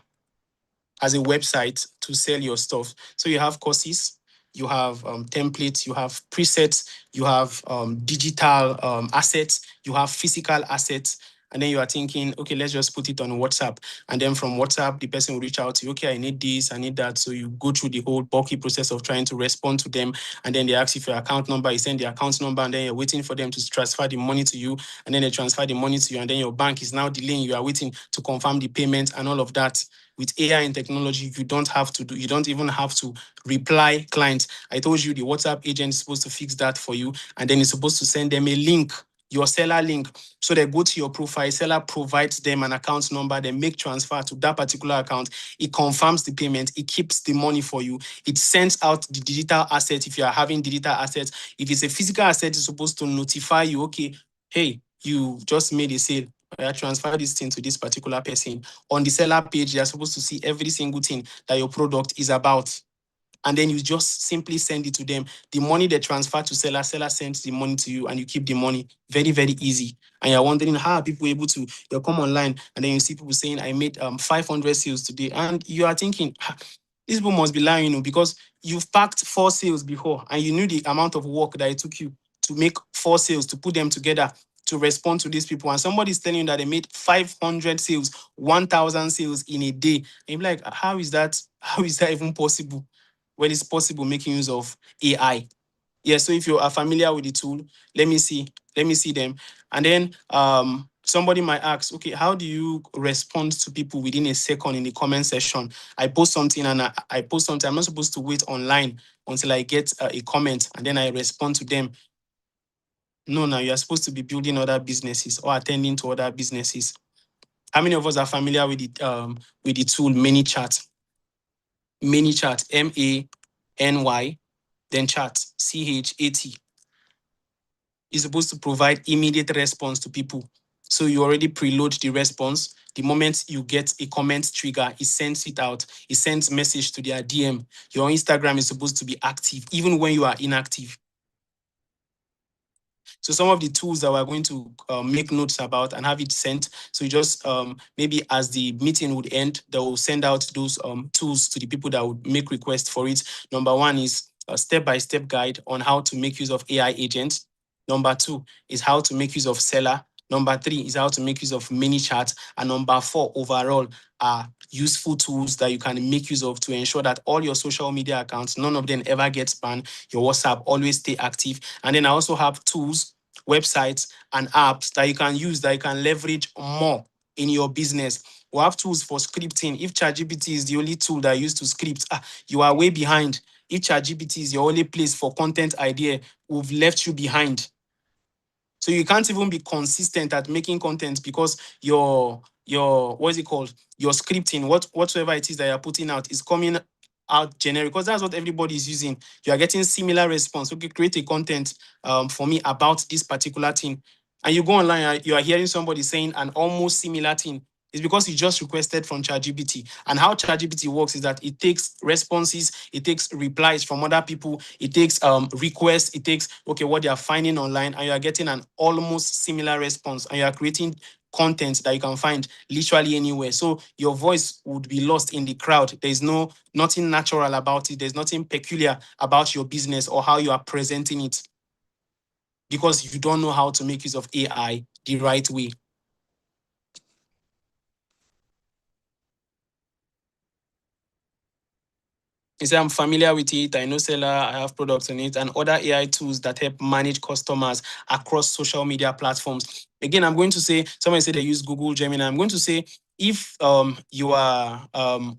as a website to sell your stuff. So you have courses, you have templates, you have presets, you have digital assets, you have physical assets. And then you are thinking, okay, let's just put it on WhatsApp. And then from WhatsApp, the person will reach out to you, okay, I need this, I need that. So you go through the whole bulky process of trying to respond to them. And then they ask you for your account number, you send the account number, and then you're waiting for them to transfer the money to you. And then they transfer the money to you. And then your bank is now delaying. You are waiting to confirm the payment and all of that. With AI and technology, you don't even have to reply clients. I told you the WhatsApp agent is supposed to fix that for you. And then it's supposed to send them a link, your seller link. So they go to your profile, seller provides them an account number, they make transfer to that particular account. It confirms the payment, it keeps the money for you. It sends out the digital asset if you are having digital assets. If it's a physical asset, it's supposed to notify you, okay, hey, you just made a sale. I transfer this thing to this particular person. On the seller page, you're supposed to see every single thing that your product is about. And then you just simply send it to them. The money they transfer to seller sends the money to you and you keep the money. Very, very easy. And you're wondering how are people able to, you come online and then you see people saying, I made 500 sales today. And you are thinking, these people must be lying, because you've packed 4 sales before and you knew the amount of work that it took you to make 4 sales, to put them together, to respond to these people. And somebody's telling you that they made 500 sales, 1,000 sales in a day. And you're like, how is that even possible? When it's possible making use of AI. Yeah, so if you are familiar with the tool, let me see them. And then somebody might ask, okay, how do you respond to people within a second in the comment section? I post something and I post something. I'm not supposed to wait online until I get a comment and then I respond to them. No, now you're supposed to be building other businesses or attending to other businesses. How many of us are familiar with the tool ManyChat? ManyChat, MANY, then chat, CHAT, is supposed to provide immediate response to people. So you already preload the response. The moment you get a comment trigger, it sends it out. It sends message to their DM. Your Instagram is supposed to be active, even when you are inactive. So some of the tools that we're going to make notes about and have it sent. So you just maybe as the meeting would end, they will send out those tools to the people that would make requests for it. Number 1 is a step-by-step guide on how to make use of AI agents. Number 2 is how to make use of Seller. Number 3 is how to make use of ManyChat. And number 4 overall are useful tools that you can make use of to ensure that all your social media accounts, none of them ever gets banned. Your WhatsApp always stay active. And then I also have tools, websites, and apps that you can use, that you can leverage more in your business. We have tools for scripting. If ChatGPT is the only tool that you use to script, you are way behind. If ChatGPT is your only place for content idea, we've left you behind. So you can't even be consistent at making content because your what is it called? Your scripting, whatsoever it is that you're putting out is coming out generic, because that's what everybody is using. You are getting similar response. Okay, create a content for me about this particular thing. And you go online, you are hearing somebody saying an almost similar thing. It's because you just requested from ChatGPT. And how ChatGPT works is that it takes responses, it takes replies from other people, it takes requests, it takes what they are finding online, and you are getting an almost similar response, and you are creating content that you can find literally anywhere. So your voice would be lost in the crowd. There's nothing natural about it. There's nothing peculiar about your business or how you are presenting it, because you don't know how to make use of AI the right way. You say I'm familiar with it, I know Seller, I have products on it, and other AI tools that help manage customers across social media platforms. Again, I'm going to say, somebody said they use Google Gemini. I'm going to say, if you are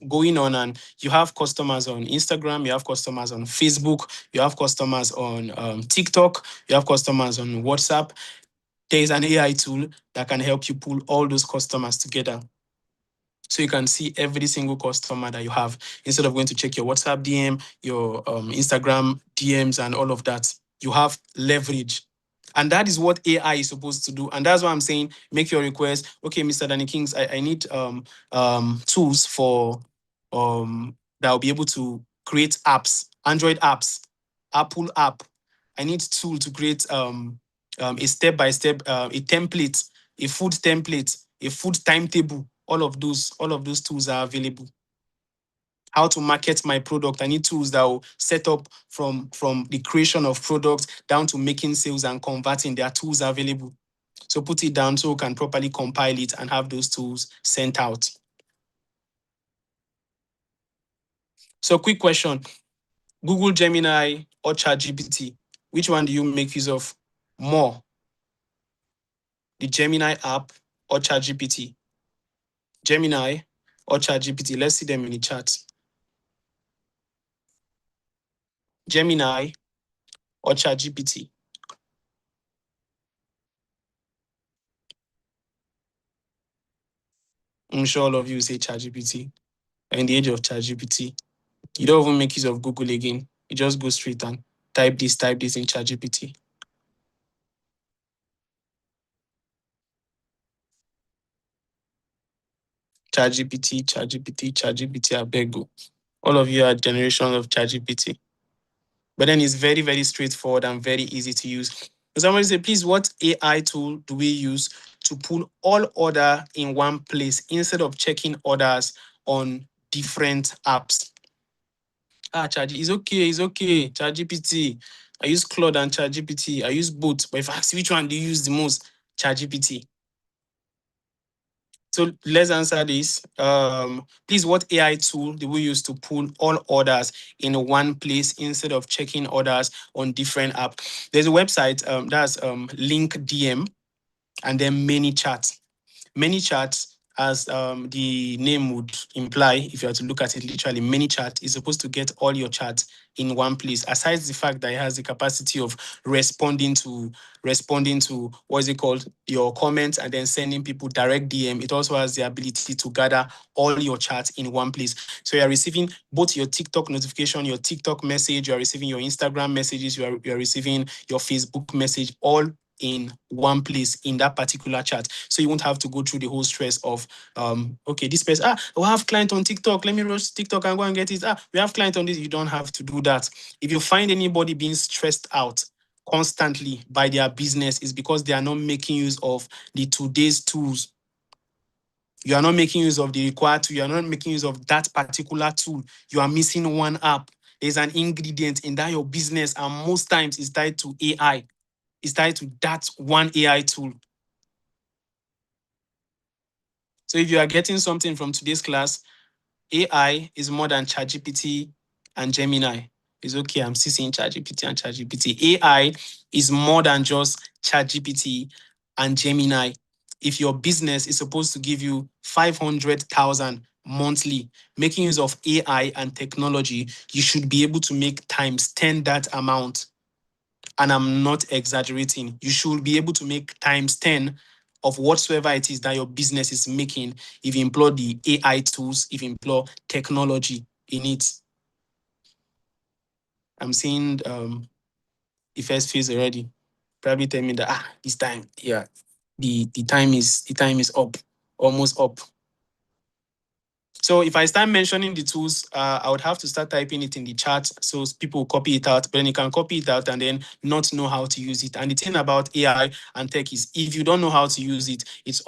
going on and you have customers on Instagram, you have customers on Facebook, you have customers on TikTok, you have customers on WhatsApp, there is an AI tool that can help you pull all those customers together. So you can see every single customer that you have instead of going to check your WhatsApp DM, your Instagram DMs, and all of that. You have leverage. And that is what AI is supposed to do. And that's why I'm saying, make your request. Okay, Mr. Danny Kings, I need tools for that will be able to create apps, Android apps, Apple app. I need tool to create a step-by-step, a template, a food template, a food timetable. All of those tools are available. How to market my product. I need tools that will set up from the creation of products down to making sales and converting. There are tools available. So put it down so we can properly compile it and have those tools sent out. So quick question, Google Gemini or ChatGPT, which one do you make use of more? The Gemini app or ChatGPT? Gemini or ChatGPT? Let's see them in the chat. Gemini or ChatGPT? I'm sure all of you say ChatGPT. In the age of ChatGPT, you don't even make use of Google again. You just go straight and type this in ChatGPT. ChatGPT, I beg you. All of you are generation of ChatGPT. But then it's very, very straightforward and very easy to use. Somebody say, please, what AI tool do we use to pull all order in one place instead of checking orders on different apps? It's okay. ChatGPT. I use Claude and ChatGPT. I use both. But if I ask which one do you use the most? ChatGPT. So let's answer this. Please, what AI tool do we use to pull all orders in one place instead of checking orders on different apps? There's a website that's LinkDM and then ManyChat. ManyChat, as the name would imply, if you are to look at it literally, ManyChat is supposed to get all your chats in one place. Aside the fact that it has the capacity of responding to what is it called, your comments, and then sending people direct DM, it also has the ability to gather all your chats in one place. So you are receiving both your TikTok notification, your TikTok message, you are receiving your Instagram messages, you are receiving your Facebook message, all in one place in that particular chat. So you won't have to go through the whole stress of okay, this person, we have client on TikTok, let me rush TikTok and go and get it. We have client on this. You don't have to do that. If you find anybody being stressed out constantly by their business, is because they are not making use of the today's tools. You are not making use of the required tool. You are not making use of that particular tool. You are missing one app. There's an ingredient in that your business, and most times it's tied to AI. It's tied to that one AI tool. So if you are getting something from today's class, AI is more than ChatGPT and Gemini. It's okay, I'm still saying ChatGPT and ChatGPT. AI is more than just ChatGPT and Gemini. if your business is supposed to give you 500,000 monthly, making use of AI and technology, you should be able to make times 10 that amount. And I'm not exaggerating. You should be able to make times 10 of whatsoever it is that your business is making if you employ the AI tools, if you employ technology in it. I'm seeing Ife's face already. Probably tell me that this time, yeah, the time is up, almost up. So if I start mentioning the tools, I would have to start typing it in the chat so people copy it out. But then you can copy it out and then not know how to use it. And the thing about AI and tech is if you don't know how to use it, it's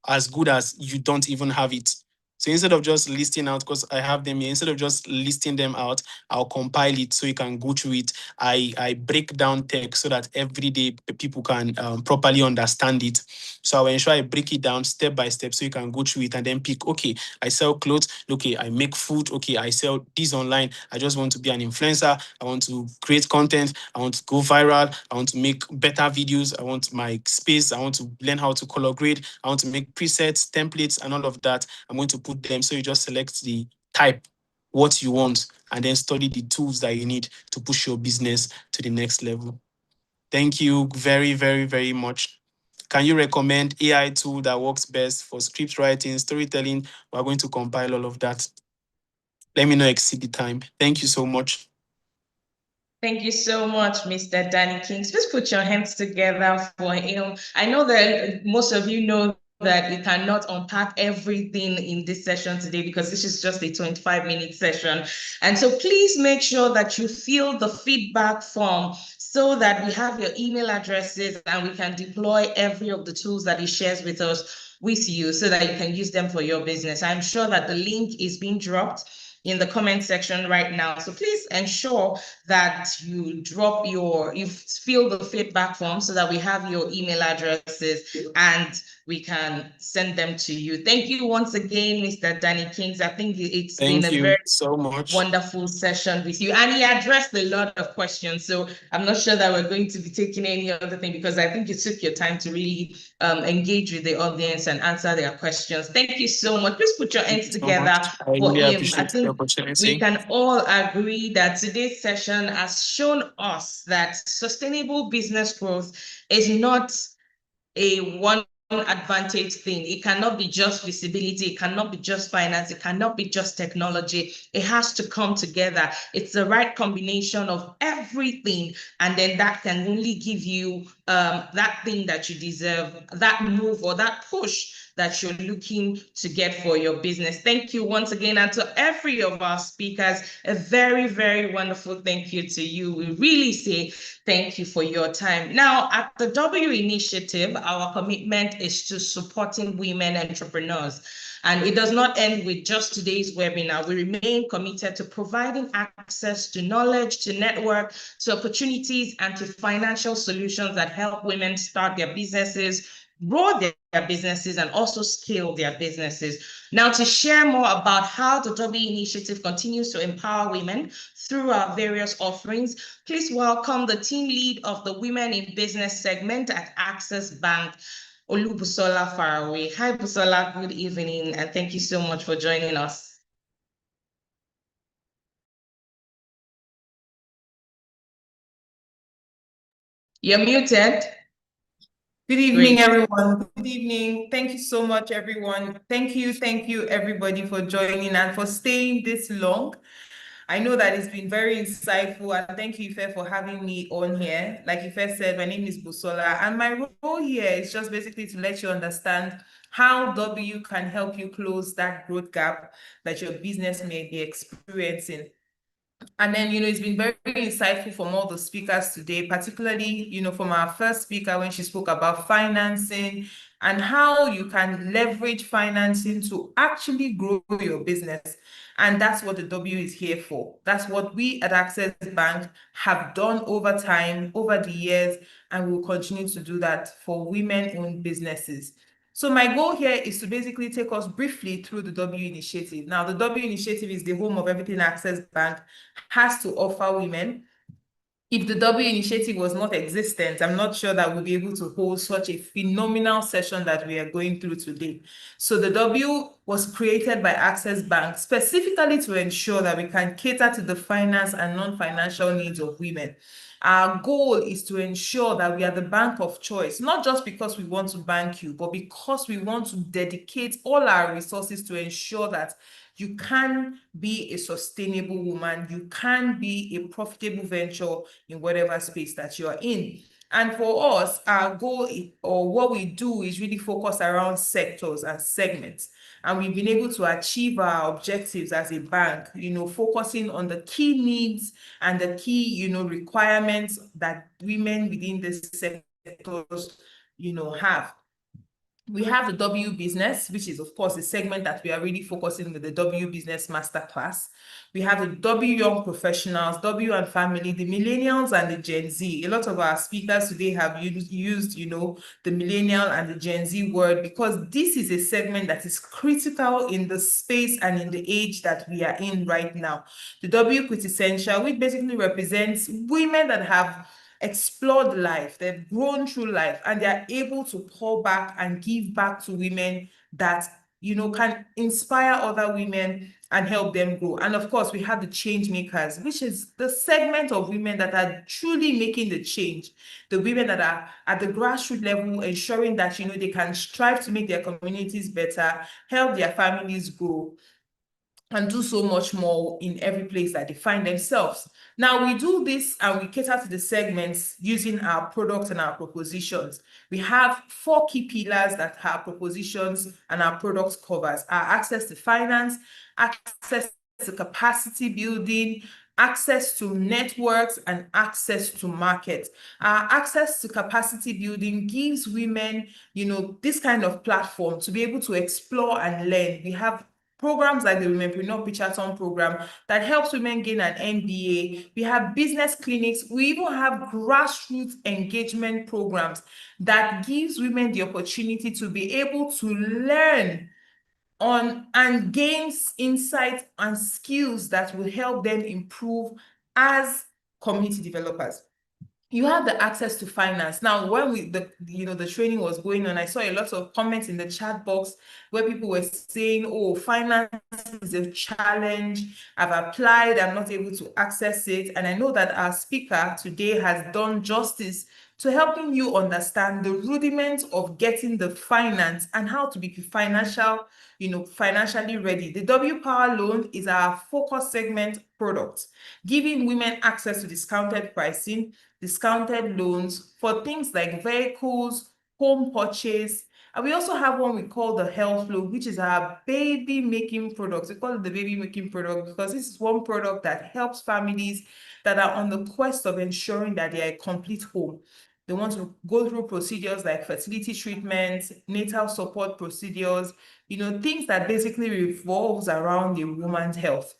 as good as you don't even have it. So instead of just listing out, because I have them here, instead of just listing them out, I'll compile it so you can go through it. I break down tech so that every day people can properly understand it. So I'll ensure I break it down step by step so you can go through it and then pick, okay, I sell clothes, okay, I make food, okay, I sell this online. I just want to be an influencer. I want to create content. I want to go viral. I want to make better videos. I want my space. I want to learn how to color grade. I want to make presets, templates, and all of that. I'm going to put them. So you just select the type, what you want, and then study the tools that you need to push your business to the next level. Thank you very, very, very much. Can you recommend AI tool that works best for script writing, storytelling? We're going to compile all of that. Let me know exceed the time. Thank you so much. Thank you so much, Mr. Danny Kings. Please put your hands together for him. I know that most of you know that we cannot unpack everything in this session today because this is just a 25-minute session. And so please make sure that you fill the feedback form so that we have your email addresses and we can deploy every of the tools that he shares with us with you so that you can use them for your business. I'm sure that the link is being dropped in the comment section right now. So please ensure that you fill the feedback form so that we have your email addresses and we can send them to you. Thank you once again, Mr. Danny Kings. I think it's been a very so much wonderful session with you. And he addressed a lot of questions. So I'm not sure that we're going to be taking any other thing because I think you took your time to really engage with the audience and answer their questions. Thank you so much. Please put your hands together for him. I think we can all agree that today's session has shown us that sustainable business growth is not a one advantage thing. It cannot be just visibility. It cannot be just finance. It cannot be just technology. It has to come together. It's the right combination of everything. And then that can only give you that thing that you deserve, that move or that push that you're looking to get for your business. Thank you once again. And to every of our speakers, a very, very wonderful thank you to you. We really say thank you for your time. Now, at the W Initiative, our commitment is to supporting women entrepreneurs. And it does not end with just today's webinar. We remain committed to providing access to knowledge, to network, to opportunities, and to financial solutions that help women start their businesses, grow their businesses, and also scale their businesses. Now, to share more about how the W Initiative continues to empower women through our various offerings, please welcome the team lead of the Women in Business segment at Access Bank, Olubusola Faraway. Hi, Busola, good evening, and thank you so much for joining us. You're muted. Good evening, everyone. Good evening. Thank you so much, everyone. Thank you, everybody, for joining and for staying this long. I know that it's been very insightful, and thank you, Ife, for having me on here. Like Ife said, my name is Busola, and my role here is just basically to let you understand how W can help you close that growth gap that your business may be experiencing. And then, it's been very, very insightful from all the speakers today, particularly, from our first speaker when she spoke about financing and how you can leverage financing to actually grow your business. And that's what the W is here for. That's what we at Access Bank have done over time, over the years, and we will continue to do that for women-owned businesses. So my goal here is to basically take us briefly through the W Initiative. Now, the W Initiative is the home of everything Access Bank has to offer women. if the W initiative was not existent, I'm not sure that we'll be able to hold such a phenomenal session that we are going through today. So the W was created by Access Bank specifically to ensure that we can cater to the finance and non-financial needs of women. Our goal is to ensure that we are the bank of choice, not just because we want to bank you, but because we want to dedicate all our resources to ensure that you can be a sustainable woman, you can be a profitable venture in whatever space that you are in. And for us, our goal or what we do is really focus around sectors and segments. And we've been able to achieve our objectives as a bank, focusing on the key needs and the key, requirements that women within the sectors, have. We have the W business, which is, of course, a segment that we are really focusing with the W business masterclass. We have the W young professionals, W and family, the millennials and the Gen Z. A lot of our speakers today have used, the millennial and the Gen Z word because this is a segment that is critical in the space and in the age that we are in right now. The W quintessential, which basically represents women that have explored life, they've grown through life, and they're able to pour back and give back to women that can inspire other women and help them grow. And of course, we have the change makers, which is the segment of women that are truly making the change, the women that are at the grassroots level, ensuring that they can strive to make their communities better, help their families grow, and do so much more in every place that they find themselves. Now, we do this and we cater to the segments using our products and our propositions. We have 4 key pillars that our propositions and our products covers: our access to finance, access to capacity building, access to networks, and access to market. Our access to capacity building gives women, this kind of platform to be able to explore and learn. We have programs like the Womenpreneur Pitchathon program that helps women gain an MBA. We have business clinics. We even have grassroots engagement programs that gives women the opportunity to be able to learn on and gain insights and skills that will help them improve as community developers. You have the access to finance. Now, when the training was going on, I saw a lot of comments in the chat box where people were saying, oh, finance is a challenge. I've applied, I'm not able to access it. And I know that our speaker today has done justice to helping you understand the rudiments of getting the finance and how to be financially ready. The W Power Loan is our focus segment product, giving women access to discounted pricing, discounted loans for things like vehicles, home purchase. And we also have one we call the health loan, which is our baby making product. We call it the baby making product because this is one product that helps families that are on the quest of ensuring that they are a complete home. They want to go through procedures like fertility treatments, natal support procedures, things that basically revolves around a woman's health.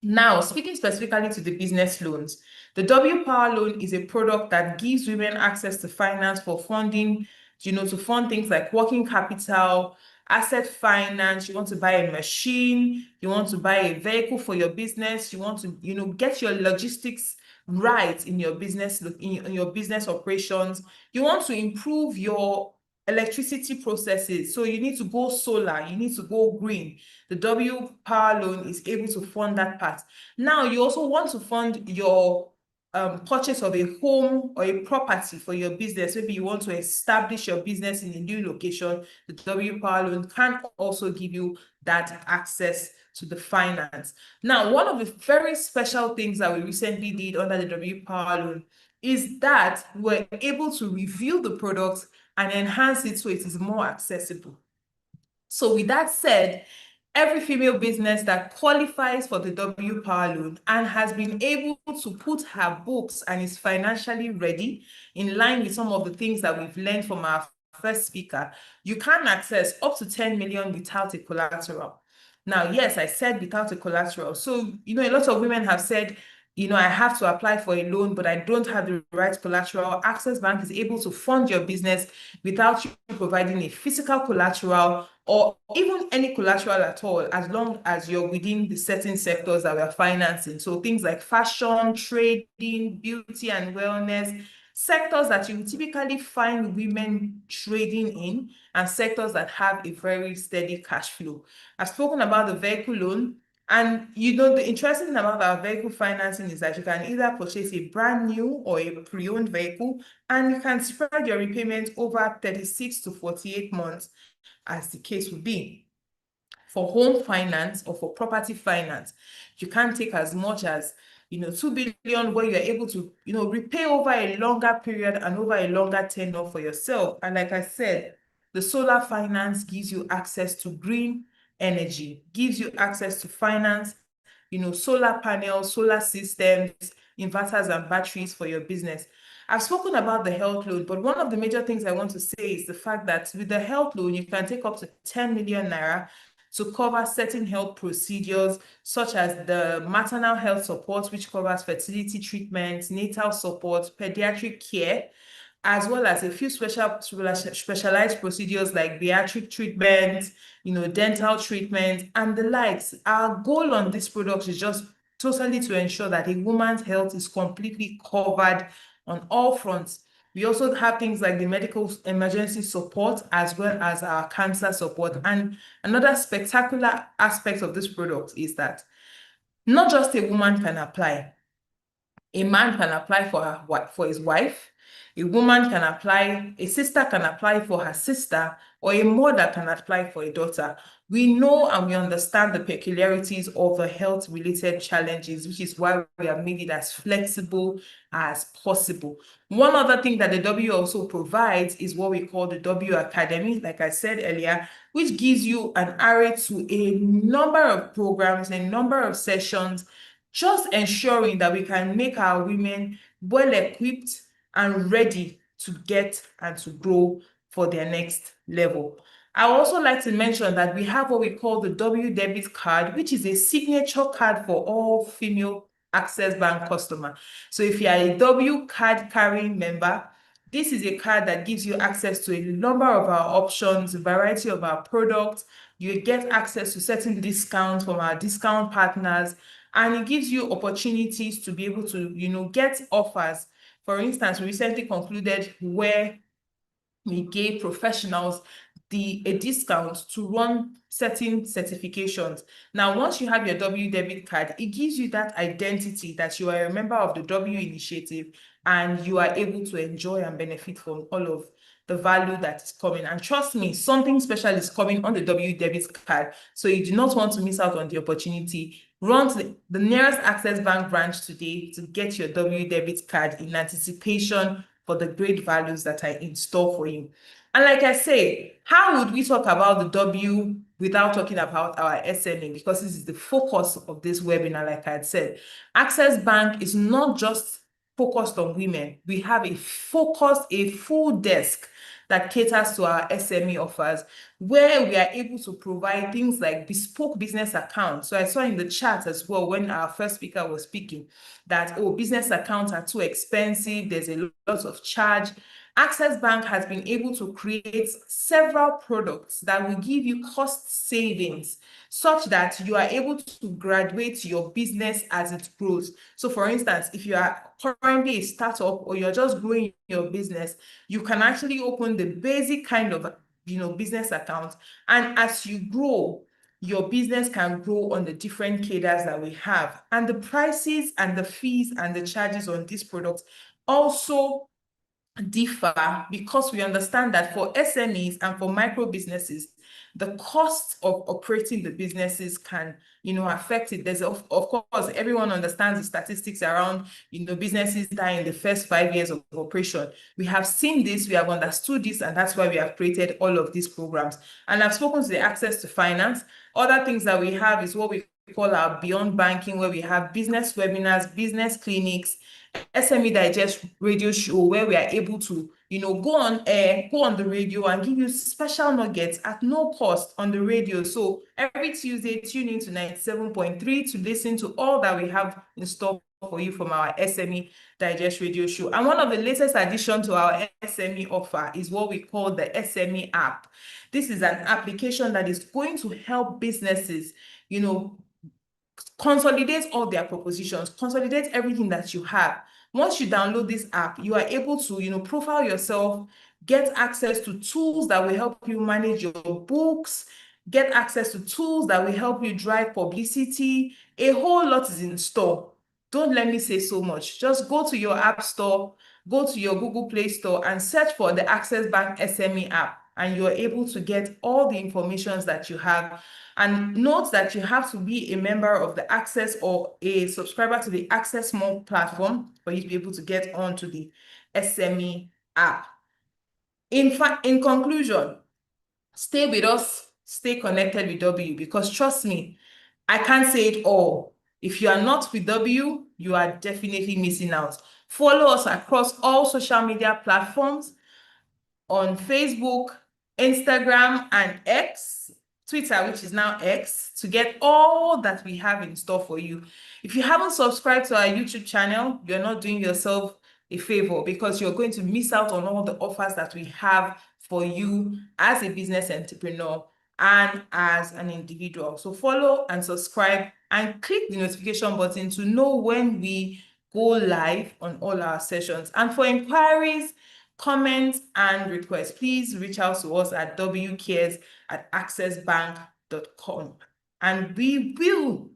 Now, speaking specifically to the business loans, the W Power Loan is a product that gives women access to finance for funding, to fund things like working capital, asset finance. You want to buy a machine, you want to buy a vehicle for your business, you want to, get your logistics right in your business, in your business operations. You want to improve your electricity processes. So you need to go solar, you need to go green. The W Power Loan is able to fund that part. Now, you also want to fund your purchase of a home or a property for your business. Maybe you want to establish your business in a new location. The W Power Loan can also give you that access to the finance. Now, one of the very special things that we recently did under the W Power Loan is that we're able to review the product and enhance it so it is more accessible. So with that said, every female business that qualifies for the W Power Loan and has been able to put her books and is financially ready in line with some of the things that we've learned from our first speaker, you can access up to 10 million without a collateral. Now, yes, I said without a collateral. So, a lot of women have said, I have to apply for a loan, but I don't have the right collateral, Access Bank is able to fund your business without you providing a physical collateral or even any collateral at all, as long as you're within the certain sectors that we're financing. So things like fashion, trading, beauty and wellness, sectors that you typically find women trading in, and sectors that have a very steady cash flow. I've spoken about the vehicle loan. And the interesting thing about our vehicle financing is that you can either purchase a brand new or a pre-owned vehicle, and you can spread your repayment over 36 to 48 months, as the case would be. For home finance or for property finance, you can take as much as 2 billion, where you're able to repay over a longer period and over a longer tenure for yourself. And like I said, the solar finance gives you access to green energy, gives you access to finance, solar panels, solar systems, inverters and batteries for your business. I've spoken about the health loan, but one of the major things I want to say is the fact that with the health loan, you can take up to 10 million naira to cover certain health procedures, such as the maternal health support, which covers fertility treatments, natal support, pediatric care, as well as a few specialized procedures like bariatric treatment, dental treatment, and the likes. Our goal on this product is just totally to ensure that a woman's health is completely covered on all fronts. We also have things like the medical emergency support, as well as our cancer support. And another spectacular aspect of this product is that not just a woman can apply. A man can apply for his wife, a woman can apply, a sister can apply for her sister, or a mother can apply for a daughter. We know and we understand the peculiarities of the health-related challenges, which is why we have made it as flexible as possible. One other thing that the W also provides is what we call the W Academy, like I said earlier, which gives you an array to a number of programs, a number of sessions, just ensuring that we can make our women well equipped and ready to get and to grow for their next level. I would also like to mention that we have what we call the W debit card, which is a signature card for all female Access Bank customer. So if you are a W card carrying member, this is a card that gives you access to a number of our options, a variety of our products. You get access to certain discounts from our discount partners, and it gives you opportunities to be able to, get offers. For instance, we recently concluded where we gave professionals a discount to run certain certifications. Now, once you have your W debit card, it gives you that identity that you are a member of the W initiative, and you are able to enjoy and benefit from all of the value that is coming. And trust me, something special is coming on the W debit card. So you do not want to miss out on the opportunity. Run to the nearest Access Bank branch today to get your W debit card in anticipation for the great values that are in store for you. And like I say, how would we talk about the W without talking about our SME? Because this is the focus of this webinar, like I had said. Access Bank is not just focused on women. We have a full desk that caters to our SME offers, where we are able to provide things like bespoke business accounts. So I saw in the chat as well, when our first speaker was speaking, that, business accounts are too expensive, there's a lot of charge. Access Bank has been able to create several products that will give you cost savings, such that you are able to graduate your business as it grows. So for instance, if you are currently a startup or you're just growing your business, you can actually open the basic kind of business account, and as you grow, your business can grow on the different cadres that we have. And the prices and the fees and the charges on these products also differ, because we understand that for SMEs and for micro businesses, the cost of operating the businesses can affect it. There's of course, everyone understands the statistics around businesses die in the first 5 years of operation. We have seen this, we have understood this, and that's why we have created all of these programs. And I've spoken to the access to finance. Other things that we have is what we call our beyond banking, where we have business webinars, business clinics, SME Digest radio show where we are able to, go on air, go on the radio and give you special nuggets at no cost on the radio. So every Tuesday, tune in to 97.3 to listen to all that we have in store for you from our SME Digest radio show. And one of the latest additions to our SME offer is what we call the SME app. This is an application that is going to help businesses, consolidate all their propositions, consolidate everything that you have. Once you download this app, you are able to, profile yourself, get access to tools that will help you manage your books, get access to tools that will help you drive publicity. A whole lot is in store. Don't let me say so much. Just go to your app store, go to your Google Play Store and search for the Access Bank SME app, and you're able to get all the information that you have. And note that you have to be a member of the Access or a subscriber to the Access More platform for you to be able to get onto the SME app. In conclusion, stay with us, stay connected with W, because trust me, I can't say it all. If you are not with W, you are definitely missing out. Follow us across all social media platforms on Facebook, Instagram, and X, Twitter, which is now X, to get all that we have in store for you. If you haven't subscribed to our YouTube channel, you're not doing yourself a favor, because you're going to miss out on all the offers that we have for you as a business entrepreneur and as an individual. So follow and subscribe and click the notification button to know when we go live on all our sessions. And for inquiries, comments, and requests, please reach out to us at wcares@accessbank.com, and we will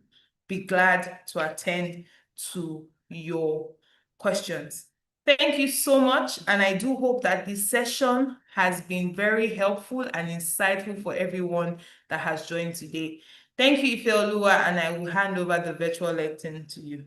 be glad to attend to your questions. Thank you so much, and I do hope that this session has been very helpful and insightful for everyone that has joined today. Thank you, Ifeoluwa, and I will hand over the virtual lectern to you.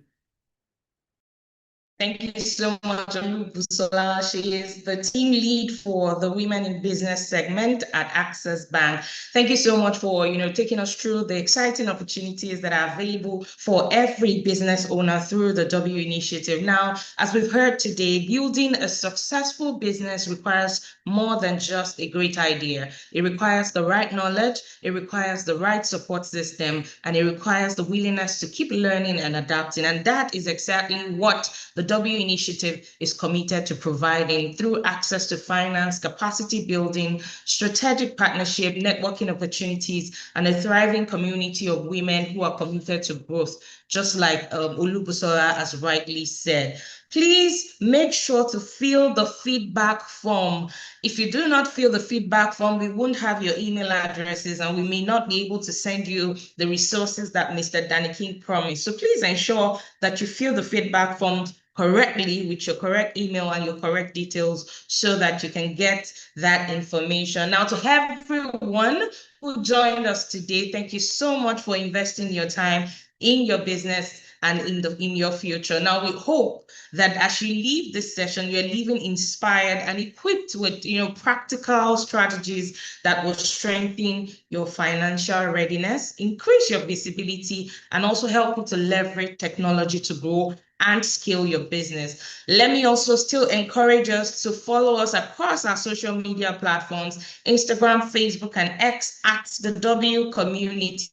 Thank you so much, Busola. She is the team lead for the Women in Business segment at Access Bank. Thank you so much for, taking us through the exciting opportunities that are available for every business owner through the W initiative. Now, as we've heard today, building a successful business requires more than just a great idea. It requires the right knowledge, it requires the right support system, and it requires the willingness to keep learning and adapting. And that is exactly what the W initiative is committed to providing through access to finance, capacity building, strategic partnership, networking opportunities, and a thriving community of women who are committed to growth, just like Olubusola has rightly said. Please make sure to fill the feedback form. If you do not fill the feedback form, we won't have your email addresses and we may not be able to send you the resources that Mr. Daniking promised. So please ensure that you fill the feedback form correctly with your correct email and your correct details so that you can get that information. Now, to everyone who joined us today, thank you so much for investing your time in your business and in your future. Now, we hope that as you leave this session, you're leaving inspired and equipped with practical strategies that will strengthen your financial readiness, increase your visibility, and also help you to leverage technology to grow and scale your business. Let me also still encourage us to follow us across our social media platforms, Instagram, Facebook, and X at the W Community.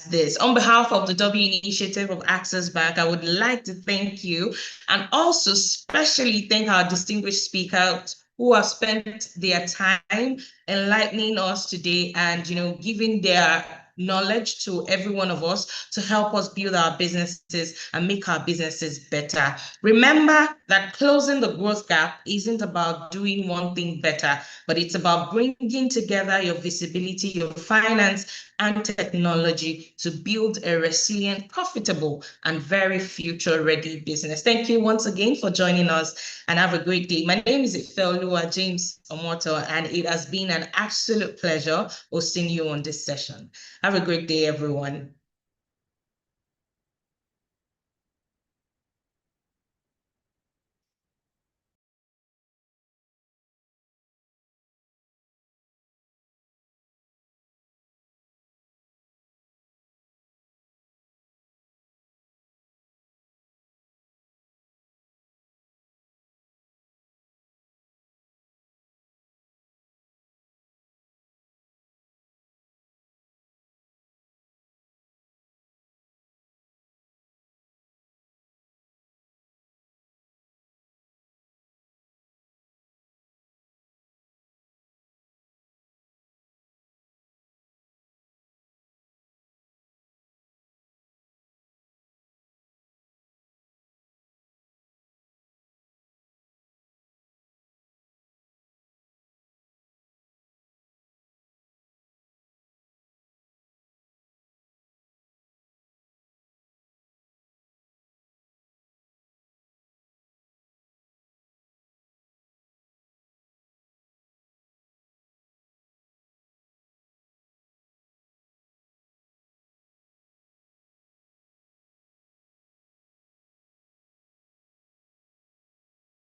This. On behalf of the W Initiative of Access Bank, I would like to thank you and also especially thank our distinguished speakers who have spent their time enlightening us today and giving their knowledge to every one of us to help us build our businesses and make our businesses better. Remember that closing the growth gap isn't about doing one thing better, but it's about bringing together your visibility, your finance, and technology to build a resilient, profitable, and very future-ready business. Thank you once again for joining us and have a great day. My name is Ifeoluwa James Omoto, and it has been an absolute pleasure hosting you on this session. Have a great day, everyone.